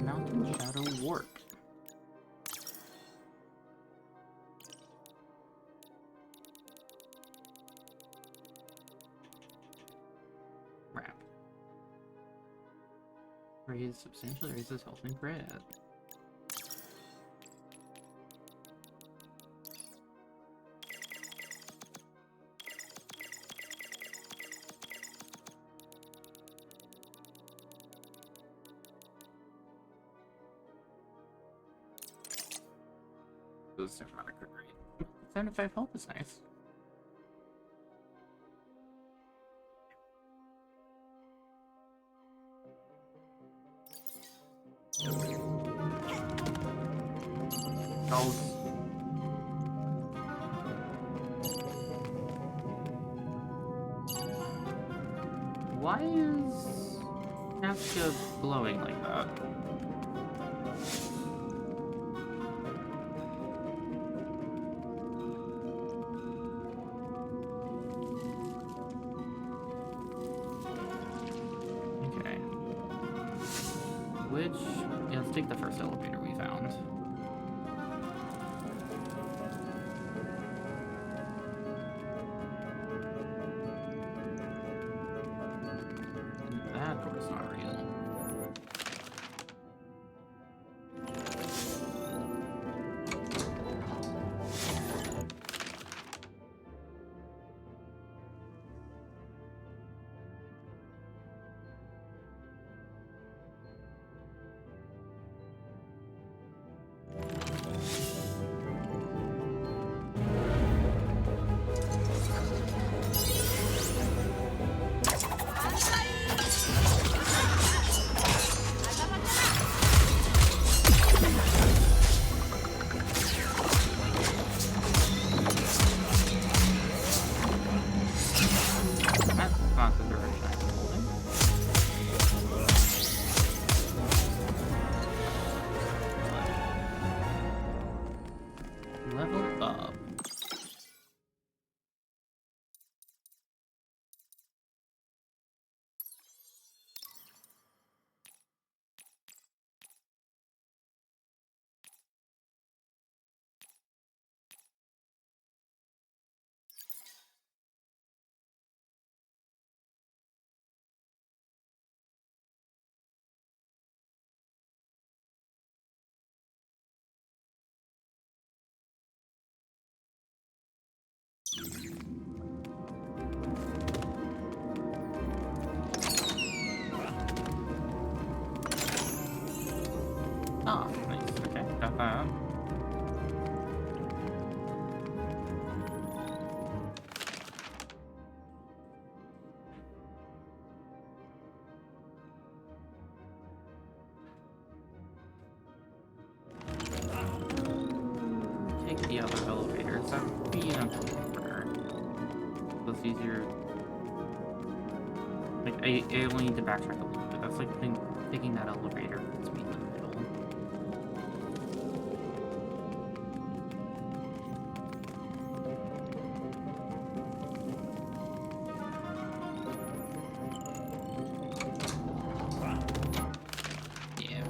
Mountain Shadow Warp. Crap. Substantially raises health and crit. those are not a good rate. 75 health is nice. Goals. Why is Nafka glowing like that? Okay. Yeah, let's take the first elevator we found. That door's not real. That's not the direction I'm holding. Level up. Ah, nice. Okay, got that. Take the other elevators. That'd be uncomfortable. So it's easier. Like, I only need to backtrack a little bit. That's like taking that elevator puts me in the middle. Yeah.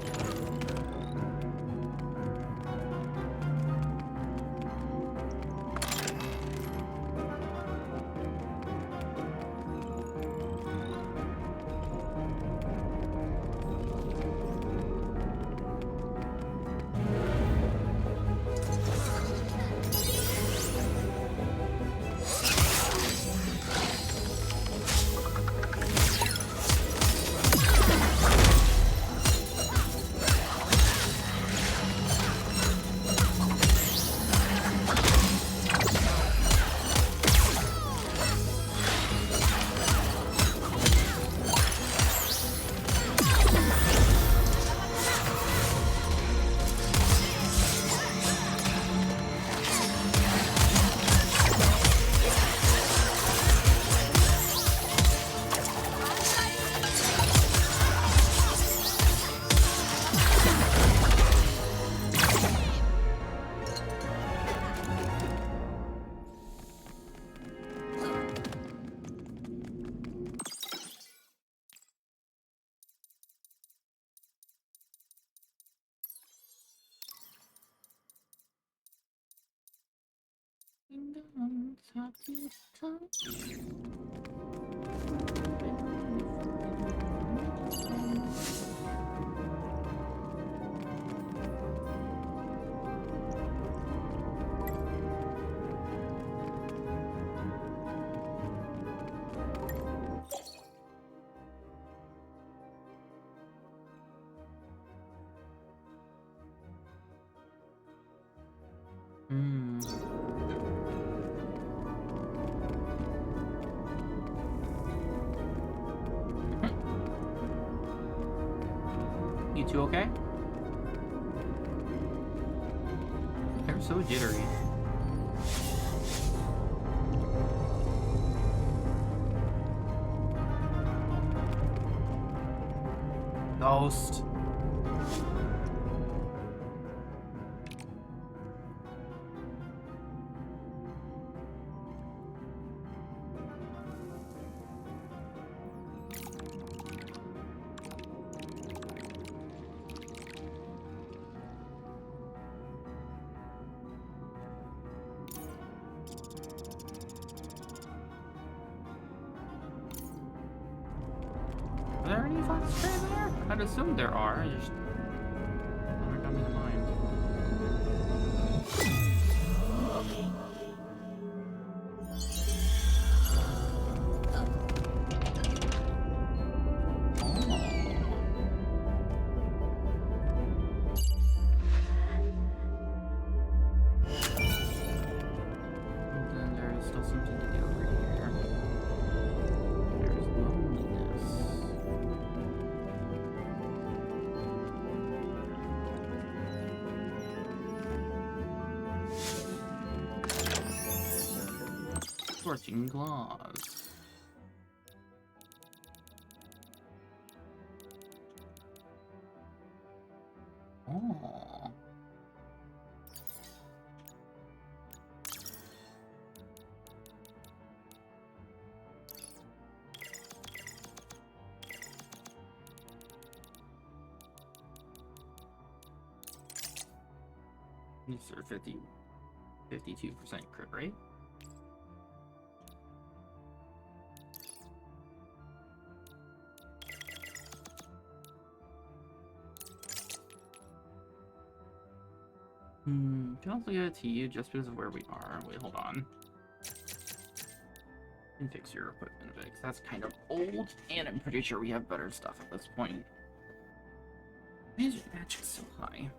Top to top. You okay? They're so jittery. Ghost. Are there any fox stray there? I'd assume there are. I just never come to mind. And then there's still something to do over here. There's loneliness. Scorching claws. Oh. These are 52% crit rate. Can also get it to you just because of where we are. Wait, hold on. And fix your equipment a bit, because that's kind of old, and I'm pretty sure we have better stuff at this point. Why is your magic so high?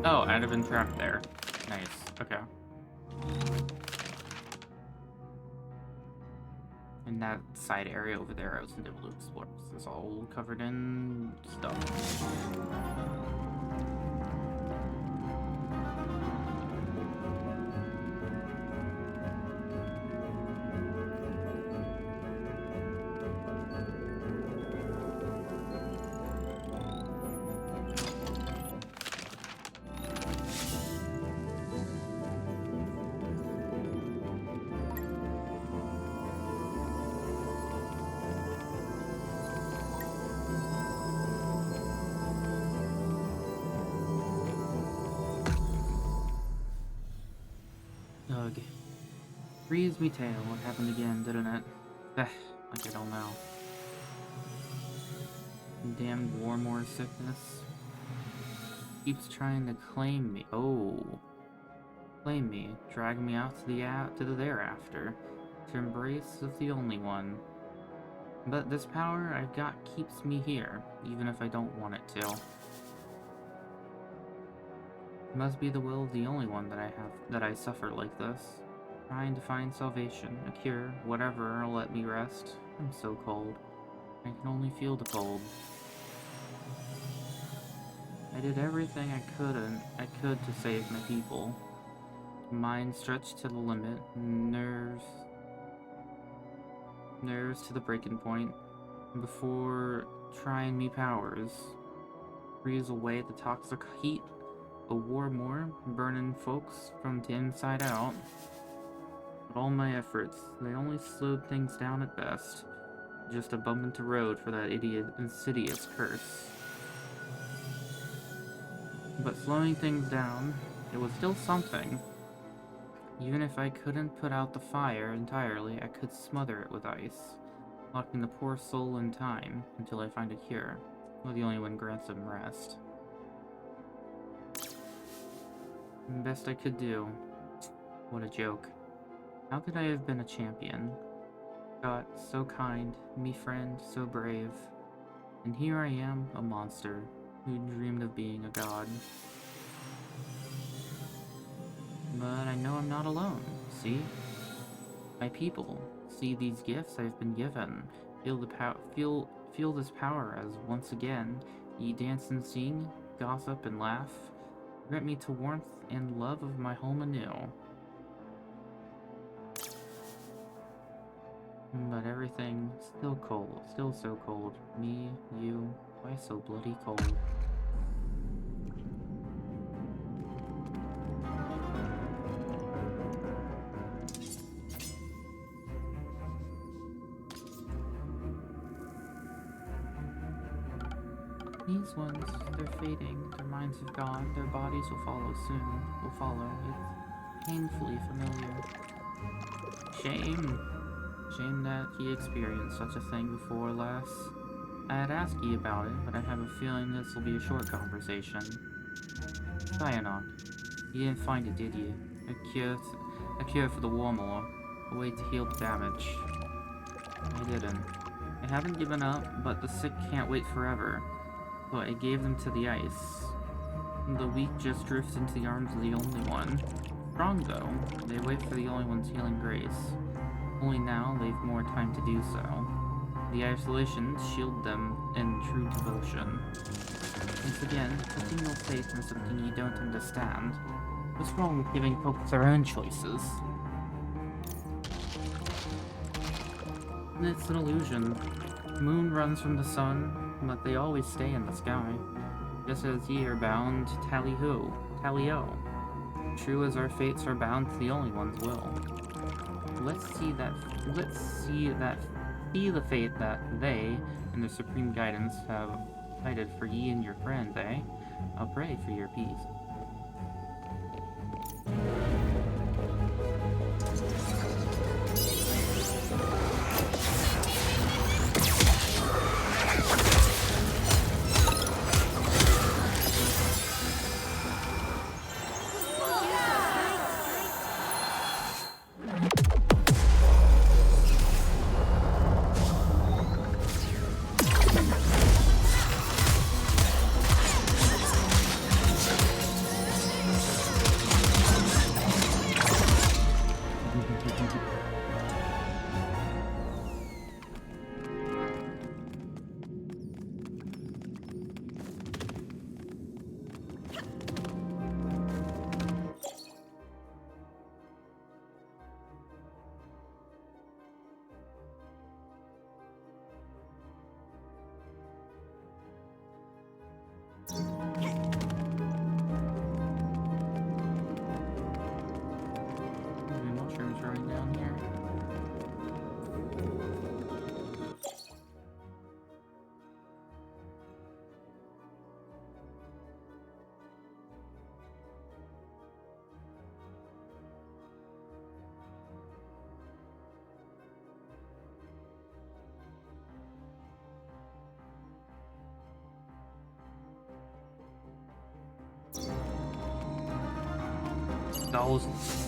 Oh, I'd have been trapped there. Nice. Okay. And that side area over there I wasn't able to explore. This is all covered in stuff. Ugh. Freeze me tail. What happened again, didn't it? Like I don't know. Damn Warmore sickness. Keeps trying to claim me. Oh. Claim me. Drag me out to the thereafter. To embrace of the only one. But this power I've got keeps me here, even if I don't want it to. It must be the will of the only one that I suffer like this. Trying to find salvation, a cure, whatever will let me rest. I'm so cold. I can only feel the cold. I did everything I could to save my people. Mind stretched to the limit, nerves to the breaking point. Before trying me powers, freeze away the toxic heat. A war more, burning folks from the inside out. But all my efforts, they only slowed things down at best. Just a bump into road for that insidious curse. But slowing things down, it was still something. Even if I couldn't put out the fire entirely, I could smother it with ice, locking the poor soul in time until I find a cure, or the only one grants him rest. Best I could do. What a joke. How could I have been a champion? God, so kind, me friend, so brave. And here I am, a monster, who dreamed of being a god. But I know I'm not alone, see? My people, see these gifts I've been given. Feel this power as once again, ye dance and sing, gossip and laugh. Grant me to warmth and love of my home anew. But everything still cold, still so cold. Me, you, why so bloody cold? These ones, they're fading, their minds have gone, their bodies will follow soon, it's painfully familiar. Shame! Shame that he experienced such a thing before, lass. I had asked ye about it, but I have a feeling this will be a short conversation. Cyanide. You didn't find it, did you? A cure for the Warmore, a way to heal the damage. I didn't. I haven't given up, but the sick can't wait forever. So I gave them to the ice. The weak just drift into the arms of the only one. Strong though, they wait for the only one's healing grace. Only now they've more time to do so. The isolations shield them in true devotion. Once again, putting your faith in something you don't understand. What's wrong with giving folks their own choices? It's an illusion. The moon runs from the sun, but they always stay in the sky. Just as ye are bound to tally-o. True as our fates are bound to the only one's will. See the fate that they, and their supreme guidance, have guided for ye and your friends, eh? I'll pray for your peace. Maybe mushrooms right down here. Thousands.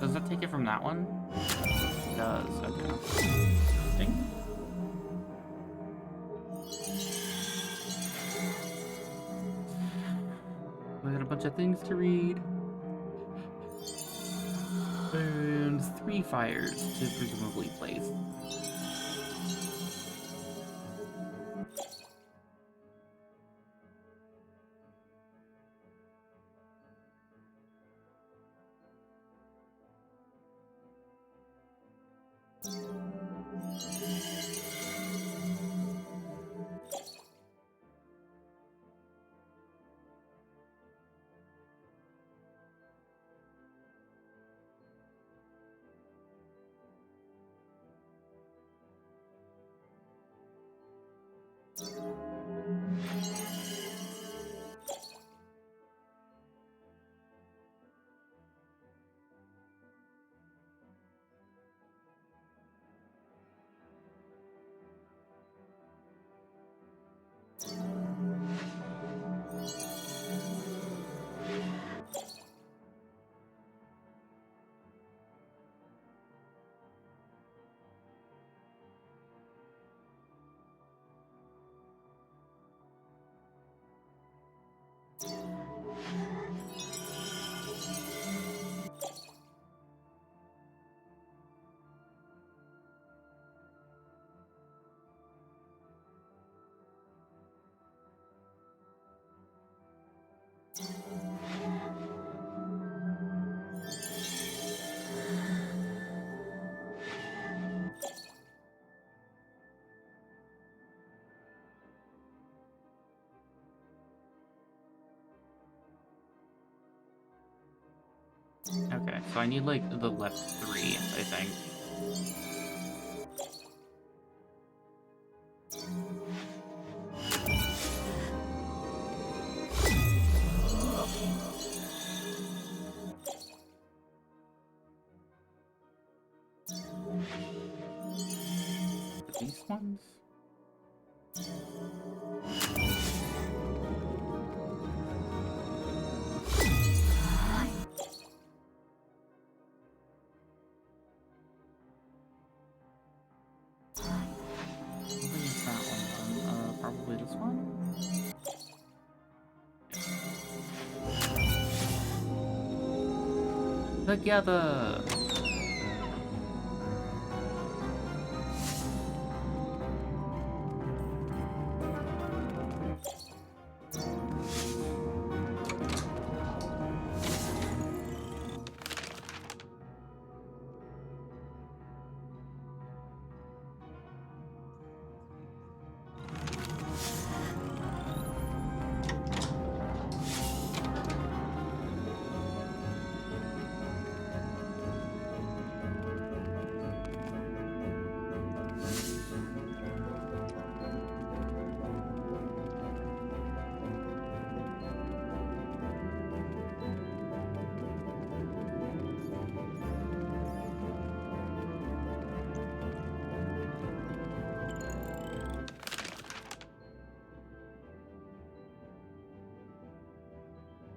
Does that take it from that one? It does, okay. Interesting. We got a bunch of things to read. And 3 fires to presumably place. Okay, so I need like the left 3, I think. These ones? What is that one? Probably this one? Together!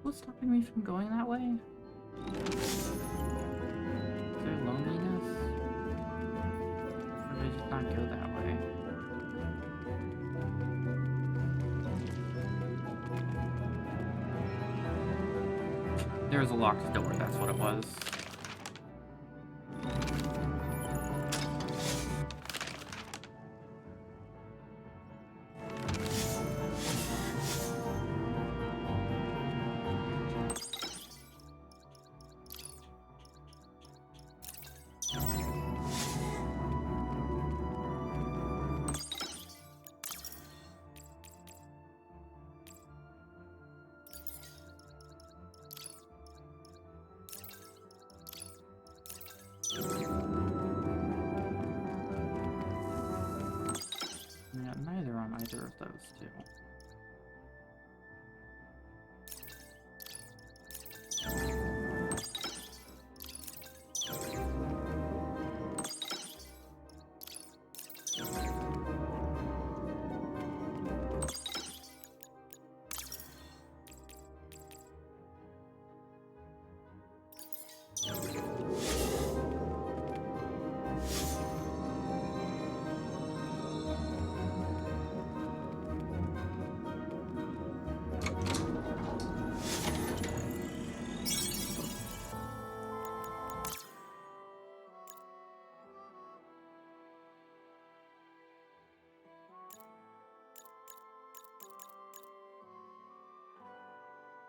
What's stopping me from going that way? Is there loneliness? Or did I just not go that way? There was a locked door, that's what it was.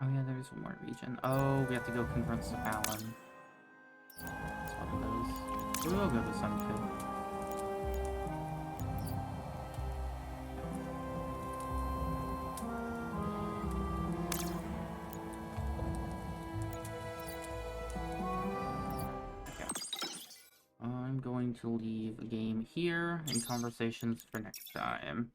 Oh yeah, there's one more region. Oh, we have to go confront Alan. That's what it is. We'll go to Sun Kid. Okay. I'm going to leave a game here and conversations for next time.